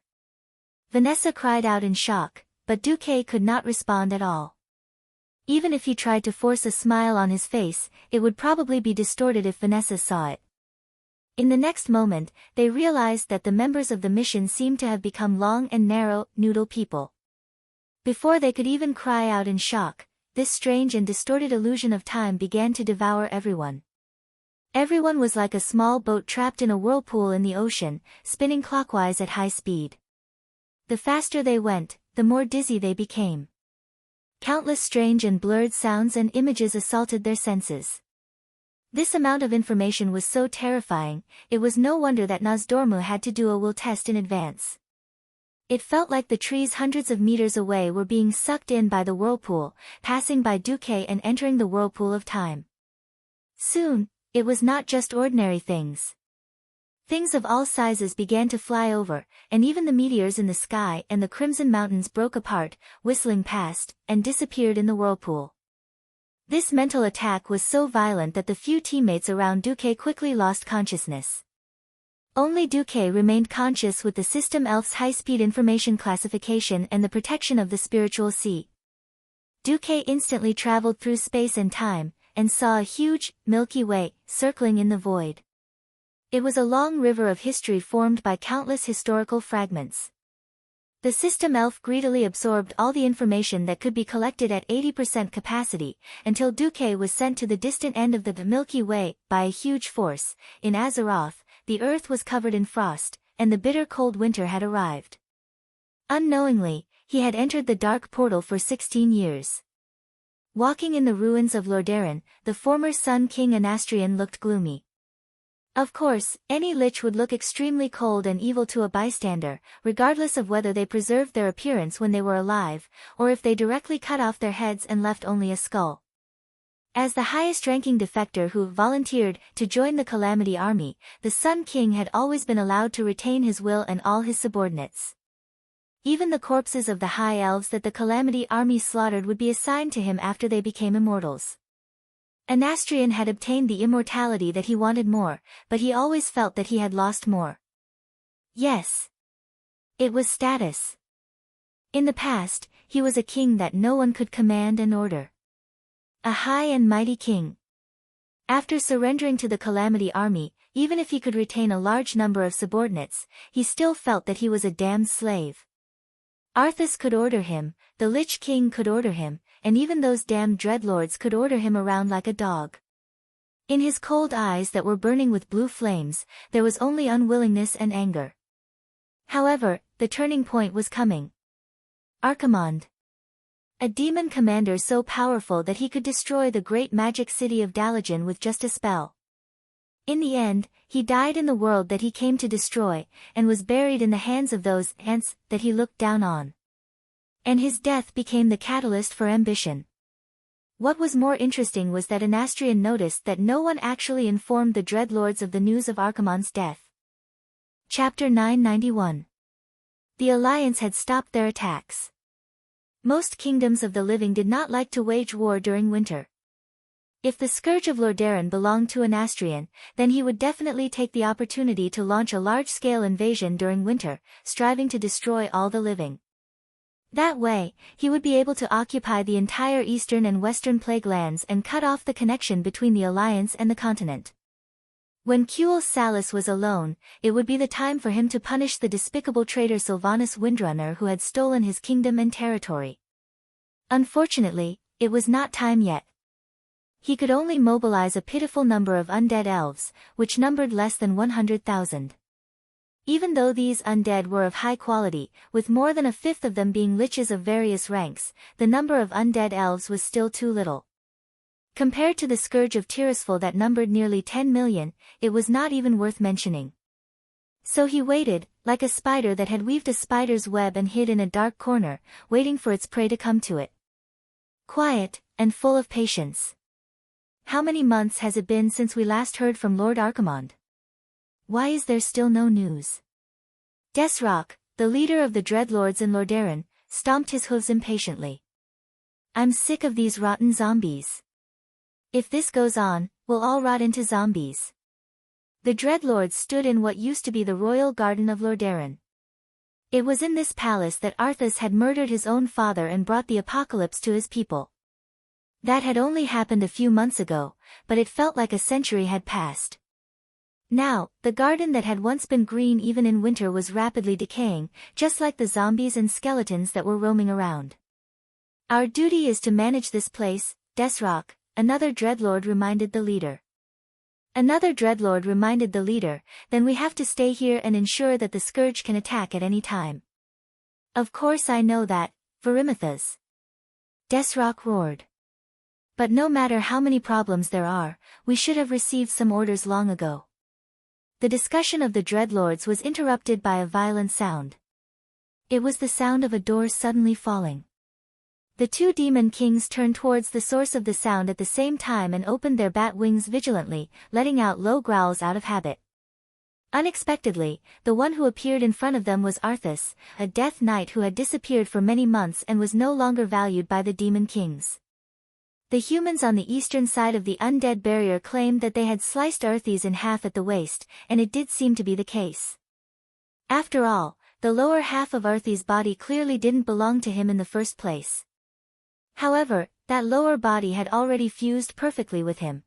Vanessa cried out in shock, but Duque could not respond at all. Even if he tried to force a smile on his face, it would probably be distorted if Vanessa saw it. In the next moment, they realized that the members of the mission seemed to have become long and narrow, noodle people. Before they could even cry out in shock, this strange and distorted illusion of time began to devour everyone. Everyone was like a small boat trapped in a whirlpool in the ocean, spinning clockwise at high speed. The faster they went, the more dizzy they became. Countless strange and blurred sounds and images assaulted their senses. This amount of information was so terrifying, it was no wonder that Nozdormu had to do a will test in advance. It felt like the trees hundreds of meters away were being sucked in by the whirlpool, passing by Duque and entering the whirlpool of time. Soon, it was not just ordinary things. Things of all sizes began to fly over, and even the meteors in the sky and the Crimson Mountains broke apart, whistling past, and disappeared in the whirlpool. This mental attack was so violent that the few teammates around Duque quickly lost consciousness. Only Duque remained conscious with the system elf's high-speed information classification and the protection of the spiritual sea. Duque instantly traveled through space and time, and saw a huge, Milky Way, circling in the void. It was a long river of history formed by countless historical fragments. The system elf greedily absorbed all the information that could be collected at 80% capacity, until Duque was sent to the distant end of the Milky Way by a huge force. In Azeroth, the earth was covered in frost, and the bitter cold winter had arrived. Unknowingly, he had entered the dark portal for 16 years. Walking in the ruins of Lordaeron, the former Sun King Anastrian looked gloomy. Of course, any lich would look extremely cold and evil to a bystander, regardless of whether they preserved their appearance when they were alive, or if they directly cut off their heads and left only a skull. As the highest-ranking defector who volunteered to join the Calamity Army, the Sun King had always been allowed to retain his will and all his subordinates. Even the corpses of the High Elves that the Calamity Army slaughtered would be assigned to him after they became immortals. Anastrian had obtained the immortality that he wanted more, but he always felt that he had lost more. Yes. It was status. In the past, he was a king that no one could command and order. A high and mighty king. After surrendering to the Calamity Army, even if he could retain a large number of subordinates, he still felt that he was a damned slave. Arthas could order him, the Lich King could order him, and even those damned dreadlords could order him around like a dog. In his cold eyes that were burning with blue flames, there was only unwillingness and anger. However, the turning point was coming. Archimonde. A demon commander so powerful that he could destroy the great magic city of Dalagen with just a spell. In the end, he died in the world that he came to destroy, and was buried in the hands of those ants that he looked down on. And his death became the catalyst for ambition. What was more interesting was that Anastrian noticed that no one actually informed the Dreadlords of the news of Archimonde's death. Chapter 991. The Alliance had stopped their attacks. Most kingdoms of the living did not like to wage war during winter. If the Scourge of Lordaeron belonged to Anastrian, then he would definitely take the opportunity to launch a large-scale invasion during winter, striving to destroy all the living. That way, he would be able to occupy the entire eastern and western plague lands and cut off the connection between the Alliance and the continent. When Kuel Salus was alone, it would be the time for him to punish the despicable traitor Sylvanus Windrunner who had stolen his kingdom and territory. Unfortunately, it was not time yet. He could only mobilize a pitiful number of undead elves, which numbered less than 100,000. Even though these undead were of high quality, with more than a fifth of them being liches of various ranks, the number of undead elves was still too little. Compared to the scourge of Tirisfal that numbered nearly 10 million, it was not even worth mentioning. So he waited, like a spider that had weaved a spider's web and hid in a dark corner, waiting for its prey to come to it. Quiet, and full of patience. How many months has it been since we last heard from Lord Archimonde? Why is there still no news? Desrock, the leader of the Dreadlords in Lordaeron, stomped his hooves impatiently. I'm sick of these rotten zombies. If this goes on, we'll all rot into zombies. The Dreadlords stood in what used to be the royal garden of Lordaeron. It was in this palace that Arthas had murdered his own father and brought the apocalypse to his people. That had only happened a few months ago, but it felt like a century had passed. Now, the garden that had once been green even in winter was rapidly decaying, just like the zombies and skeletons that were roaming around. Our duty is to manage this place, Desrock, another Dreadlord reminded the leader. Another Dreadlord reminded the leader, then we have to stay here and ensure that the Scourge can attack at any time. Of course I know that, Verimithas. Desrock roared. But no matter how many problems there are, we should have received some orders long ago. The discussion of the Dreadlords was interrupted by a violent sound. It was the sound of a door suddenly falling. The two demon kings turned towards the source of the sound at the same time and opened their bat wings vigilantly, letting out low growls out of habit. Unexpectedly, the one who appeared in front of them was Arthas, a death knight who had disappeared for many months and was no longer valued by the demon kings. The humans on the eastern side of the undead barrier claimed that they had sliced Arthas in half at the waist, and it did seem to be the case. After all, the lower half of Arthas' body clearly didn't belong to him in the first place. However, that lower body had already fused perfectly with him.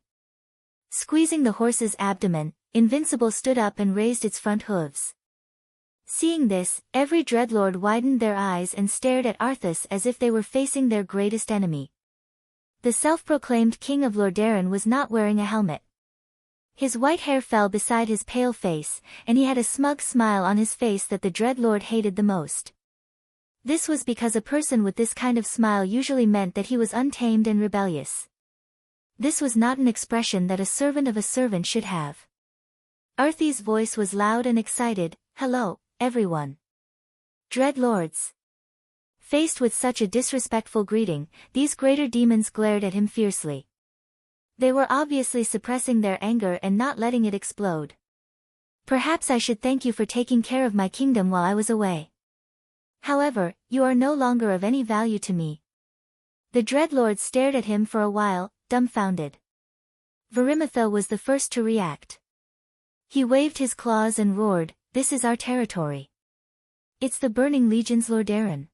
Squeezing the horse's abdomen, Invincible stood up and raised its front hooves. Seeing this, every Dreadlord widened their eyes and stared at Arthas as if they were facing their greatest enemy. The self-proclaimed king of Lordaeron was not wearing a helmet. His white hair fell beside his pale face, and he had a smug smile on his face that the Dreadlord hated the most. This was because a person with this kind of smile usually meant that he was untamed and rebellious. This was not an expression that a servant of a servant should have. Arthas' voice was loud and excited. Hello, everyone. Dreadlords. Faced with such a disrespectful greeting, these greater demons glared at him fiercely. They were obviously suppressing their anger and not letting it explode. Perhaps I should thank you for taking care of my kingdom while I was away. However, you are no longer of any value to me. The Dreadlords stared at him for a while, dumbfounded. Verimitha was the first to react. He waved his claws and roared, "This is our territory. It's the Burning Legion's Lordaeron.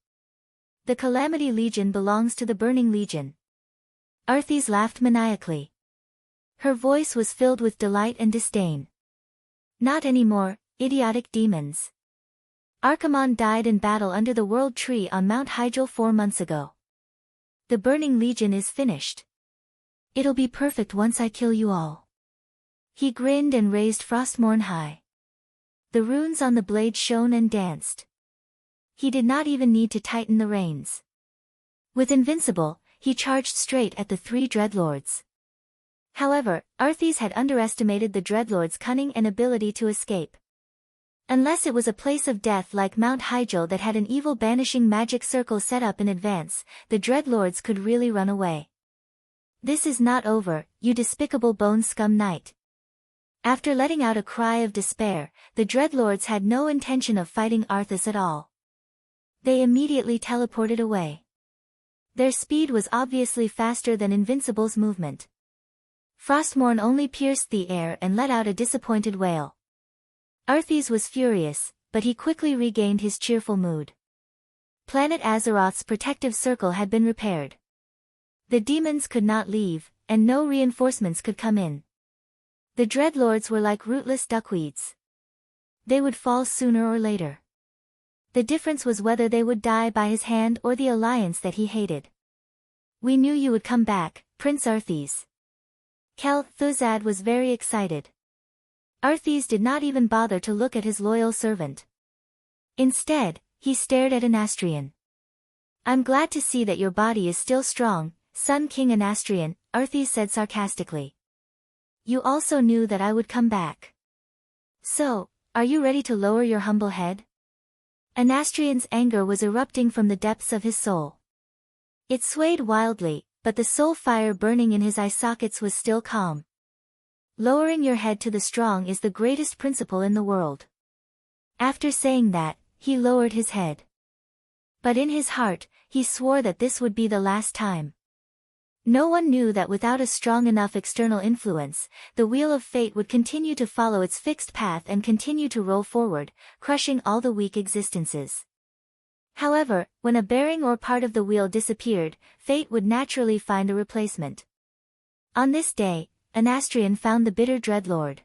The Calamity Legion belongs to the Burning Legion." Arthas laughed maniacally. Her voice was filled with delight and disdain. Not anymore, idiotic demons. Archimonde died in battle under the World Tree on Mount Hyjal 4 months ago. The Burning Legion is finished. It'll be perfect once I kill you all. He grinned and raised Frostmourne high. The runes on the blade shone and danced. He did not even need to tighten the reins. With Invincible, he charged straight at the 3 Dreadlords. However, Arthas had underestimated the Dreadlords' cunning and ability to escape. Unless it was a place of death like Mount Hyjal that had an evil banishing magic circle set up in advance, the Dreadlords could really run away. This is not over, you despicable bone scum knight. After letting out a cry of despair, the Dreadlords had no intention of fighting Arthas at all. They immediately teleported away. Their speed was obviously faster than Invincible's movement. Frostmourne only pierced the air and let out a disappointed wail. Arthas was furious, but he quickly regained his cheerful mood. Planet Azeroth's protective circle had been repaired. The demons could not leave, and no reinforcements could come in. The dreadlords were like rootless duckweeds. They would fall sooner or later. The difference was whether they would die by his hand or the alliance that he hated. We knew you would come back, Prince Arthes. Kel'Thuzad was very excited. Arthes did not even bother to look at his loyal servant. Instead, he stared at Anastrian. I'm glad to see that your body is still strong, Sun King Anastrian, Arthes said sarcastically. You also knew that I would come back. So, are you ready to lower your humble head? Anastrian's anger was erupting from the depths of his soul. It swayed wildly, but the soul fire burning in his eye sockets was still calm. Lowering your head to the strong is the greatest principle in the world. After saying that, he lowered his head. But in his heart, he swore that this would be the last time. No one knew that without a strong enough external influence, the wheel of fate would continue to follow its fixed path and continue to roll forward, crushing all the weak existences. However, when a bearing or part of the wheel disappeared, fate would naturally find a replacement. On this day, Anastrian found the bitter Dreadlord.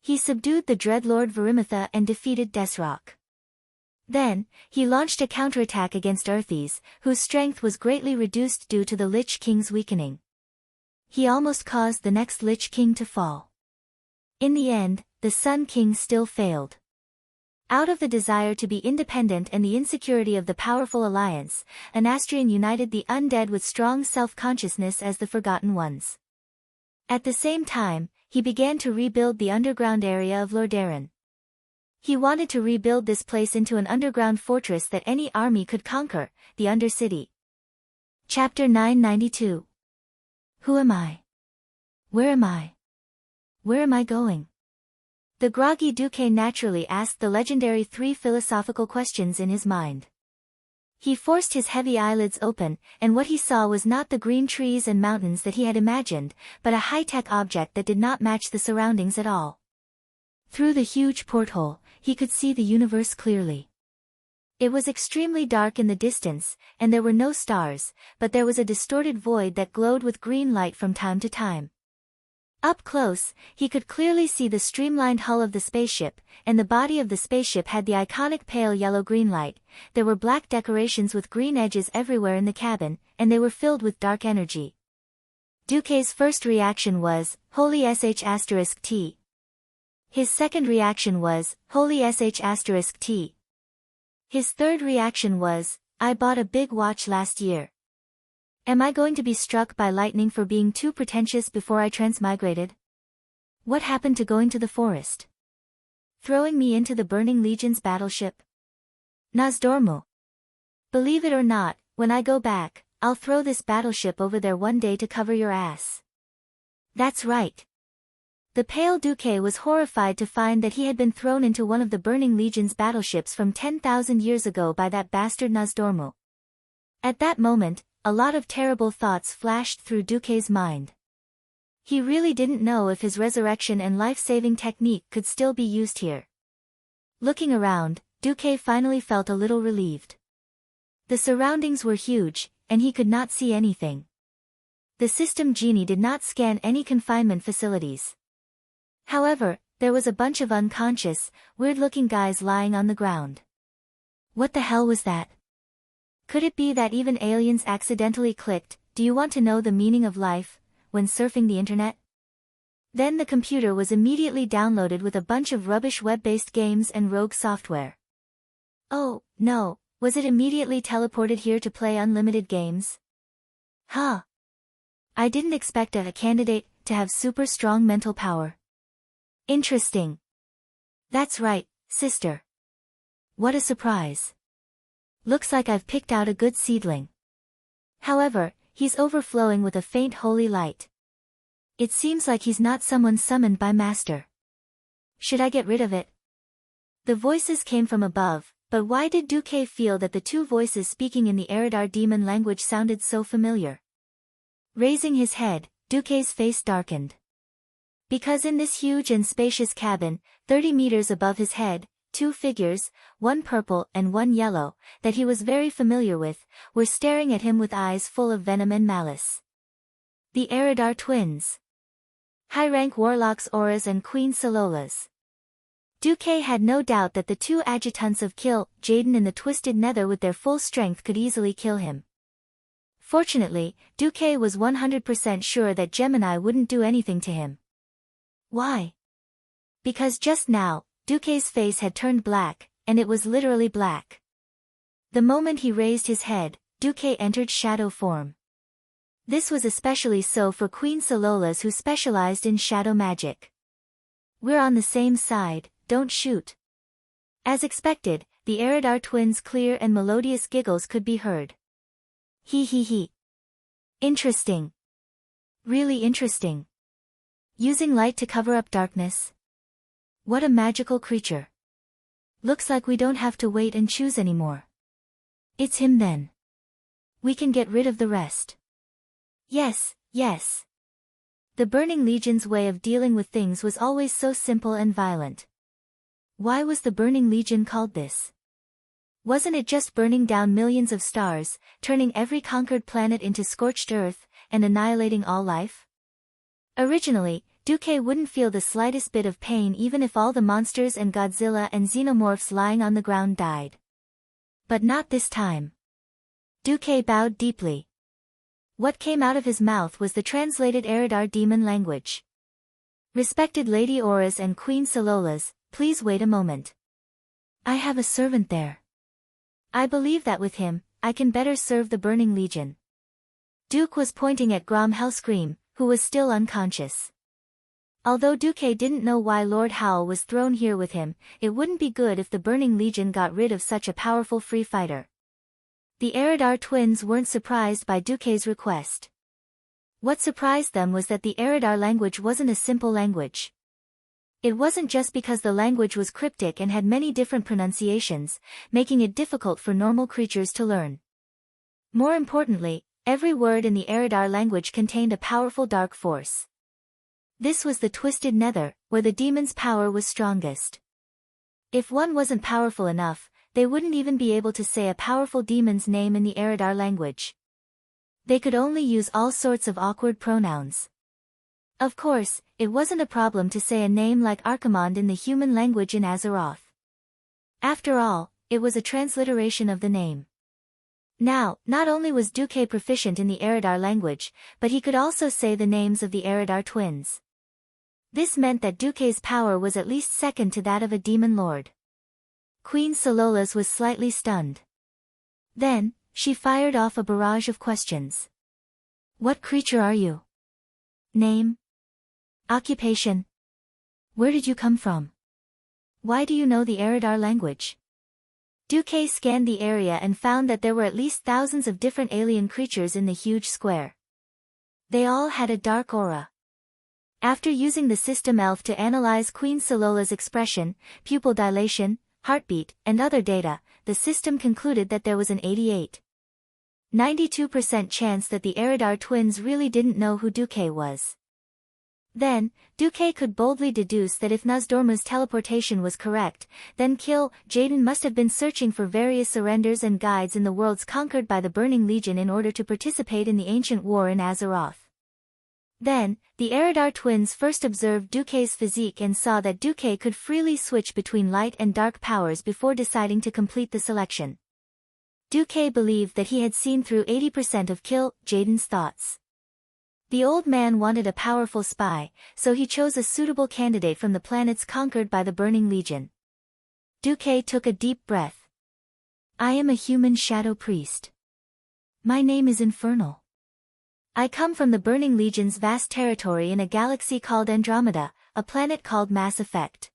He subdued the Dreadlord Varimitha and defeated Desrock. Then, he launched a counterattack against Arthes, whose strength was greatly reduced due to the Lich King's weakening. He almost caused the next Lich King to fall. In the end, the Sun King still failed. Out of the desire to be independent and the insecurity of the powerful alliance, Anastrian united the undead with strong self-consciousness as the Forgotten Ones. At the same time, he began to rebuild the underground area of Lordaeron. He wanted to rebuild this place into an underground fortress that any army could conquer, the Undercity. Chapter 992. Who am I? Where am I? Where am I going? The groggy Duque naturally asked the legendary 3 philosophical questions in his mind. He forced his heavy eyelids open, and what he saw was not the green trees and mountains that he had imagined, but a high-tech object that did not match the surroundings at all. Through the huge porthole, he could see the universe clearly. It was extremely dark in the distance, and there were no stars, but there was a distorted void that glowed with green light from time to time. Up close, he could clearly see the streamlined hull of the spaceship, and the body of the spaceship had the iconic pale yellow-green light. There were black decorations with green edges everywhere in the cabin, and they were filled with dark energy. Duque's first reaction was, Holy sh*T. His second reaction was, Holy sh*T. His third reaction was, I bought a big watch last year. Am I going to be struck by lightning for being too pretentious before I transmigrated? What happened to going to the forest? Throwing me into the Burning Legion's battleship? Nozdormu. Believe it or not, when I go back, I'll throw this battleship over there one day to cover your ass. That's right. The pale Duque was horrified to find that he had been thrown into one of the Burning Legion's battleships from 10,000 years ago by that bastard Nozdormu. At that moment, a lot of terrible thoughts flashed through Duque's mind. He really didn't know if his resurrection and life-saving technique could still be used here. Looking around, Duque finally felt a little relieved. The surroundings were huge, and he could not see anything. The system genie did not scan any confinement facilities. However, there was a bunch of unconscious, weird-looking guys lying on the ground. What the hell was that? Could it be that even aliens accidentally clicked, "Do you want to know the meaning of life?" when surfing the internet? Then the computer was immediately downloaded with a bunch of rubbish web-based games and rogue software. Oh, no, was it immediately teleported here to play unlimited games? Huh. I didn't expect a candidate to have super strong mental power. Interesting. That's right, sister. What a surprise. Looks like I've picked out a good seedling. However, he's overflowing with a faint holy light. It seems like he's not someone summoned by Master. Should I get rid of it? The voices came from above, but why did Duque feel that the two voices speaking in the Eridar demon language sounded so familiar? Raising his head, Duque's face darkened. Because in this huge and spacious cabin, 30 meters above his head, two figures, one purple and one yellow, that he was very familiar with, were staring at him with eyes full of venom and malice. The Eridar twins. high-rank warlocks Auras and Queen Salolas. Duque had no doubt that the two adjutants of Kill, Jaden and the Twisted Nether with their full strength could easily kill him. Fortunately, Duque was 100% sure that Gemini wouldn't do anything to him. Why? Because just now, Duque's face had turned black, and it was literally black. The moment he raised his head, Duque entered shadow form. This was especially so for Queen Salolas, who specialized in shadow magic. "We're on the same side, don't shoot." As expected, the Eridar twins' clear and melodious giggles could be heard. He he he. Interesting. Really interesting. Using light to cover up darkness. What a magical creature. Looks like we don't have to wait and choose anymore. It's him then. We can get rid of the rest. Yes, yes. The Burning Legion's way of dealing with things was always so simple and violent. Why was the Burning Legion called this? Wasn't it just burning down millions of stars, turning every conquered planet into scorched earth, and annihilating all life? Originally, Duque wouldn't feel the slightest bit of pain even if all the monsters and Godzilla and xenomorphs lying on the ground died. But not this time. Duque bowed deeply. What came out of his mouth was the translated Eridar demon language. "Respected Lady Auras and Queen Salolas, please wait a moment. I have a servant there. I believe that with him, I can better serve the Burning Legion." Duke was pointing at Grom Hellscream, who was still unconscious. Although Duque didn't know why Lord Howl was thrown here with him, it wouldn't be good if the Burning Legion got rid of such a powerful free fighter. The Eridar twins weren't surprised by Duque's request. What surprised them was that the Eridar language wasn't a simple language. It wasn't just because the language was cryptic and had many different pronunciations, making it difficult for normal creatures to learn. More importantly, every word in the Eridar language contained a powerful dark force. This was the Twisted Nether, where the demon's power was strongest. If one wasn't powerful enough, they wouldn't even be able to say a powerful demon's name in the Eridar language. They could only use all sorts of awkward pronouns. Of course, it wasn't a problem to say a name like Archimonde in the human language in Azeroth. After all, it was a transliteration of the name. Now, not only was Duque proficient in the Eridar language, but he could also say the names of the Eridar twins. This meant that Duque's power was at least second to that of a demon lord. Queen Salolas was slightly stunned. Then, she fired off a barrage of questions. "What creature are you? Name? Occupation? Where did you come from? Why do you know the Eridar language?" Duque scanned the area and found that there were at least thousands of different alien creatures in the huge square. They all had a dark aura. After using the system ELF to analyze Queen Salola's expression, pupil dilation, heartbeat, and other data, the system concluded that there was an 92% chance that the Eridar twins really didn't know who Duque was. Then, Duque could boldly deduce that if Nozdormu's teleportation was correct, then Kill, Jaden must have been searching for various surrenders and guides in the worlds conquered by the Burning Legion in order to participate in the ancient war in Azeroth. Then, the Eridar twins first observed Duque's physique and saw that Duque could freely switch between light and dark powers before deciding to complete the selection. Duque believed that he had seen through 80% of Kill, Jaden's thoughts. The old man wanted a powerful spy, so he chose a suitable candidate from the planets conquered by the Burning Legion. Duque took a deep breath. "I am a human shadow priest. My name is Infernal. I come from the Burning Legion's vast territory in a galaxy called Andromeda, a planet called Mass Effect.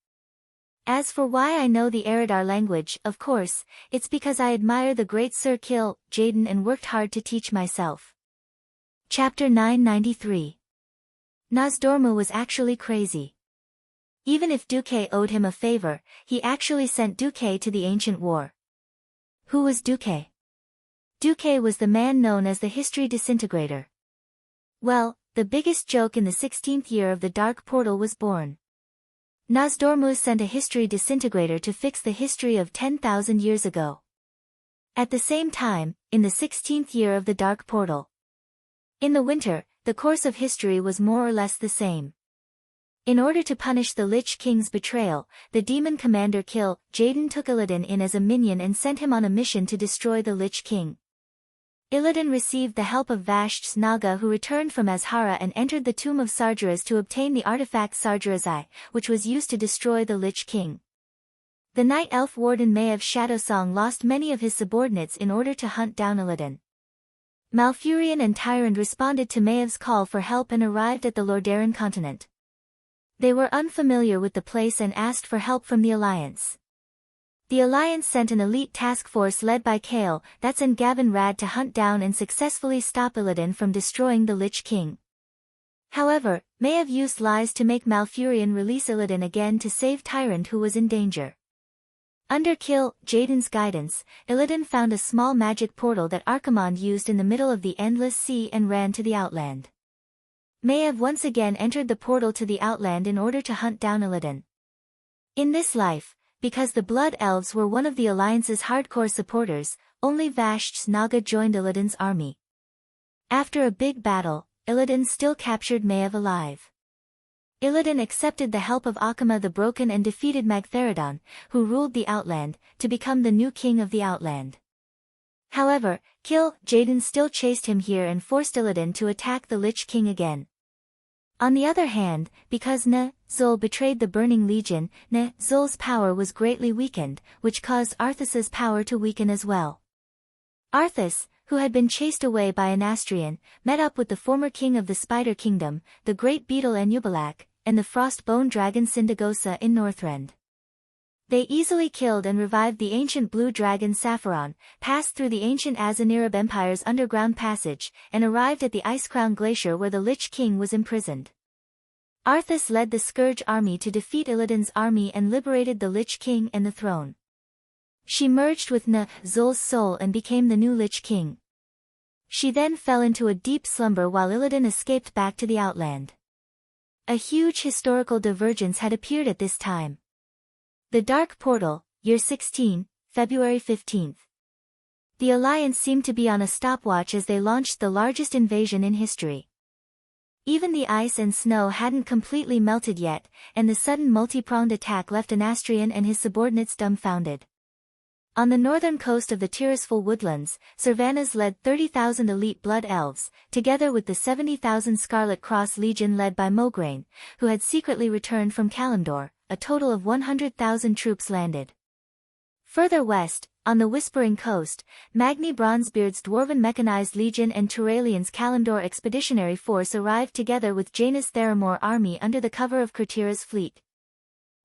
As for why I know the Eridar language, of course, it's because I admire the great Sir Kill, Jaden and worked hard to teach myself." Chapter 993. Nozdormu was actually crazy. Even if Duque owed him a favor, he actually sent Duque to the ancient war. Who was Duque? Duque was the man known as the History Disintegrator. Well, the biggest joke in the 16th year of the Dark Portal was born. Nozdormu sent a History Disintegrator to fix the history of 10,000 years ago. At the same time, in the 16th year of the Dark Portal. In the winter, the course of history was more or less the same. In order to punish the Lich King's betrayal, the demon commander Jaden took Illidan in as a minion and sent him on a mission to destroy the Lich King. Illidan received the help of Vash's Naga, who returned from Azhara and entered the tomb of Sargeras to obtain the artifact Sargeras Eye, which was used to destroy the Lich King. The Night Elf Warden Maev Shadowsong lost many of his subordinates in order to hunt down Illidan. Malfurion and Tyrant responded to Maev's call for help and arrived at the Lordaeron continent. They were unfamiliar with the place and asked for help from the Alliance. The Alliance sent an elite task force led by Kael, and Gavin Rad to hunt down and successfully stop Illidan from destroying the Lich King. However, Maev used lies to make Malfurion release Illidan again to save Tyrant, who was in danger. Under Jaden's guidance, Illidan found a small magic portal that Archimonde used in the middle of the Endless Sea and ran to the Outland. Maev once again entered the portal to the Outland in order to hunt down Illidan. In this life, because the Blood Elves were one of the Alliance's hardcore supporters, only Vash's Naga joined Illidan's army. After a big battle, Illidan still captured Maev alive. Illidan accepted the help of Akama the Broken and defeated Magtheridon, who ruled the Outland, to become the new king of the Outland. However, Jaden still chased him here and forced Illidan to attack the Lich King again. On the other hand, because Zul betrayed the Burning Legion, Zul's power was greatly weakened, which caused Arthas's power to weaken as well. Arthas, who had been chased away by Anastrian, met up with the former king of the Spider Kingdom, the Great Beetle Enubalak, and the Frostbone Dragon Sindagosa in Northrend. They easily killed and revived the ancient blue dragon Sapphiron, passed through the ancient Azanirab Empire's underground passage, and arrived at the Icecrown Glacier where the Lich King was imprisoned. Arthas led the Scourge army to defeat Illidan's army and liberated the Lich King and the throne. She merged with Zul's soul and became the new Lich King. She then fell into a deep slumber while Illidan escaped back to the Outland. A huge historical divergence had appeared at this time. The Dark Portal, Year 16, February 15th. The Alliance seemed to be on a stopwatch as they launched the largest invasion in history. Even the ice and snow hadn't completely melted yet, and the sudden multi-pronged attack left Anastrian and his subordinates dumbfounded. On the northern coast of the Tirisful Woodlands, Servanas led 30,000 elite Blood Elves, together with the 70,000 Scarlet Cross Legion led by Mograine, who had secretly returned from Kalimdor. A total of 100,000 troops landed. Further west, on the Whispering Coast, Magni Bronzebeard's Dwarven Mechanized Legion and Turalian's Kalimdor Expeditionary Force arrived together with Janus Theramore army under the cover of Kurtira's fleet.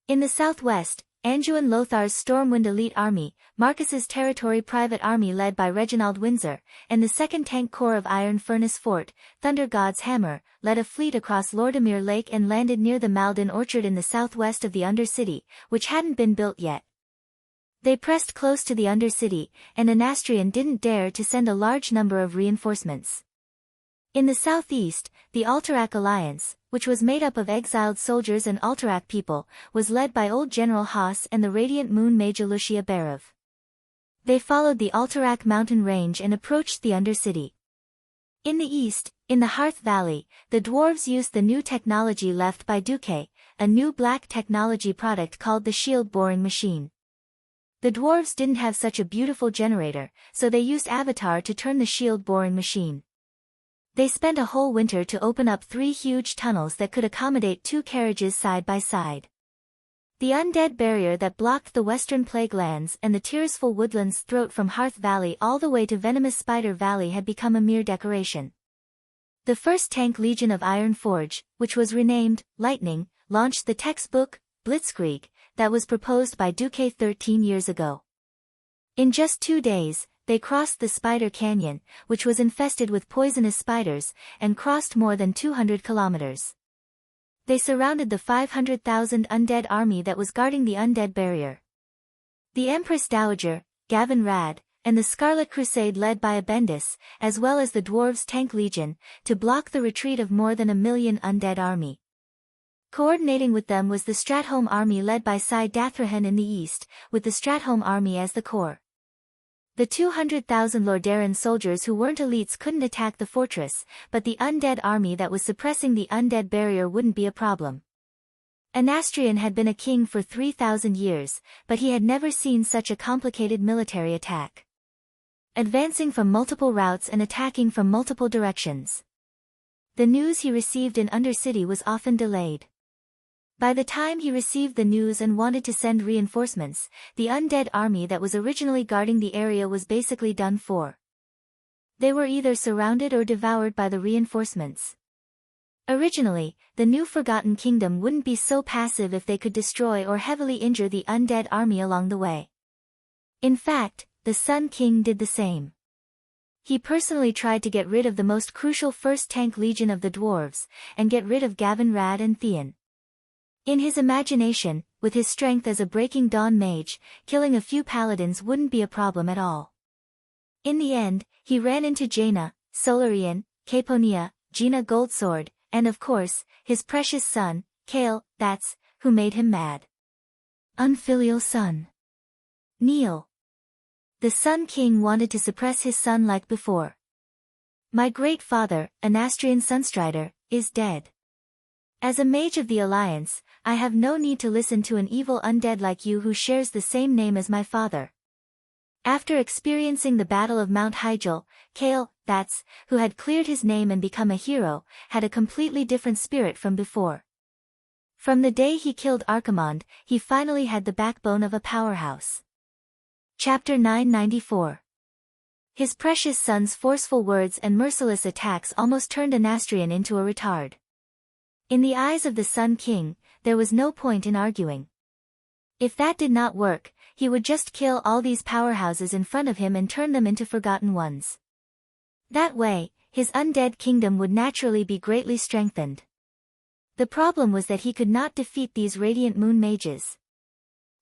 In the southwest, Anduin Lothar's Stormwind Elite Army, Marcus's Territory Private Army led by Reginald Windsor, and the 2nd Tank Corps of Iron Furnace Fort, Thunder God's Hammer, led a fleet across Lordamere Lake and landed near the Maldon Orchard in the southwest of the Undercity, which hadn't been built yet. They pressed close to the Undercity, and Anastrian didn't dare to send a large number of reinforcements. In the southeast, the Alterac Alliance, which was made up of exiled soldiers and Alterac people, was led by Old General Haas and the Radiant Moon Mage Lucia Berev. They followed the Alterac mountain range and approached the Undercity. In the east, in the Hearth Valley, the dwarves used the new technology left by Duque, a new black technology product called the Shield Boring Machine. The dwarves didn't have such a beautiful generator, so they used Avatar to turn the shield boring machine. They spent a whole winter to open up 3 huge tunnels that could accommodate 2 carriages side by side. The undead barrier that blocked the Western Plague Lands and the Tirisful Woodlands' throat from Hearth Valley all the way to Venomous Spider Valley had become a mere decoration. The 1st Tank Legion of Iron Forge, which was renamed Lightning, launched the textbook, Blitzkrieg, that was proposed by Duque 13 years ago. In just 2 days, they crossed the Spider Canyon, which was infested with poisonous spiders, and crossed more than 200 kilometers. They surrounded the 500,000 undead army that was guarding the undead barrier. The Empress Dowager, Gavin Rad, and the Scarlet Crusade led by Abendis, as well as the Dwarves' Tank Legion, to block the retreat of more than 1 million undead army. Coordinating with them was the Stratholme army led by Sai Dathrahan in the east, with the Stratholme army as the core. The 200,000 Lordaeron soldiers who weren't elites couldn't attack the fortress, but the undead army that was suppressing the undead barrier wouldn't be a problem. Anastrian had been a king for 3,000 years, but he had never seen such a complicated military attack. Advancing from multiple routes and attacking from multiple directions. The news he received in Undercity was often delayed. By the time he received the news and wanted to send reinforcements, the undead army that was originally guarding the area was basically done for. They were either surrounded or devoured by the reinforcements. Originally, the new Forgotten Kingdom wouldn't be so passive if they could destroy or heavily injure the undead army along the way. In fact, the Sun King did the same. He personally tried to get rid of the most crucial First Tank Legion of the Dwarves, and get rid of Gavin Rad and Theon. In his imagination, with his strength as a Breaking Dawn mage, killing a few paladins wouldn't be a problem at all. In the end, he ran into Jaina, Solarian, Caponia, Gina Goldsword, and of course, his precious son, Kale, that's who made him mad. Unfilial son. Neil. The Sun King wanted to suppress his son like before. My great father, Anastrian Sunstrider, is dead. As a mage of the Alliance, I have no need to listen to an evil undead like you who shares the same name as my father. After experiencing the Battle of Mount Hyjal, Kale, that's who had cleared his name and become a hero, had a completely different spirit from before. From the day he killed Archimonde, he finally had the backbone of a powerhouse. Chapter 994. His precious son's forceful words and merciless attacks almost turned Anastrian into a retard. In the eyes of the Sun King, there was no point in arguing. If that did not work, he would just kill all these powerhouses in front of him and turn them into forgotten ones. That way, his undead kingdom would naturally be greatly strengthened. The problem was that he could not defeat these Radiant Moon mages.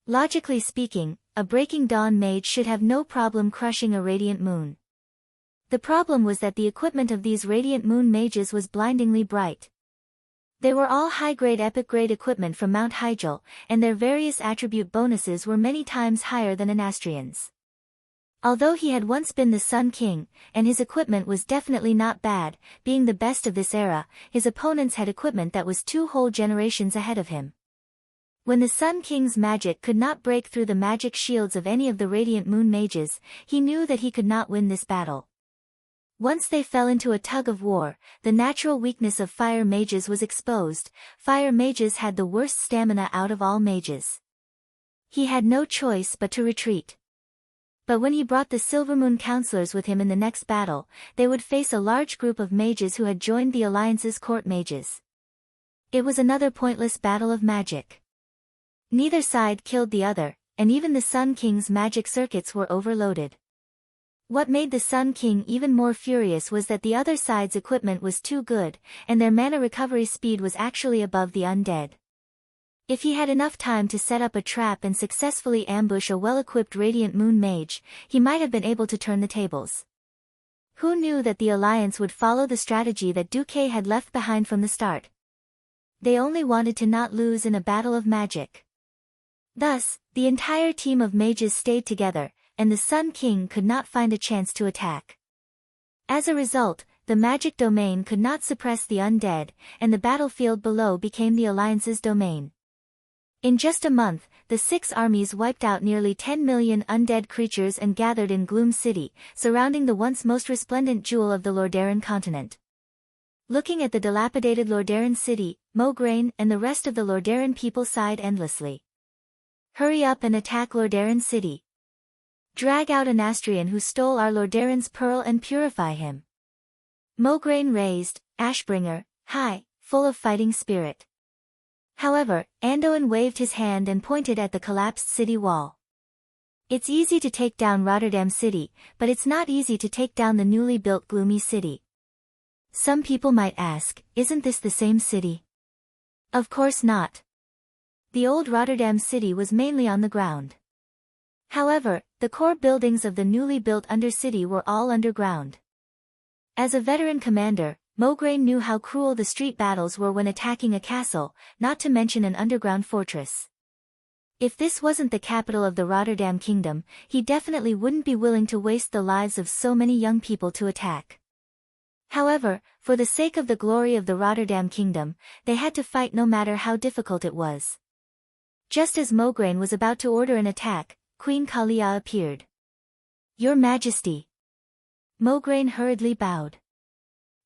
Logically speaking, a Breaking Dawn mage should have no problem crushing a Radiant Moon. The problem was that the equipment of these Radiant Moon mages was blindingly bright. They were all high-grade epic-grade equipment from Mount Hyjal, and their various attribute bonuses were many times higher than Anastrian's. Although he had once been the Sun King, and his equipment was definitely not bad, being the best of this era, his opponents had equipment that was 2 whole generations ahead of him. When the Sun King's magic could not break through the magic shields of any of the Radiant Moon mages, he knew that he could not win this battle. Once they fell into a tug-of-war, the natural weakness of fire mages was exposed. Fire mages had the worst stamina out of all mages. He had no choice but to retreat. But when he brought the Silvermoon counselors with him in the next battle, they would face a large group of mages who had joined the Alliance's court mages. It was another pointless battle of magic. Neither side killed the other, and even the Sun King's magic circuits were overloaded. What made the Sun King even more furious was that the other side's equipment was too good, and their mana recovery speed was actually above the undead. If he had enough time to set up a trap and successfully ambush a well-equipped Radiant Moon mage, he might have been able to turn the tables. Who knew that the Alliance would follow the strategy that Duque had left behind from the start? They only wanted to not lose in a battle of magic. Thus, the entire team of mages stayed together, and the Sun King could not find a chance to attack. As a result, the magic domain could not suppress the undead, and the battlefield below became the Alliance's domain. In just a month, the 6 armies wiped out nearly 10 million undead creatures and gathered in Gloom City, surrounding the once most resplendent jewel of the Lordaeron continent. Looking at the dilapidated Lordaeron city, Mograine and the rest of the Lordaeron people sighed endlessly. Hurry up and attack Lordaeron city. Drag out Anastrian who stole our Lordaeron's pearl and purify him. Mograine raised, Ashbringer, high, full of fighting spirit. However, Anduin waved his hand and pointed at the collapsed city wall. It's easy to take down Rotterdam city, but it's not easy to take down the newly built Gloomy city. Some people might ask, isn't this the same city? Of course not. The old Rotterdam city was mainly on the ground. However, the core buildings of the newly built Undercity were all underground. As a veteran commander, Mograine knew how cruel the street battles were when attacking a castle, not to mention an underground fortress. If this wasn't the capital of the Rotterdam Kingdom, he definitely wouldn't be willing to waste the lives of so many young people to attack. However, for the sake of the glory of the Rotterdam kingdom, they had to fight no matter how difficult it was. Just as Mograine was about to order an attack, Queen Kalia appeared. "Your Majesty." Mograine hurriedly bowed.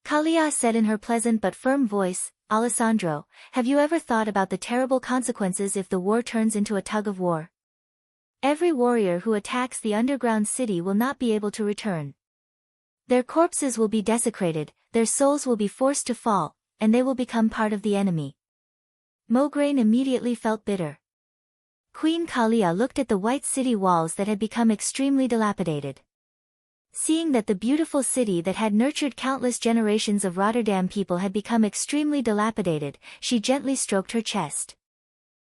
Kalia said in her pleasant but firm voice, "Alessandro, have you ever thought about the terrible consequences if the war turns into a tug-of-war? Every warrior who attacks the underground city will not be able to return. Their corpses will be desecrated, their souls will be forced to fall, and they will become part of the enemy." Mograine immediately felt bitter. Queen Kalia looked at the white city walls that had become extremely dilapidated. Seeing that the beautiful city that had nurtured countless generations of Rotterdam people had become extremely dilapidated, she gently stroked her chest.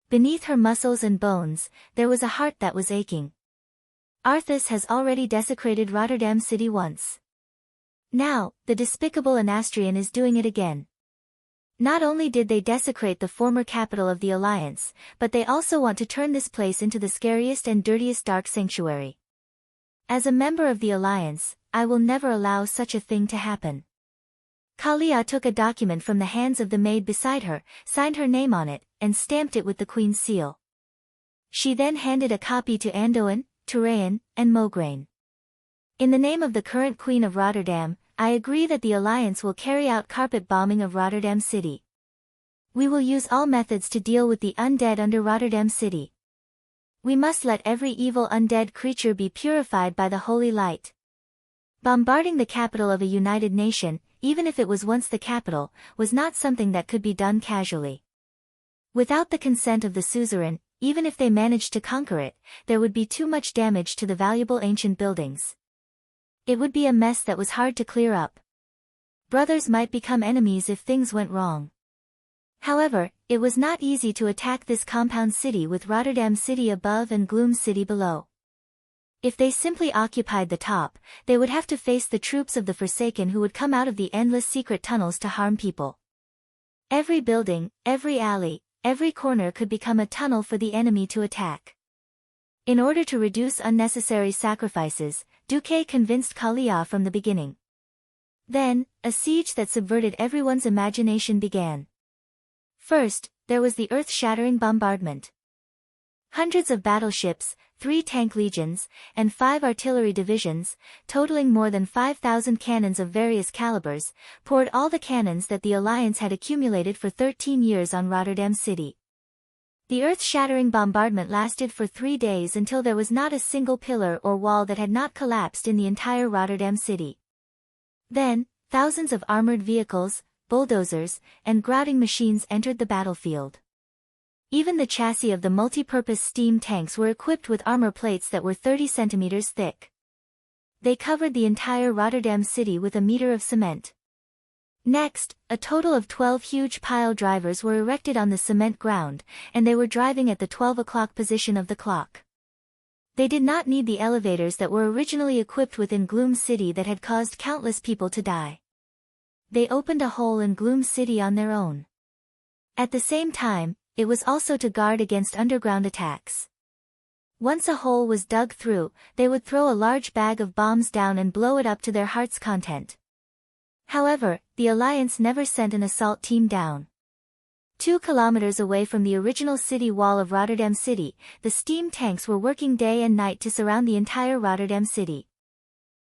Beneath her muscles and bones, there was a heart that was aching. Arthas has already desecrated Rotterdam city once. Now, the despicable Anastrian is doing it again. Not only did they desecrate the former capital of the Alliance, but they also want to turn this place into the scariest and dirtiest dark sanctuary. As a member of the Alliance, I will never allow such a thing to happen. Kalia took a document from the hands of the maid beside her, signed her name on it, and stamped it with the Queen's seal. She then handed a copy to Andoin, Turayan, and Mograine. "In the name of the current Queen of Rotterdam, I agree that the Alliance will carry out carpet bombing of Rotterdam City. We will use all methods to deal with the undead under Rotterdam City. We must let every evil undead creature be purified by the holy light. Bombarding the capital of a united nation, even if it was once the capital, was not something that could be done casually. Without the consent of the suzerain, even if they managed to conquer it, there would be too much damage to the valuable ancient buildings. It would be a mess that was hard to clear up. Brothers might become enemies if things went wrong." However, it was not easy to attack this compound city with Rotterdam City above and Gloom City below. If they simply occupied the top, they would have to face the troops of the Forsaken who would come out of the endless secret tunnels to harm people. Every building, every alley, every corner could become a tunnel for the enemy to attack. In order to reduce unnecessary sacrifices, Duque convinced Kalia from the beginning. Then, a siege that subverted everyone's imagination began. First, there was the earth-shattering bombardment. Hundreds of battleships, 3 tank legions, and 5 artillery divisions, totaling more than 5,000 cannons of various calibers, poured all the cannons that the Alliance had accumulated for 13 years on Rotterdam City. The earth-shattering bombardment lasted for 3 days until there was not a single pillar or wall that had not collapsed in the entire Rotterdam City. Then, thousands of armored vehicles, bulldozers, and grouting machines entered the battlefield. Even the chassis of the multi-purpose steam tanks were equipped with armor plates that were 30 centimeters thick. They covered the entire Rotterdam City with a meter of cement. Next, a total of 12 huge pile drivers were erected on the cement ground, and they were driving at the 12 o'clock position of the clock. They did not need the elevators that were originally equipped within Gloom City that had caused countless people to die. They opened a hole in Gloom City on their own. At the same time, it was also to guard against underground attacks. Once a hole was dug through, they would throw a large bag of bombs down and blow it up to their heart's content. However, the Alliance never sent an assault team down. 2 kilometers away from the original city wall of Rotterdam City, the steam tanks were working day and night to surround the entire Rotterdam City.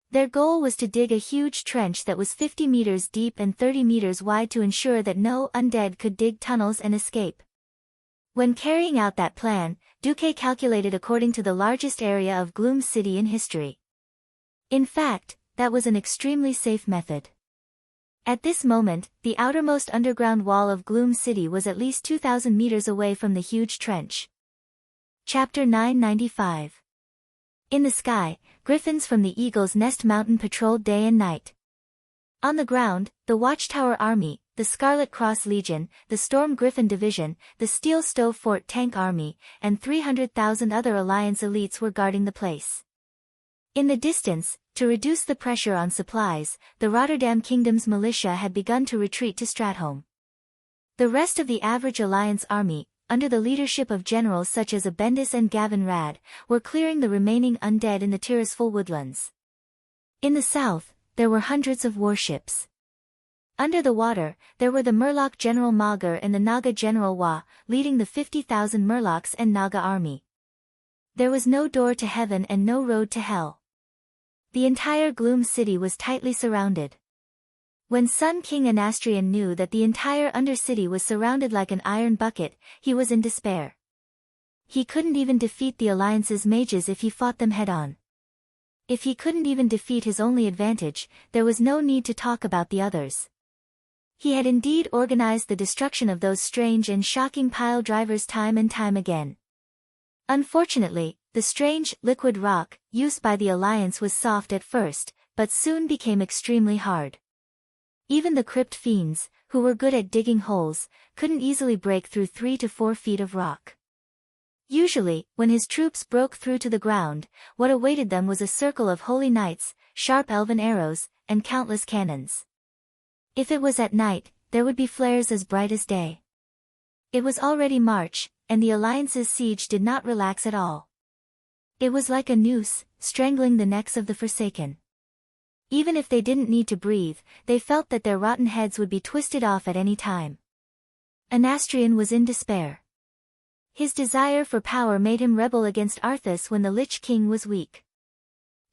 Their goal was to dig a huge trench that was 50 meters deep and 30 meters wide to ensure that no undead could dig tunnels and escape. When carrying out that plan, Duque calculated according to the largest area of Gloom City in history. In fact, that was an extremely safe method. At this moment, the outermost underground wall of Gloom City was at least 2,000 meters away from the huge trench. Chapter 995. In the sky, griffins from the Eagle's Nest Mountain patrolled day and night. On the ground, the Watchtower Army, the Scarlet Cross Legion, the Storm Griffin Division, the Steel Stove Fort Tank Army, and 300,000 other Alliance elites were guarding the place. In the distance, to reduce the pressure on supplies, the Rotterdam Kingdom's militia had begun to retreat to Stratholm. The rest of the average Alliance army, under the leadership of generals such as Abendis and Gavin Rad, were clearing the remaining undead in the Tirisful woodlands. In the south, there were hundreds of warships. Under the water, there were the Murloc General Magar and the Naga General Wa, leading the 50,000 Murlocs and Naga army. There was no door to heaven and no road to hell. The entire Gloom City was tightly surrounded. When Sun King Anastrian knew that the entire Undercity was surrounded like an iron bucket, he was in despair. He couldn't even defeat the Alliance's mages if he fought them head-on. If he couldn't even defeat his only advantage, there was no need to talk about the others. He had indeed organized the destruction of those strange and shocking pile drivers time and time again. Unfortunately, the strange, liquid rock, used by the Alliance was soft at first, but soon became extremely hard. Even the crypt fiends, who were good at digging holes, couldn't easily break through 3 to 4 feet of rock. Usually, when his troops broke through to the ground, what awaited them was a circle of holy knights, sharp elven arrows, and countless cannons. If it was at night, there would be flares as bright as day. It was already March, and the Alliance's siege did not relax at all. It was like a noose, strangling the necks of the Forsaken. Even if they didn't need to breathe, they felt that their rotten heads would be twisted off at any time. Anastrian was in despair. His desire for power made him rebel against Arthas when the Lich King was weak.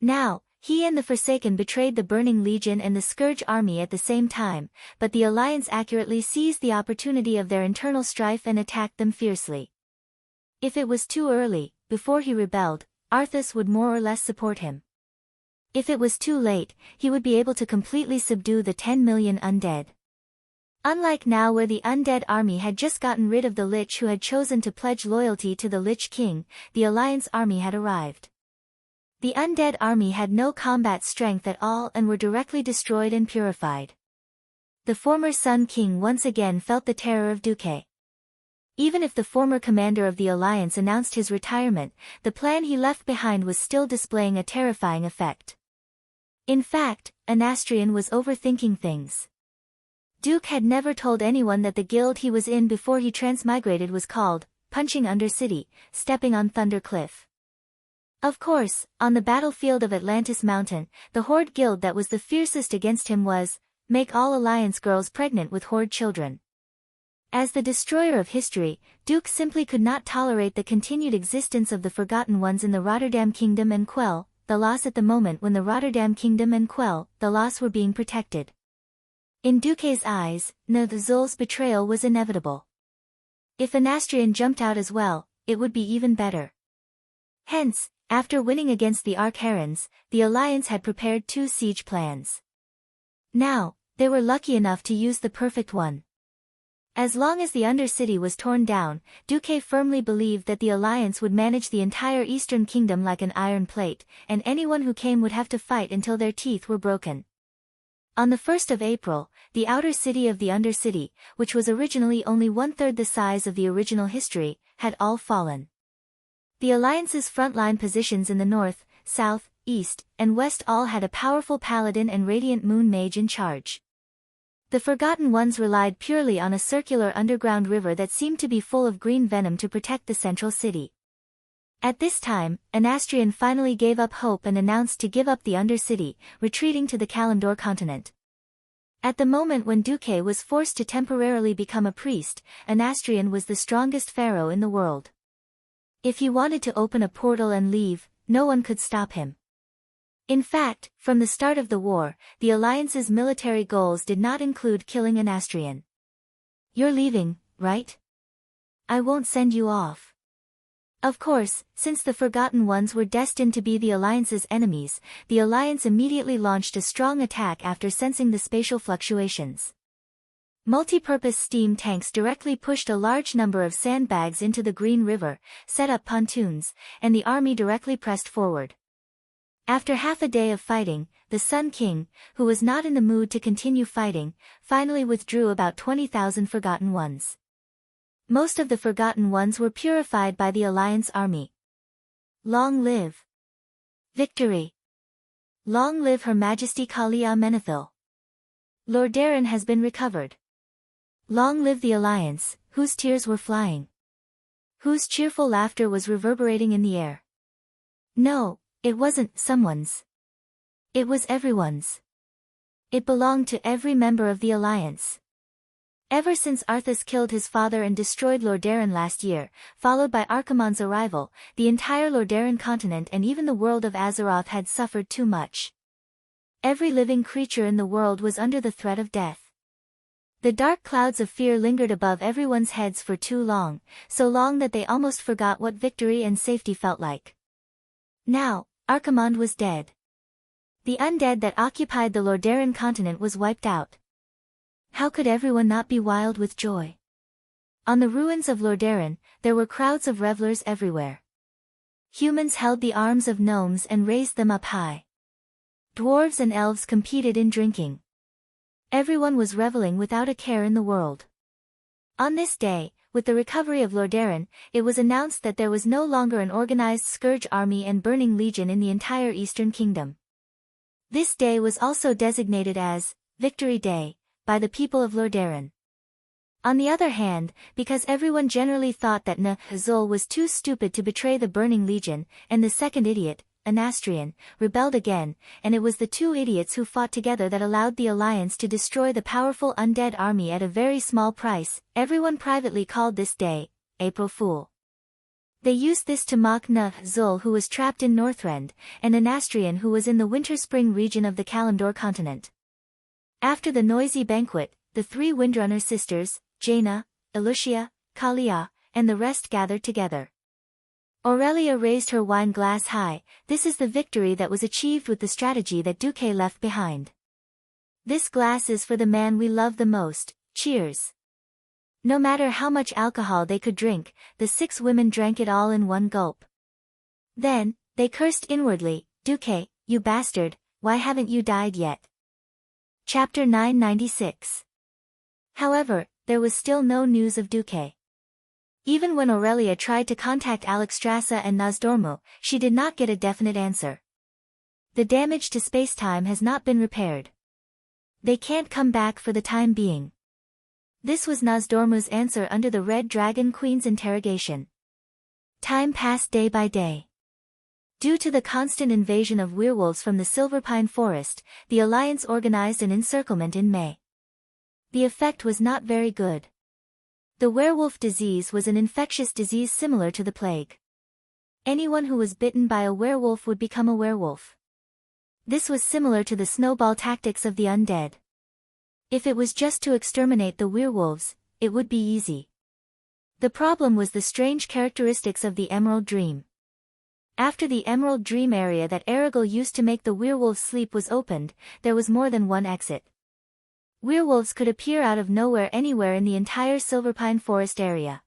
Now, he and the Forsaken betrayed the Burning Legion and the Scourge army at the same time, but the Alliance accurately seized the opportunity of their internal strife and attacked them fiercely. If it was too early, before he rebelled, Arthas would more or less support him. If it was too late, he would be able to completely subdue the 10 million undead. Unlike now where the undead army had just gotten rid of the Lich who had chosen to pledge loyalty to the Lich King, the Alliance army had arrived. The undead army had no combat strength at all and were directly destroyed and purified. The former Sun King once again felt the terror of Duque. Even if the former commander of the Alliance announced his retirement, the plan he left behind was still displaying a terrifying effect. In fact, Anastrian was overthinking things. Duke had never told anyone that the guild he was in before he transmigrated was called Punching Undercity, Stepping on Thunder Cliff. Of course, on the battlefield of Atlantis Mountain, the Horde guild that was the fiercest against him was Make All Alliance Girls Pregnant with Horde Children. As the destroyer of history, Duke simply could not tolerate the continued existence of the Forgotten Ones in the Rotterdam Kingdom and quell the loss at the moment when the Rotterdam Kingdom and quell the loss were being protected. In Duque's eyes, Zul's betrayal was inevitable. If Anastrian jumped out as well, it would be even better. Hence, after winning against the Arch-Herons, the Alliance had prepared 2 siege plans. Now, they were lucky enough to use the perfect one. As long as the Undercity was torn down, Duque firmly believed that the Alliance would manage the entire Eastern Kingdom like an iron plate, and anyone who came would have to fight until their teeth were broken. On the 1st of April, the outer city of the Undercity, which was originally only 1/3 the size of the original history, had all fallen. The Alliance's frontline positions in the north, south, east, and west all had a powerful paladin and radiant moon mage in charge. The Forgotten Ones relied purely on a circular underground river that seemed to be full of green venom to protect the central city. At this time, Anastrian finally gave up hope and announced to give up the Undercity, retreating to the Kalimdor continent. At the moment when Duque was forced to temporarily become a priest, Anastrian was the strongest pharaoh in the world. If he wanted to open a portal and leave, no one could stop him. In fact, from the start of the war, the Alliance's military goals did not include killing Anastrian. You're leaving, right? I won't send you off. Of course, since the Forgotten Ones were destined to be the Alliance's enemies, the Alliance immediately launched a strong attack after sensing the spatial fluctuations. Multi-purpose steam tanks directly pushed a large number of sandbags into the Green River, set up pontoons, and the army directly pressed forward. After half a day of fighting, the Sun King, who was not in the mood to continue fighting, finally withdrew about 20,000 Forgotten Ones. Most of the Forgotten Ones were purified by the Alliance army. Long live Victory! Long live Her Majesty Kalia Menethil! Lord Darren has been recovered. Long live the Alliance, whose tears were flying. Whose cheerful laughter was reverberating in the air. No, it wasn't someone's. It was everyone's. It belonged to every member of the Alliance. Ever since Arthas killed his father and destroyed Lordaeron last year, followed by Archimonde's arrival, the entire Lordaeron continent and even the world of Azeroth had suffered too much. Every living creature in the world was under the threat of death. The dark clouds of fear lingered above everyone's heads for too long, so long that they almost forgot what victory and safety felt like. Now, Archimonde was dead. The undead that occupied the Lordaeron continent was wiped out. How could everyone not be wild with joy? On the ruins of Lordaeron, there were crowds of revelers everywhere. Humans held the arms of gnomes and raised them up high. Dwarves and elves competed in drinking. Everyone was reveling without a care in the world. On this day, with the recovery of Lordaeron, it was announced that there was no longer an organized Scourge army and Burning Legion in the entire Eastern Kingdom. This day was also designated as Victory Day by the people of Lordaeron. On the other hand, because everyone generally thought that Azul was too stupid to betray the Burning Legion, and the second idiot, Anastrian, rebelled again, and it was the two idiots who fought together that allowed the Alliance to destroy the powerful undead army at a very small price, everyone privately called this day, April Fool. They used this to mock Azul, who was trapped in Northrend, and Anastrian, who was in the Winterspring region of the Kalimdor continent. After the noisy banquet, the three Windrunner sisters, Jaina, Elucia, Kalia, and the rest gathered together. Aurelia raised her wine glass high. This is the victory that was achieved with the strategy that Duque left behind. This glass is for the man we love the most. Cheers. No matter how much alcohol they could drink, the 6 women drank it all in one gulp. Then, they cursed inwardly, Duque, you bastard, why haven't you died yet? Chapter 996. However, there was still no news of Duque. Even when Aurelia tried to contact Alexstrasza and Nozdormu, she did not get a definite answer. The damage to space-time has not been repaired. They can't come back for the time being. This was Nozdormu's answer under the Red Dragon Queen's interrogation. Time passed day by day. Due to the constant invasion of werewolves from the Silverpine Forest, the Alliance organized an encirclement in May. The effect was not very good. The werewolf disease was an infectious disease similar to the plague. Anyone who was bitten by a werewolf would become a werewolf. This was similar to the snowball tactics of the undead. If it was just to exterminate the werewolves, it would be easy. The problem was the strange characteristics of the Emerald Dream. After the Emerald Dream area that Erigel used to make the werewolves sleep was opened, there was more than one exit. Werewolves could appear out of nowhere anywhere in the entire Silverpine Forest area.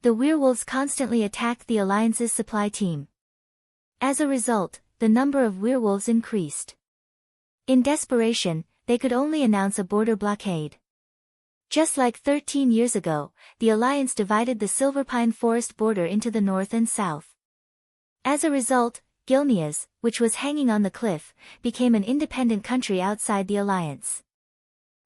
The werewolves constantly attacked the Alliance's supply team. As a result, the number of werewolves increased. In desperation, they could only announce a border blockade. Just like 13 years ago, the Alliance divided the Silverpine Forest border into the north and south. As a result, Gilneas, which was hanging on the cliff, became an independent country outside the Alliance.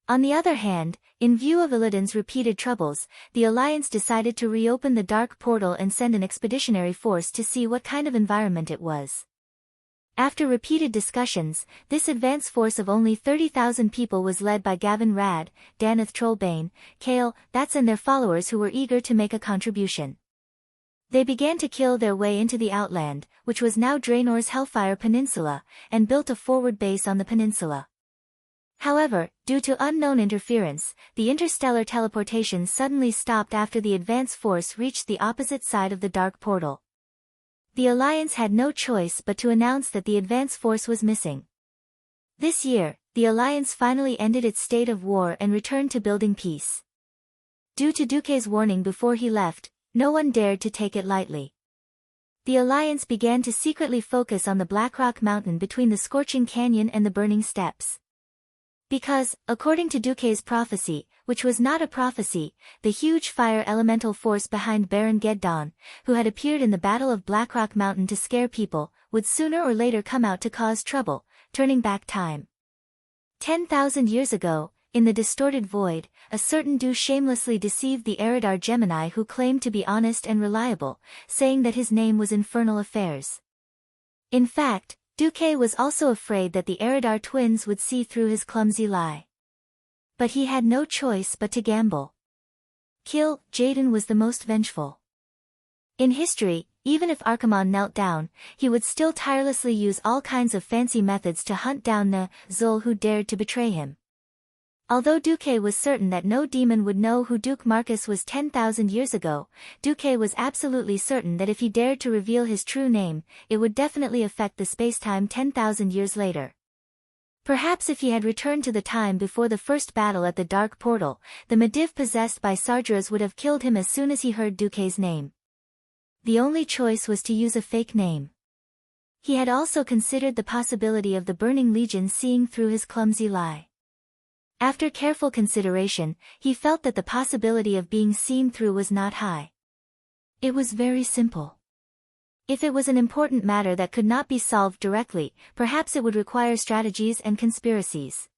On the other hand, in view of Illidan's repeated troubles, the Alliance decided to reopen the Dark Portal and send an expeditionary force to see what kind of environment it was. After repeated discussions, this advance force of only 30,000 people was led by Gavin Rad, Daneth Trollbane, Kale, That's and their followers who were eager to make a contribution. They began to kill their way into the Outland, which was now Draenor's Hellfire Peninsula, and built a forward base on the peninsula. However, due to unknown interference, the interstellar teleportation suddenly stopped after the advance force reached the opposite side of the Dark Portal. The Alliance had no choice but to announce that the advance force was missing. This year, the Alliance finally ended its state of war and returned to building peace. Due to Duque's warning before he left, no one dared to take it lightly. The Alliance began to secretly focus on the Blackrock Mountain between the Scorching Canyon and the Burning Steppes. Because, according to Duque's prophecy, which was not a prophecy, the huge fire elemental force behind Baron Geddon, who had appeared in the Battle of Blackrock Mountain to scare people, would sooner or later come out to cause trouble, turning back time. 10,000 years ago, in the distorted void, a certain Du shamelessly deceived the Eridar Gemini who claimed to be honest and reliable, saying that his name was Infernal Affairs. In fact, Duque was also afraid that the Eridar twins would see through his clumsy lie. But he had no choice but to gamble. Kill Jaden was the most vengeful. In history, even if Archimonde knelt down, he would still tirelessly use all kinds of fancy methods to hunt down the Zul who dared to betray him. Although Duque was certain that no demon would know who Duke Marcus was 10,000 years ago, Duque was absolutely certain that if he dared to reveal his true name, it would definitely affect the spacetime 10,000 years later. Perhaps if he had returned to the time before the first battle at the Dark Portal, the Medivh possessed by Sardras would have killed him as soon as he heard Duque's name. The only choice was to use a fake name. He had also considered the possibility of the Burning Legion seeing through his clumsy lie. After careful consideration, he felt that the possibility of being seen through was not high. It was very simple. If it was an important matter that could not be solved directly, perhaps it would require strategies and conspiracies.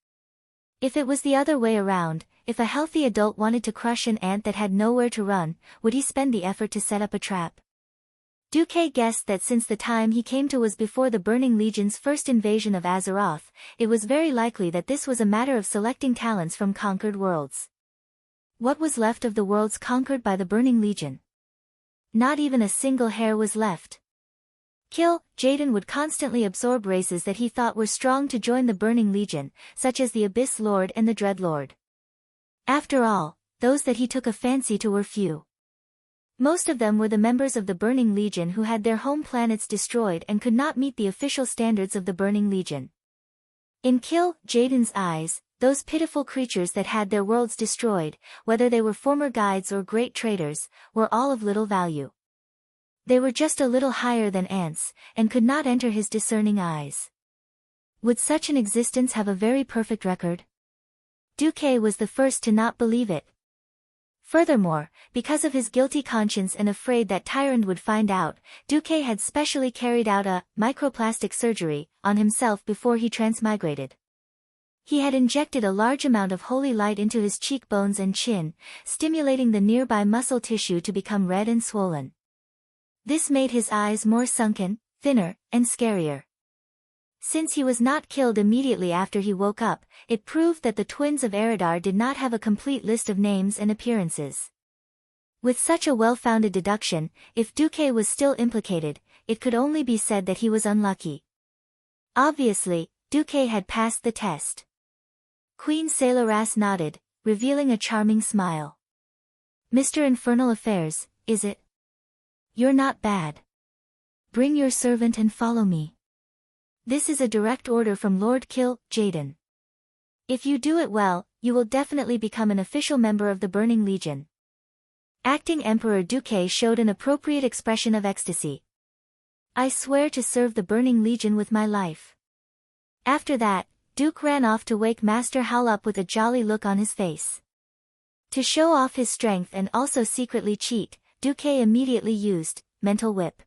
If it was the other way around, if a healthy adult wanted to crush an ant that had nowhere to run, would he spend the effort to set up a trap? Duque guessed that since the time he came to was before the Burning Legion's first invasion of Azeroth, it was very likely that this was a matter of selecting talents from conquered worlds. What was left of the worlds conquered by the Burning Legion? Not even a single hair was left. Kill Jaden would constantly absorb races that he thought were strong to join the Burning Legion, such as the Abyss Lord and the Dread Lord. After all, those that he took a fancy to were few. Most of them were the members of the Burning Legion who had their home planets destroyed and could not meet the official standards of the Burning Legion. In Kill Jaden's eyes, those pitiful creatures that had their worlds destroyed, whether they were former guides or great traders, were all of little value. They were just a little higher than ants, and could not enter his discerning eyes. Would such an existence have a very perfect record? Duque was the first to not believe it. Furthermore, because of his guilty conscience and afraid that Tyrande would find out, Duque had specially carried out a microplastic surgery on himself before he transmigrated. He had injected a large amount of holy light into his cheekbones and chin, stimulating the nearby muscle tissue to become red and swollen. This made his eyes more sunken, thinner, and scarier. Since he was not killed immediately after he woke up, it proved that the twins of Eridar did not have a complete list of names and appearances. With such a well-founded deduction, if Duque was still implicated, it could only be said that he was unlucky. Obviously, Duque had passed the test. Queen Sailoras nodded, revealing a charming smile. "Mr. Infernal Affairs, is it? You're not bad. Bring your servant and follow me. This is a direct order from Lord Kill Jaden. If you do it well, you will definitely become an official member of the Burning Legion." Acting Emperor Duque showed an appropriate expression of ecstasy. "I swear to serve the Burning Legion with my life." After that, Duke ran off to wake Master Howl up with a jolly look on his face. To show off his strength and also secretly cheat, Duque immediately used Mental Whip.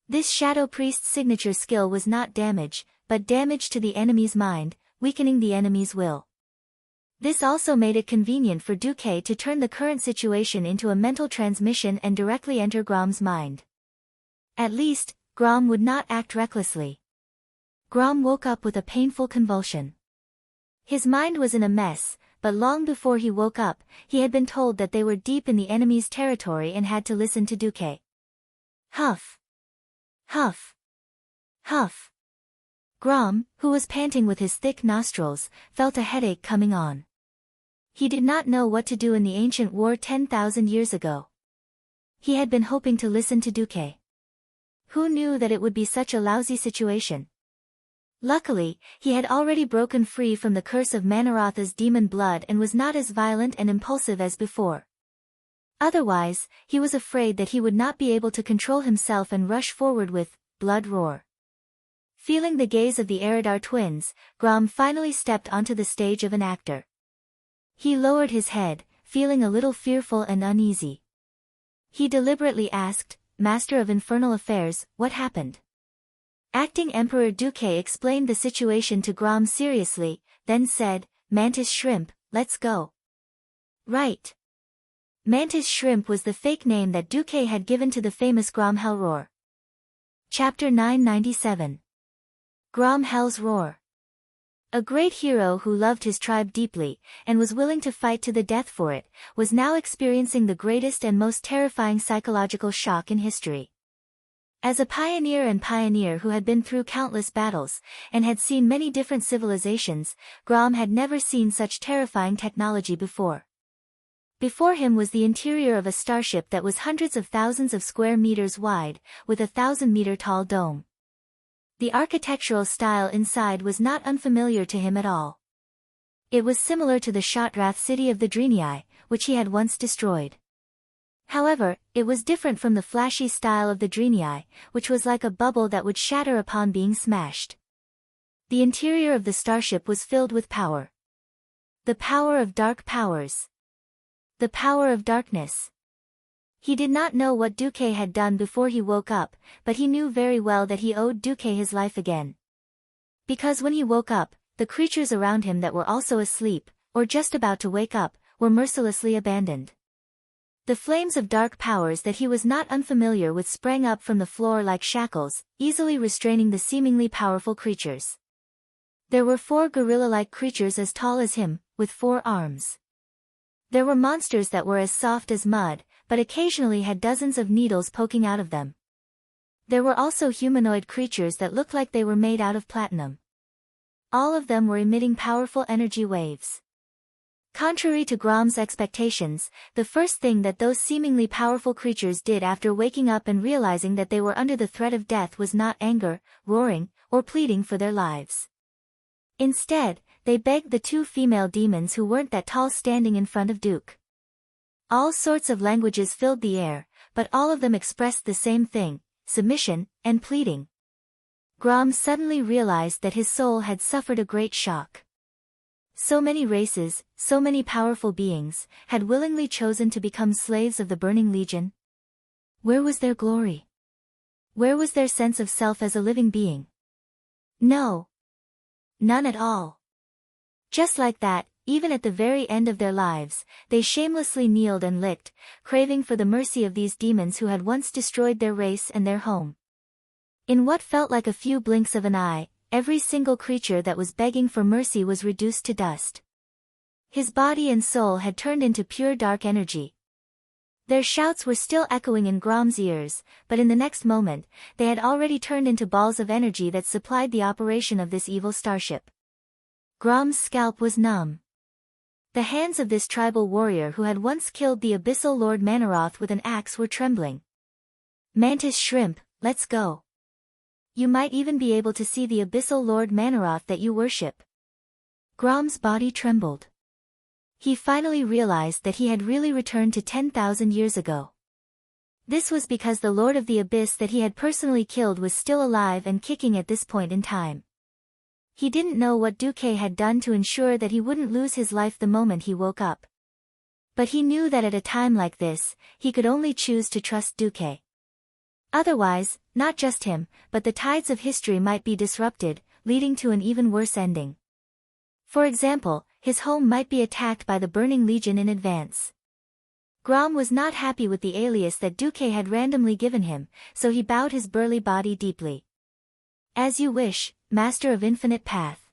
This Shadow Priest's signature skill was not damage, but damage to the enemy's mind, weakening the enemy's will. This also made it convenient for Duque to turn the current situation into a mental transmission and directly enter Grom's mind. At least, Grom would not act recklessly. Grom woke up with a painful convulsion. His mind was in a mess, but long before he woke up, he had been told that they were deep in the enemy's territory and had to listen to Duque. Huff. Huff. Huff. Grom, who was panting with his thick nostrils, felt a headache coming on. He did not know what to do in the ancient war 10,000 years ago. He had been hoping to listen to Duque. Who knew that it would be such a lousy situation? Luckily, he had already broken free from the curse of Manarotha's demon blood and was not as violent and impulsive as before. Otherwise, he was afraid that he would not be able to control himself and rush forward with Blood Roar. Feeling the gaze of the Eridar twins, Grom finally stepped onto the stage of an actor. He lowered his head, feeling a little fearful and uneasy. He deliberately asked, "Master of Infernal Affairs, what happened?" Acting Emperor Duque explained the situation to Grom seriously, then said, "Mantis Shrimp, let's go." Right. Mantis Shrimp was the fake name that Duque had given to the famous Grom Hellroar. Chapter 997. Grom Hell's Roar. A great hero who loved his tribe deeply, and was willing to fight to the death for it, was now experiencing the greatest and most terrifying psychological shock in history. As a pioneer who had been through countless battles, and had seen many different civilizations, Grom had never seen such terrifying technology before. Before him was the interior of a starship that was hundreds of thousands of square meters wide, with a 1,000-meter-tall dome. The architectural style inside was not unfamiliar to him at all. It was similar to the Shotrath city of the Draenei, which he had once destroyed. However, it was different from the flashy style of the Draenei, which was like a bubble that would shatter upon being smashed. The interior of the starship was filled with power. The power of dark powers. The power of darkness. He did not know what Duque had done before he woke up, but he knew very well that he owed Duque his life again. Because when he woke up, the creatures around him that were also asleep, or just about to wake up, were mercilessly abandoned. The flames of dark powers that he was not unfamiliar with sprang up from the floor like shackles, easily restraining the seemingly powerful creatures. There were 4 gorilla-like creatures as tall as him, with 4 arms. There were monsters that were as soft as mud, but occasionally had dozens of needles poking out of them. There were also humanoid creatures that looked like they were made out of platinum. All of them were emitting powerful energy waves. Contrary to Grom's expectations, the first thing that those seemingly powerful creatures did after waking up and realizing that they were under the threat of death was not anger, roaring, or pleading for their lives. Instead, they begged the 2 female demons who weren't that tall standing in front of Duke. All sorts of languages filled the air, but all of them expressed the same thing: submission and pleading. Grom suddenly realized that his soul had suffered a great shock. So many races, so many powerful beings, had willingly chosen to become slaves of the Burning Legion. Where was their glory? Where was their sense of self as a living being? No. None at all. Just like that, even at the very end of their lives, they shamelessly kneeled and licked, craving for the mercy of these demons who had once destroyed their race and their home. In what felt like a few blinks of an eye, every single creature that was begging for mercy was reduced to dust. His body and soul had turned into pure dark energy. Their shouts were still echoing in Grom's ears, but in the next moment, they had already turned into balls of energy that supplied the operation of this evil starship. Grom's scalp was numb. The hands of this tribal warrior who had once killed the Abyssal Lord Manaroth with an axe were trembling. Mantis Shrimp, let's go. You might even be able to see the Abyssal Lord Manaroth that you worship. Grom's body trembled. He finally realized that he had really returned to 10,000 years ago. This was because the Lord of the Abyss that he had personally killed was still alive and kicking at this point in time. He didn't know what Duque had done to ensure that he wouldn't lose his life the moment he woke up. But he knew that at a time like this, he could only choose to trust Duque. Otherwise, not just him, but the tides of history might be disrupted, leading to an even worse ending. For example, his home might be attacked by the Burning Legion in advance. Grom was not happy with the alias that Duque had randomly given him, so he bowed his burly body deeply. As you wish, Master of Infinite Path.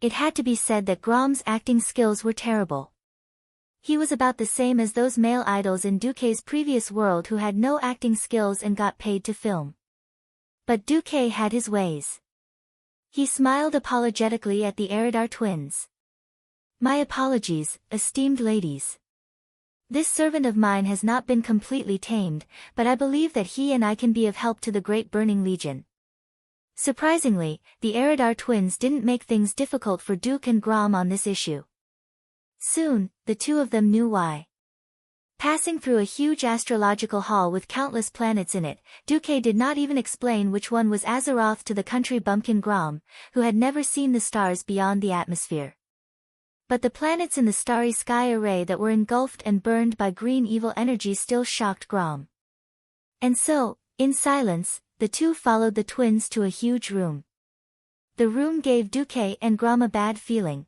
It had to be said that Grom's acting skills were terrible. He was about the same as those male idols in Duque's previous world who had no acting skills and got paid to film. But Duque had his ways. He smiled apologetically at the Eridar twins. My apologies, esteemed ladies. This servant of mine has not been completely tamed, but I believe that he and I can be of help to the Great Burning Legion. Surprisingly, the Eridar twins didn't make things difficult for Duke and Grom on this issue. Soon, the 2 of them knew why. Passing through a huge astrological hall with countless planets in it, Duque did not even explain which one was Azeroth to the country bumpkin Grom, who had never seen the stars beyond the atmosphere. But the planets in the starry sky array that were engulfed and burned by green evil energy still shocked Grom. And so, in silence, the 2 followed the twins to a huge room. The room gave Duque and Grom a bad feeling.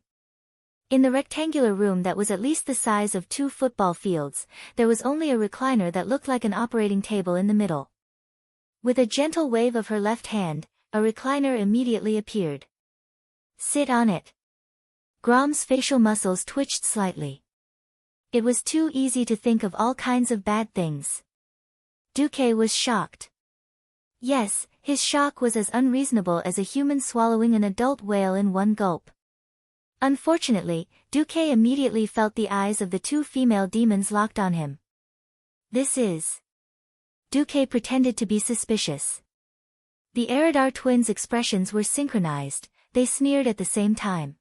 In the rectangular room that was at least the size of 2 football fields, there was only a recliner that looked like an operating table in the middle. With a gentle wave of her left hand, a recliner immediately appeared. Sit on it. Grom's facial muscles twitched slightly. It was too easy to think of all kinds of bad things. Duque was shocked. Yes, his shock was as unreasonable as a human swallowing an adult whale in one gulp. Unfortunately, Duque immediately felt the eyes of the two female demons locked on him. This is... Duque pretended to be suspicious. The Eridar twins' expressions were synchronized, they sneered at the same time.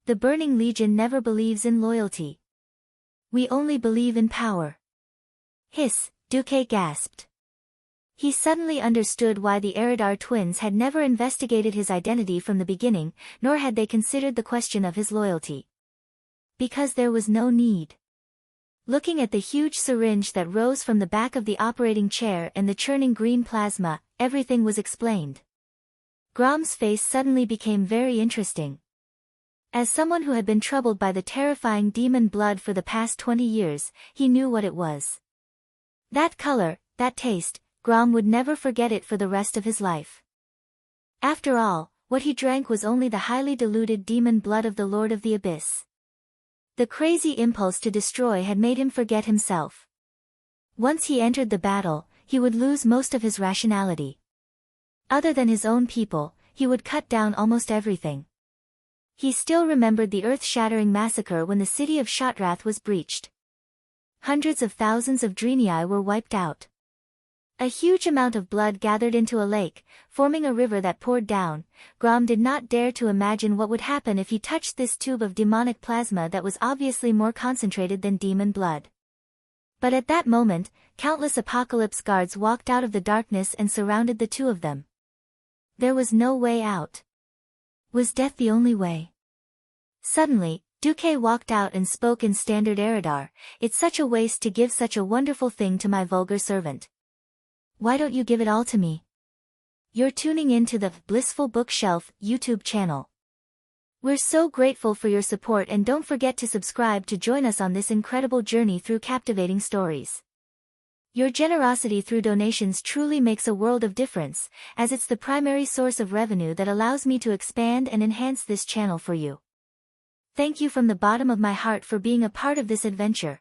The Burning Legion never believes in loyalty. We only believe in power. Hiss, Duque gasped. He suddenly understood why the Eridar twins had never investigated his identity from the beginning, nor had they considered the question of his loyalty. Because there was no need. Looking at the huge syringe that rose from the back of the operating chair and the churning green plasma, everything was explained. Grom's face suddenly became very interesting. As someone who had been troubled by the terrifying demon blood for the past 20 years, he knew what it was. That color, that taste, Grom would never forget it for the rest of his life. After all, what he drank was only the highly diluted demon blood of the Lord of the Abyss. The crazy impulse to destroy had made him forget himself. Once he entered the battle, he would lose most of his rationality. Other than his own people, he would cut down almost everything. He still remembered the earth-shattering massacre when the city of Shotrath was breached. Hundreds of thousands of Draenei were wiped out. A huge amount of blood gathered into a lake, forming a river that poured down. Grom did not dare to imagine what would happen if he touched this tube of demonic plasma that was obviously more concentrated than demon blood. But at that moment, countless Apocalypse guards walked out of the darkness and surrounded the two of them. There was no way out. Was death the only way? Suddenly, Duque walked out and spoke in standard Eridar. It's such a waste to give such a wonderful thing to my vulgar servant. Why don't you give it all to me? You're tuning in to the Blissful Bookshelf YouTube channel. We're so grateful for your support, and don't forget to subscribe to join us on this incredible journey through captivating stories. Your generosity through donations truly makes a world of difference, as it's the primary source of revenue that allows me to expand and enhance this channel for you. Thank you from the bottom of my heart for being a part of this adventure.